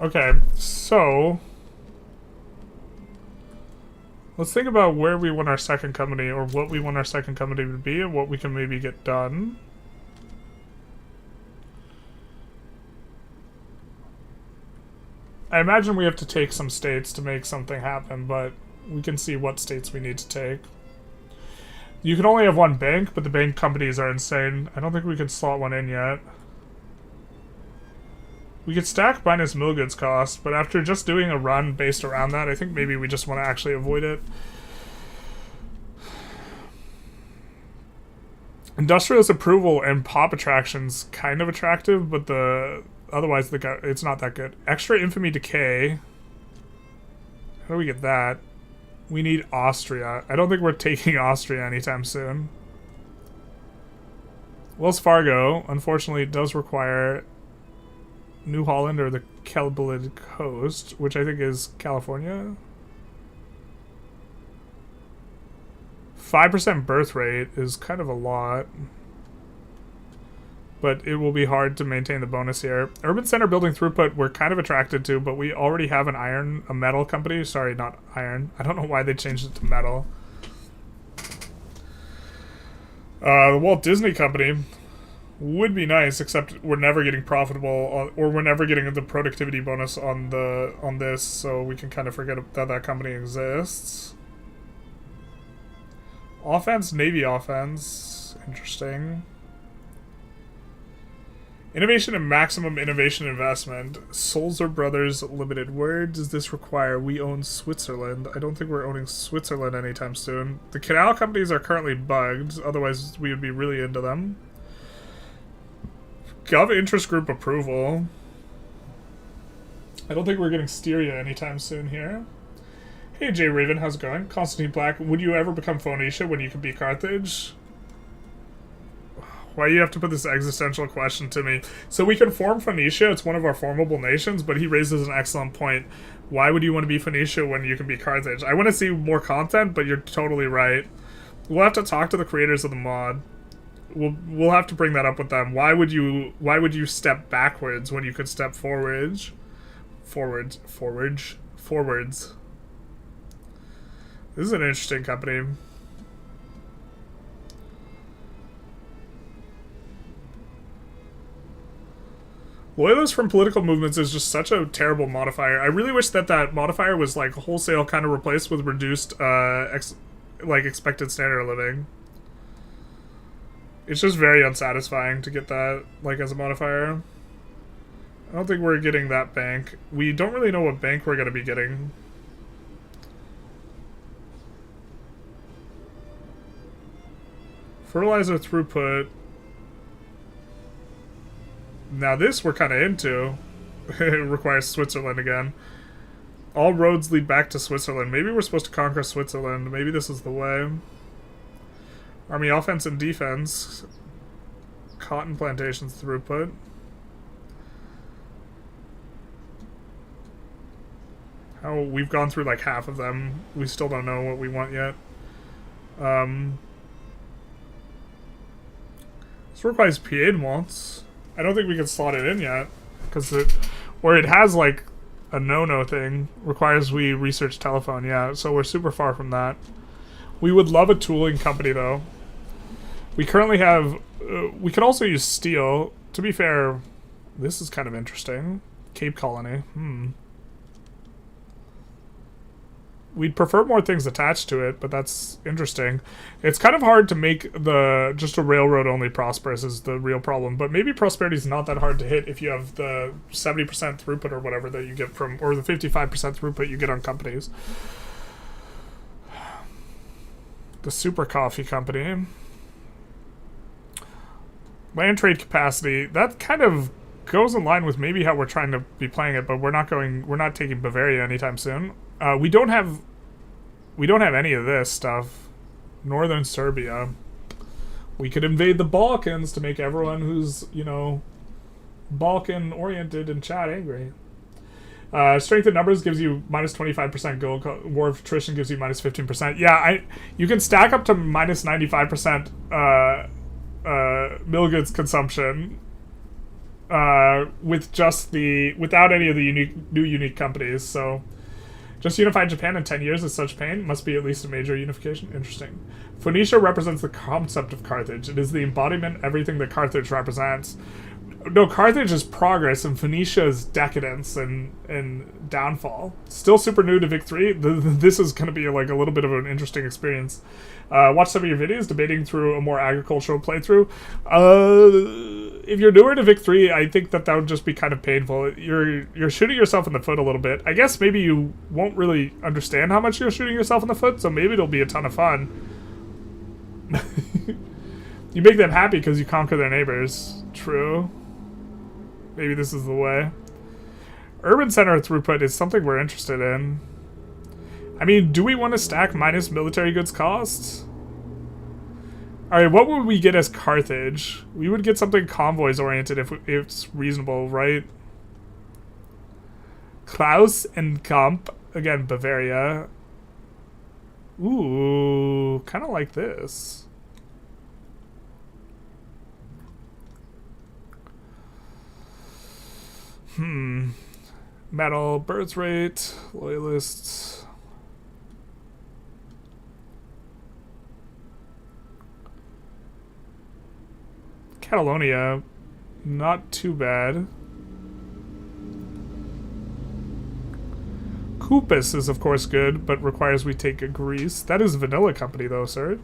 Okay, so let's think about where we want our second company, or what we want our second company to be, and what we can maybe get done. I imagine we have to take some states to make something happen, but we can see what states we need to take. You can only have 1 bank, but the bank companies are insane. I don't think we can slot one in yet. We could stack minus mill goods cost, but after just doing a run based around that, I think maybe we just want to actually avoid it. Industrialist approval and pop attractions kind of attractive, but otherwise it's not that good. Extra infamy decay. How do we get that? We need Austria. I don't think we're taking Austria anytime soon. Wells Fargo, unfortunately, does require New Holland or the Kelbilid Coast, which I think is California. 5% birth rate is kind of a lot, but it will be hard to maintain the bonus here. Urban center building throughput we're kind of attracted to, but we already have a metal company. Sorry, not iron. I don't know why they changed it to metal. The Walt Disney Company would be nice, except we're never getting profitable, or we're never getting the productivity bonus on this, so we can kind of forget that company exists. Offense, Navy offense, interesting. Innovation and maximum innovation investment. Sulzer Brothers Limited. Where does this require? We own Switzerland. I don't think we're owning Switzerland anytime soon. The Canal companies are currently bugged, otherwise we would be really into them. Gov interest group approval. I don't think we're getting Styria anytime soon here. Hey Jay Raven, how's it going? Constantine Black, would you ever become Phoenicia when you could be Carthage? Why do you have to put this existential question to me? So we can form Phoenicia, it's one of our formable nations, but he raises an excellent point. Why would you want to be Phoenicia when you can be Carthage? I want to see more content, but you're totally right. We'll have to talk to the creators of the mod. We'll have to bring that up with them. Why would you step backwards when you could step forward? Forwards. This is an interesting company. Loyalists from political movements is just such a terrible modifier. I really wish that that modifier was like wholesale kind of replaced with reduced expected standard of living. It's just very unsatisfying to get that like as a modifier. I don't think we're getting that bank. We don't really know what bank we're going to be getting. Fertilizer throughput. Now this we're kind of into. It requires Switzerland again. All roads lead back to Switzerland. Maybe we're supposed to conquer Switzerland. Maybe this is the way. Army offense and defense. Cotton plantations throughput. How we've gone through like half of them. We still don't know what we want yet. This requires piedmonts. I don't think we can slot it in yet, because where it has like a no-no thing requires we research telephone. Yeah, so we're super far from that. We would love a tooling company though. We currently have. We could also use steel. To be fair, this is kind of interesting. Cape Colony. We'd prefer more things attached to it, but that's interesting. It's kind of hard to make just a railroad only prosperous is the real problem. But maybe prosperity is not that hard to hit if you have the 70% throughput or whatever that you get from, or the 55% throughput you get on companies. The Super Coffee Company. Land trade capacity. That kind of goes in line with maybe how we're trying to be playing it, but we're not taking Bavaria anytime soon. We don't have any of this stuff. Northern Serbia. We could invade the Balkans to make everyone who's, Balkan-oriented in chat angry. Strength in numbers gives you minus 25% gold. War of attrition gives you minus 15%. Yeah, you can stack up to minus 95% mill goods consumption with without any of the unique companies, so... Just unified Japan in 10 years is such pain. Must be at least a major unification. Interesting. Phoenicia represents the concept of Carthage. It is the embodiment, everything that Carthage represents. No, Carthage is progress, and Phoenicia is decadence and downfall. Still super new to Vic 3. This is going to be like a little bit of an interesting experience. Watch some of your videos debating through a more agricultural playthrough. If you're newer to Vic 3, I think that would just be kind of painful. You're shooting yourself in the foot a little bit. I guess maybe you won't really understand how much you're shooting yourself in the foot, so maybe it'll be a ton of fun. You make them happy because you conquer their neighbors. True. Maybe this is the way. Urban center throughput is something we're interested in. I mean, do we want to stack minus military goods costs? Alright, what would we get as Carthage? We would get something convoys oriented if it's reasonable, right? Klaus and Kamp. Again, Bavaria. Ooh, kind of like this. Metal, birth rate, loyalists. Catalonia, not too bad. Kupus is of course good, but requires we take a Greece. That is Vanilla Company though, sir.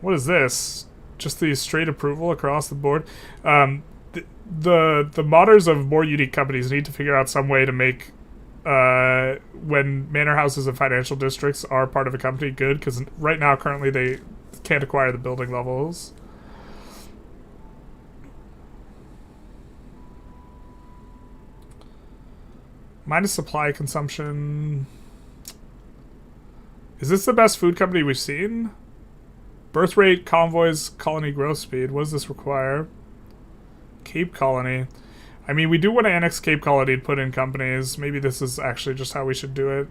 What is this? Just the straight approval across the board. The modders of more unique companies need to figure out some way to make when manor houses and financial districts are part of a company good, because right now currently they can't acquire the building levels. Minus supply consumption. Is this the best food company we've seen? Birth rate, convoys, colony growth speed. What does this require? Cape Colony. I mean, we do want to annex Cape Colony and put in companies. Maybe this is actually just how we should do it.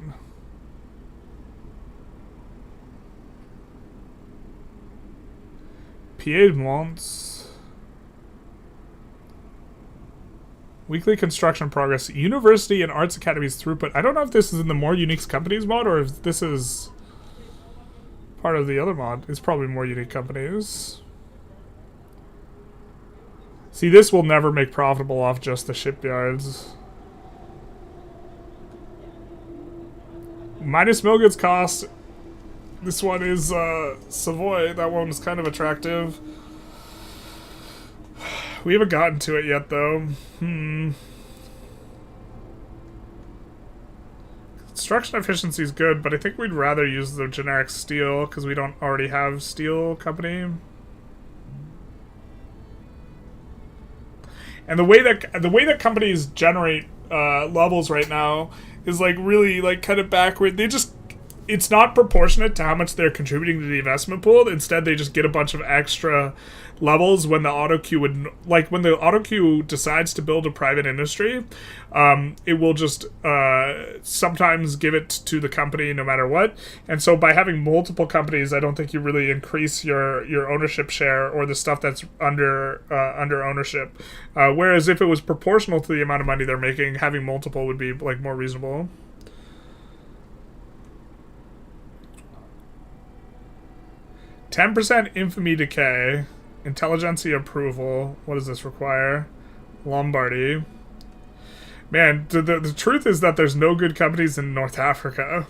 Piedmont. Weekly construction progress. University and arts academies throughput. I don't know if this is in the more unique companies mod or if this is part of the other mod. It's probably more unique companies. See, this will never make profitable off just the shipyards. Minus mill goods cost. This one is Savoy. That one was kind of attractive. We haven't gotten to it yet, though. Construction efficiency is good, but I think we'd rather use the generic steel because we don't already have steel company. And the way that companies generate levels right now is like really like kind of backward. It's not proportionate to how much they're contributing to the investment pool. Instead, they just get a bunch of extra levels when the auto queue when the auto queue decides to build a private industry, it will just sometimes give it to the company no matter what. And so by having multiple companies, I don't think you really increase your ownership share or the stuff that's under ownership. Whereas if it was proportional to the amount of money they're making, having multiple would be like more reasonable. 10% infamy decay. Intelligentsia approval. What does this require? Lombardy. Man, the truth is that there's no good companies in North Africa.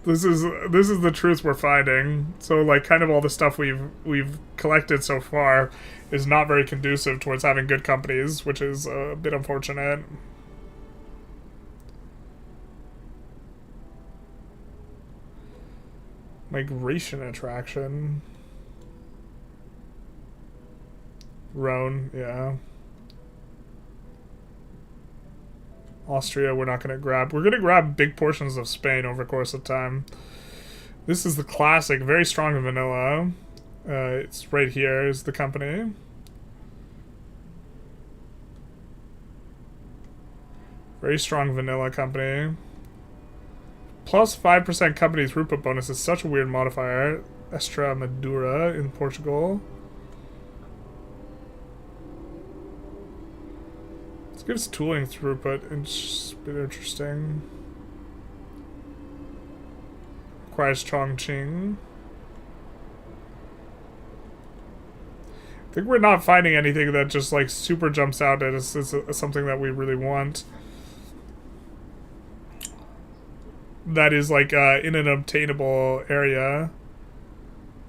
This is the truth we're finding. So like kind of all the stuff we've collected so far is not very conducive towards having good companies, which is a bit unfortunate. Migration attraction. Rhone, yeah. Austria, we're not going to grab. We're going to grab big portions of Spain over the course of time. This is the classic, very strong vanilla. It's right here is the company. Very strong vanilla company. Plus 5% company throughput bonus is such a weird modifier. Extremadura in Portugal. This gives tooling throughput. It's a bit interesting. Requires Chongqing. I think we're not finding anything that just like super jumps out at us as something that we really want. That is like in an obtainable area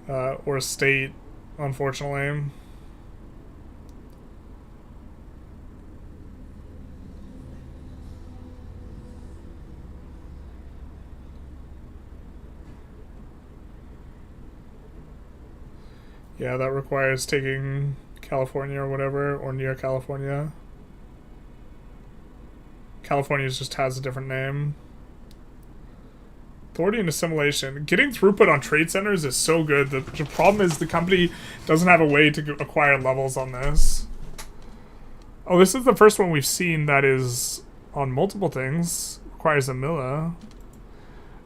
or state, unfortunately. Yeah, that requires taking California or whatever, or near California. California just has a different name. Authority and assimilation. Getting throughput on trade centers is so good. The problem is the company doesn't have a way to acquire levels on this. Oh, this is the first one we've seen that is on multiple things. Requires a milla.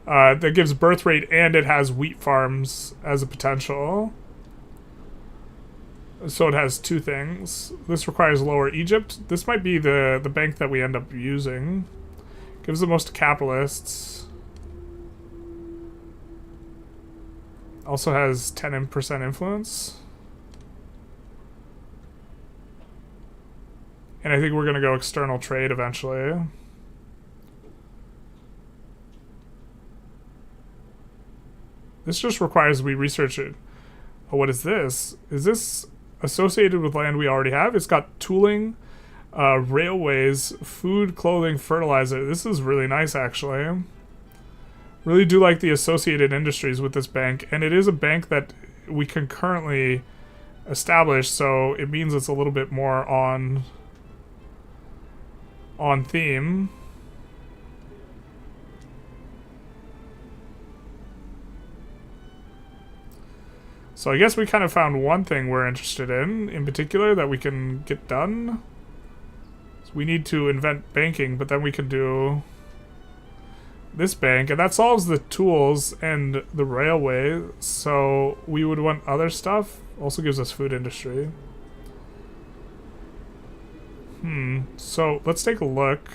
That gives birth rate and it has wheat farms as a potential. So it has two things. This requires Lower Egypt. This might be the bank that we end up using. Gives the most to capitalists. Also has 10% influence. And I think we're going to go external trade eventually. This just requires we research it. Oh, what is this? Is this associated with land we already have? It's got tooling, railways, food, clothing, fertilizer. This is really nice, actually. Really do like the associated industries with this bank, and it is a bank that we can currently establish, so it means it's a little bit more on theme. So I guess we kind of found one thing we're interested in particular, that we can get done. So we need to invent banking, but then we can do this bank, and that solves the tools and the railway, so we would want other stuff. Also gives us food industry. So let's take a look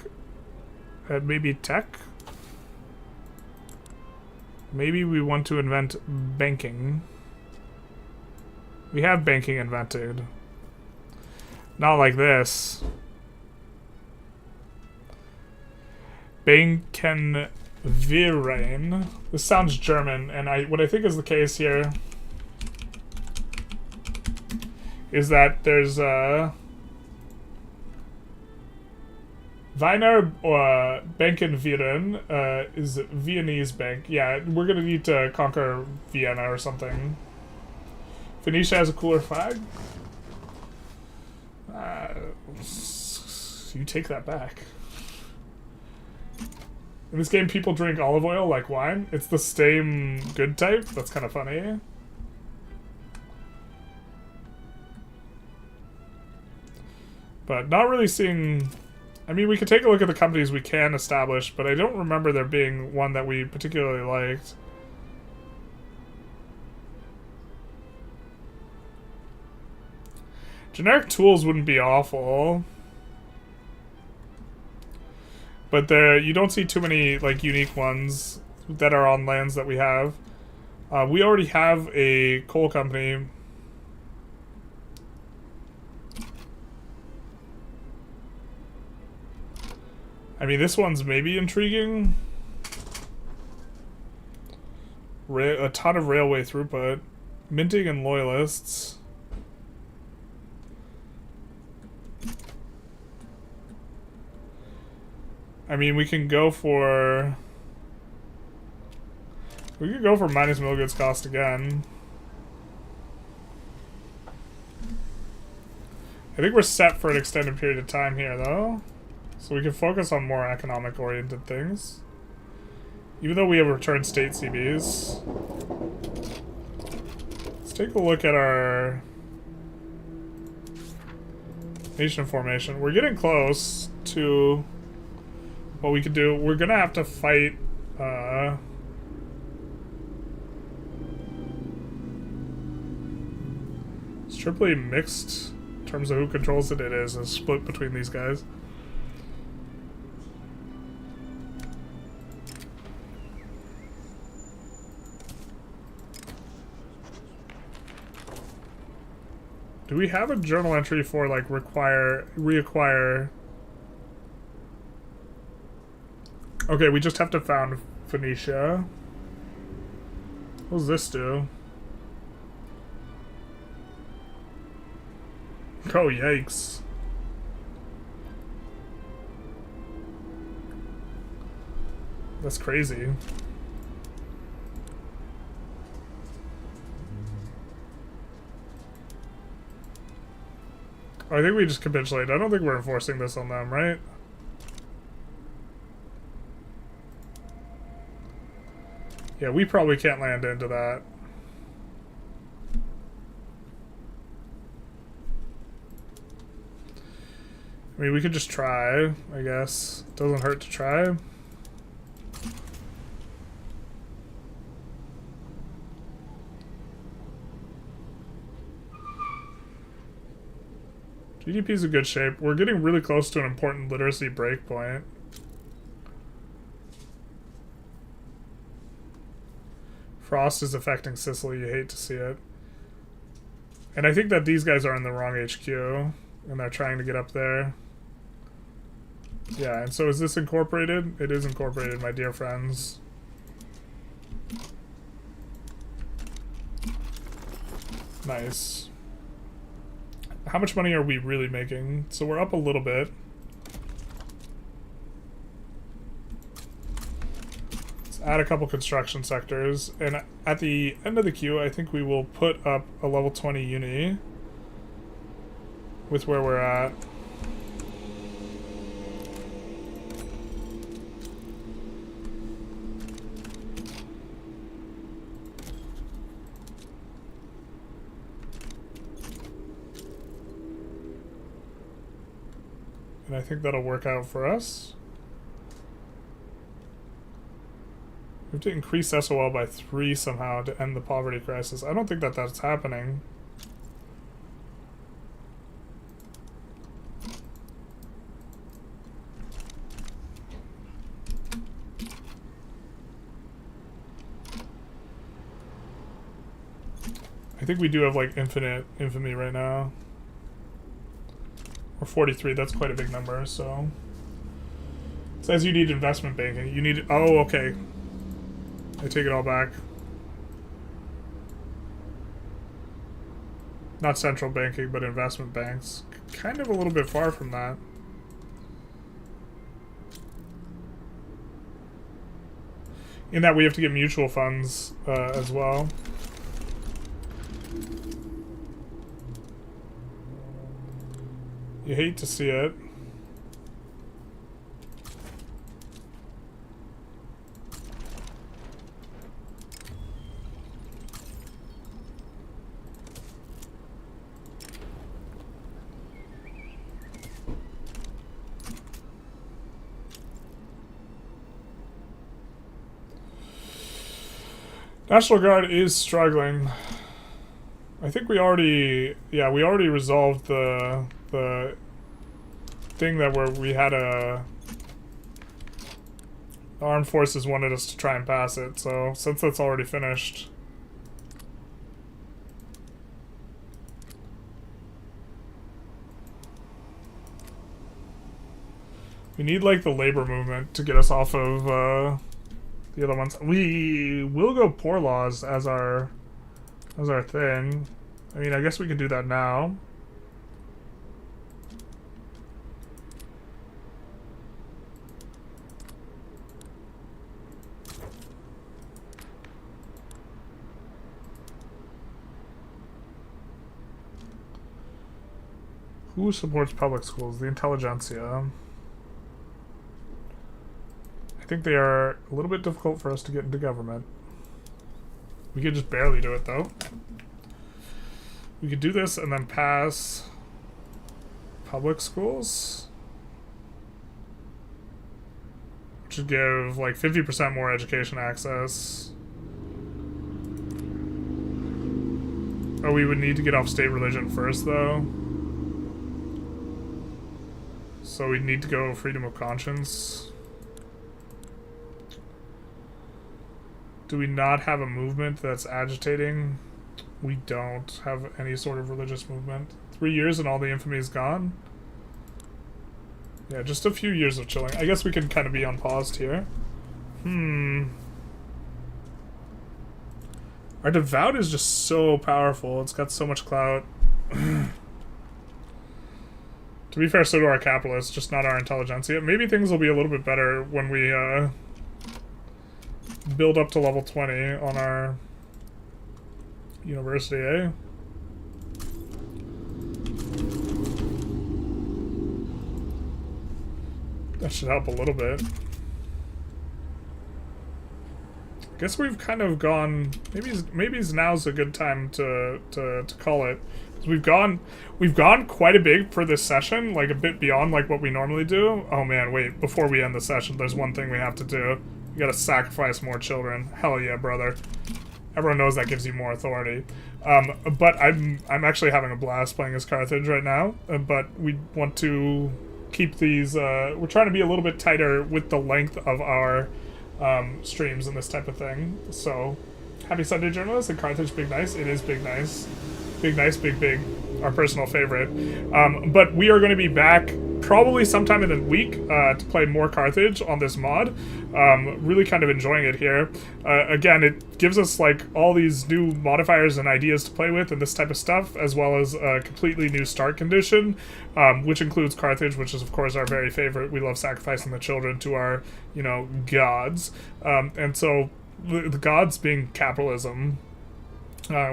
at maybe tech. Maybe we want to invent banking. We have banking invented. Not like this. Bankenverein. This sounds German, and what I think is the case here is that there's Wiener Bankenverein is Viennese bank. Yeah, we're gonna need to conquer Vienna or something. Phoenicia has a cooler flag. You take that back. In this game, people drink olive oil like wine. It's the same good type. That's kind of funny. But not really seeing... I mean, we could take a look at the companies we can establish, but I don't remember there being one that we particularly liked. Generic tools wouldn't be awful. But you don't see too many like unique ones that are on lands that we have. We already have a coal company. I mean, this one's maybe intriguing. A ton of railway throughput. Minting and loyalists. I mean, we can go for... We could go for minus mill goods cost again. I think we're set for an extended period of time here, though. So we can focus on more economic-oriented things. Even though we have returned state CBs. Let's take a look at our... nation formation. We're getting close to... what we could do. We're gonna have to fight it's triply mixed in terms of who controls it. It is a split between these guys. Do we have a journal entry for like reacquire? Okay, we just have to found Phoenicia. What does this do? Oh, yikes. That's crazy. I think we just capitulate. I don't think we're enforcing this on them, right? Yeah, we probably can't land into that. I mean, we could just try, I guess. Doesn't hurt to try. GDP's in good shape. We're getting really close to an important literacy breakpoint. Frost is affecting Sicily. You hate to see it. And I think that these guys are in the wrong HQ. And they're trying to get up there. Yeah, and so is this incorporated? It is incorporated, my dear friends. Nice. How much money are we really making? So we're up a little bit. Let's add a couple construction sectors. And at the end of the queue, I think we will put up a level 20 uni with where we're at. And I think that'll work out for us. We have to increase SOL by 3 somehow to end the poverty crisis. I don't think that that's happening. I think we do have like infinite infamy right now. Or 43, that's quite a big number, so. It says you need investment banking. You need, oh, okay. I take it all back. Not central banking, but investment banks. Kind of a little bit far from that. In that we have to get mutual funds as well. You hate to see it. National Guard is struggling. I think we already, yeah, we already resolved the thing that we had a armed forces wanted us to try and pass it. So since that's already finished, we need like the labor movement to get us off of the other ones. We will go poor laws as our thing. I mean, I guess we can do that now. Who supports public schools? The Intelligentsia. I think they are a little bit difficult for us to get into government. We could just barely do it, though. We could do this and then pass public schools. Which would give, like, 50% more education access. Oh, we would need to get off state religion first, though. So we'd need to go freedom of conscience. Do we not have a movement that's agitating? We don't have any sort of religious movement. 3 years and all the infamy is gone? Yeah, just a few years of chilling. I guess we can kind of be unpaused here. Our devout is just so powerful. It's got so much clout. To be fair, so do our capitalists, just not our intelligentsia. Maybe things will be a little bit better when we build up to level 20 on our university, eh? That should help a little bit. I guess we've kind of gone. Maybe now's a good time to call it. We've gone quite a bit for this session, like a bit beyond like what we normally do. Oh man, wait, before we end the session, there's one thing we have to do. We gotta sacrifice more children. Hell yeah, brother. Everyone knows that gives you more authority. But I'm actually having a blast playing as Carthage right now. But we want to keep these, we're trying to be a little bit tighter with the length of our streams and this type of thing. So, happy Sunday, journalists, and Carthage Big Nice. It is Big Nice. Big Nice, Big, our personal favorite. But we are going to be back probably sometime in the week to play more Carthage on this mod. Really kind of enjoying it here. Again, it gives us like all these new modifiers and ideas to play with and this type of stuff, as well as a completely new start condition, which includes Carthage, which is of course our very favorite. We love sacrificing the children to our, gods. And so the gods being capitalism.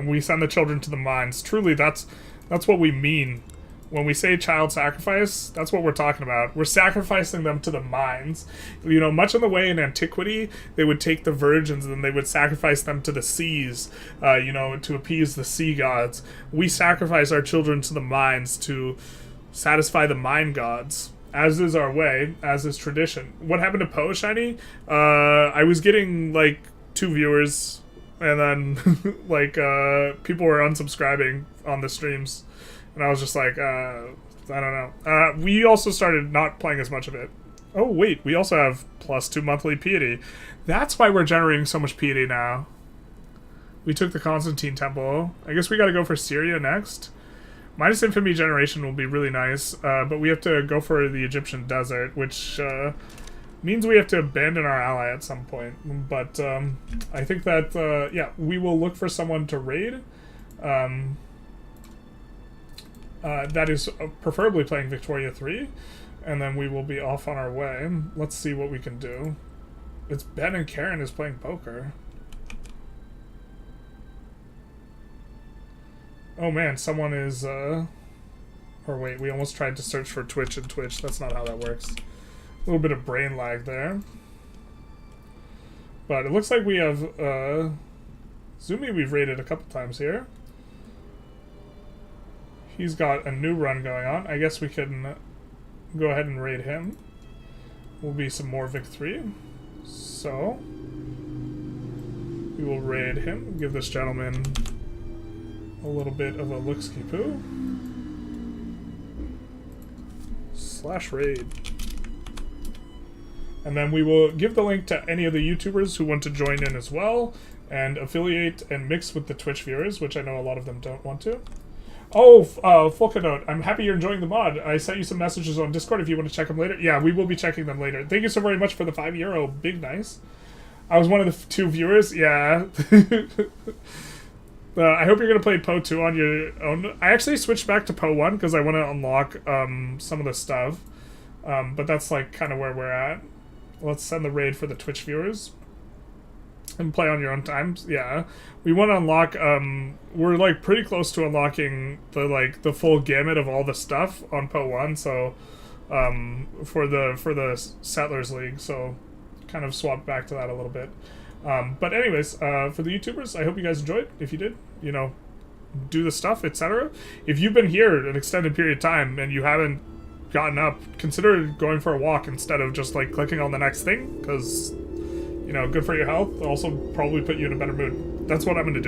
We send the children to the mines. Truly, that's what we mean. When we say child sacrifice, that's what we're talking about. We're sacrificing them to the mines. Much in the way in antiquity, they would take the virgins and then they would sacrifice them to the seas, to appease the sea gods. We sacrifice our children to the mines to satisfy the mine gods, as is our way, as is tradition. What happened to Poe, Shiny? I was getting, 2 viewers, and then, people were unsubscribing on the streams. And I was just like, I don't know. We also started not playing as much of it. Oh, wait, we also have +2 monthly piety. That's why we're generating so much piety now. We took the Constantine Temple. I guess we gotta go for Syria next. Minus infamy generation will be really nice, but we have to go for the Egyptian desert, which means we have to abandon our ally at some point. But I think that, yeah, we will look for someone to raid. That is preferably playing Victoria 3, and then we will be off on our way. Let's see what we can do. It's Ben and Karen is playing poker. Oh man, someone is, or wait, we almost tried to search for Twitch and Twitch. That's not how that works. A little bit of brain lag there. But it looks like we have, Zumi we've raided a couple times here. He's got a new run going on. I guess we can go ahead and raid him. Will be some more Vic 3. So, we will raid him. Give this gentleman a little bit of a looks-key-poo. / raid. And then we will give the link to any of the YouTubers who want to join in as well, and affiliate and mix with the Twitch viewers, which I know a lot of them don't want to. Oh, Fulkanote, I'm happy you're enjoying the mod. I sent you some messages on Discord if you want to check them later. Yeah, we will be checking them later. Thank you so very much for the €5. Big nice. I was one of the 2 viewers. Yeah. I hope you're going to play Poe 2 on your own. I actually switched back to Poe 1 because I want to unlock some of the stuff. But that's like kind of where we're at. Let's send the raid for the Twitch viewers. And play on your own times. Yeah. We want to unlock, we're like pretty close to unlocking the full gamut of all the stuff on Poe 1, so for the Settlers League, so kind of swap back to that a little bit. But anyways, for the YouTubers, I hope you guys enjoyed. If you did, you know, do the stuff, etc. If you've been here an extended period of time and you haven't gotten up, consider going for a walk instead of just like clicking on the next thing, because, you know, good for your health. Also probably put you in a better mood. That's what I'm going to do.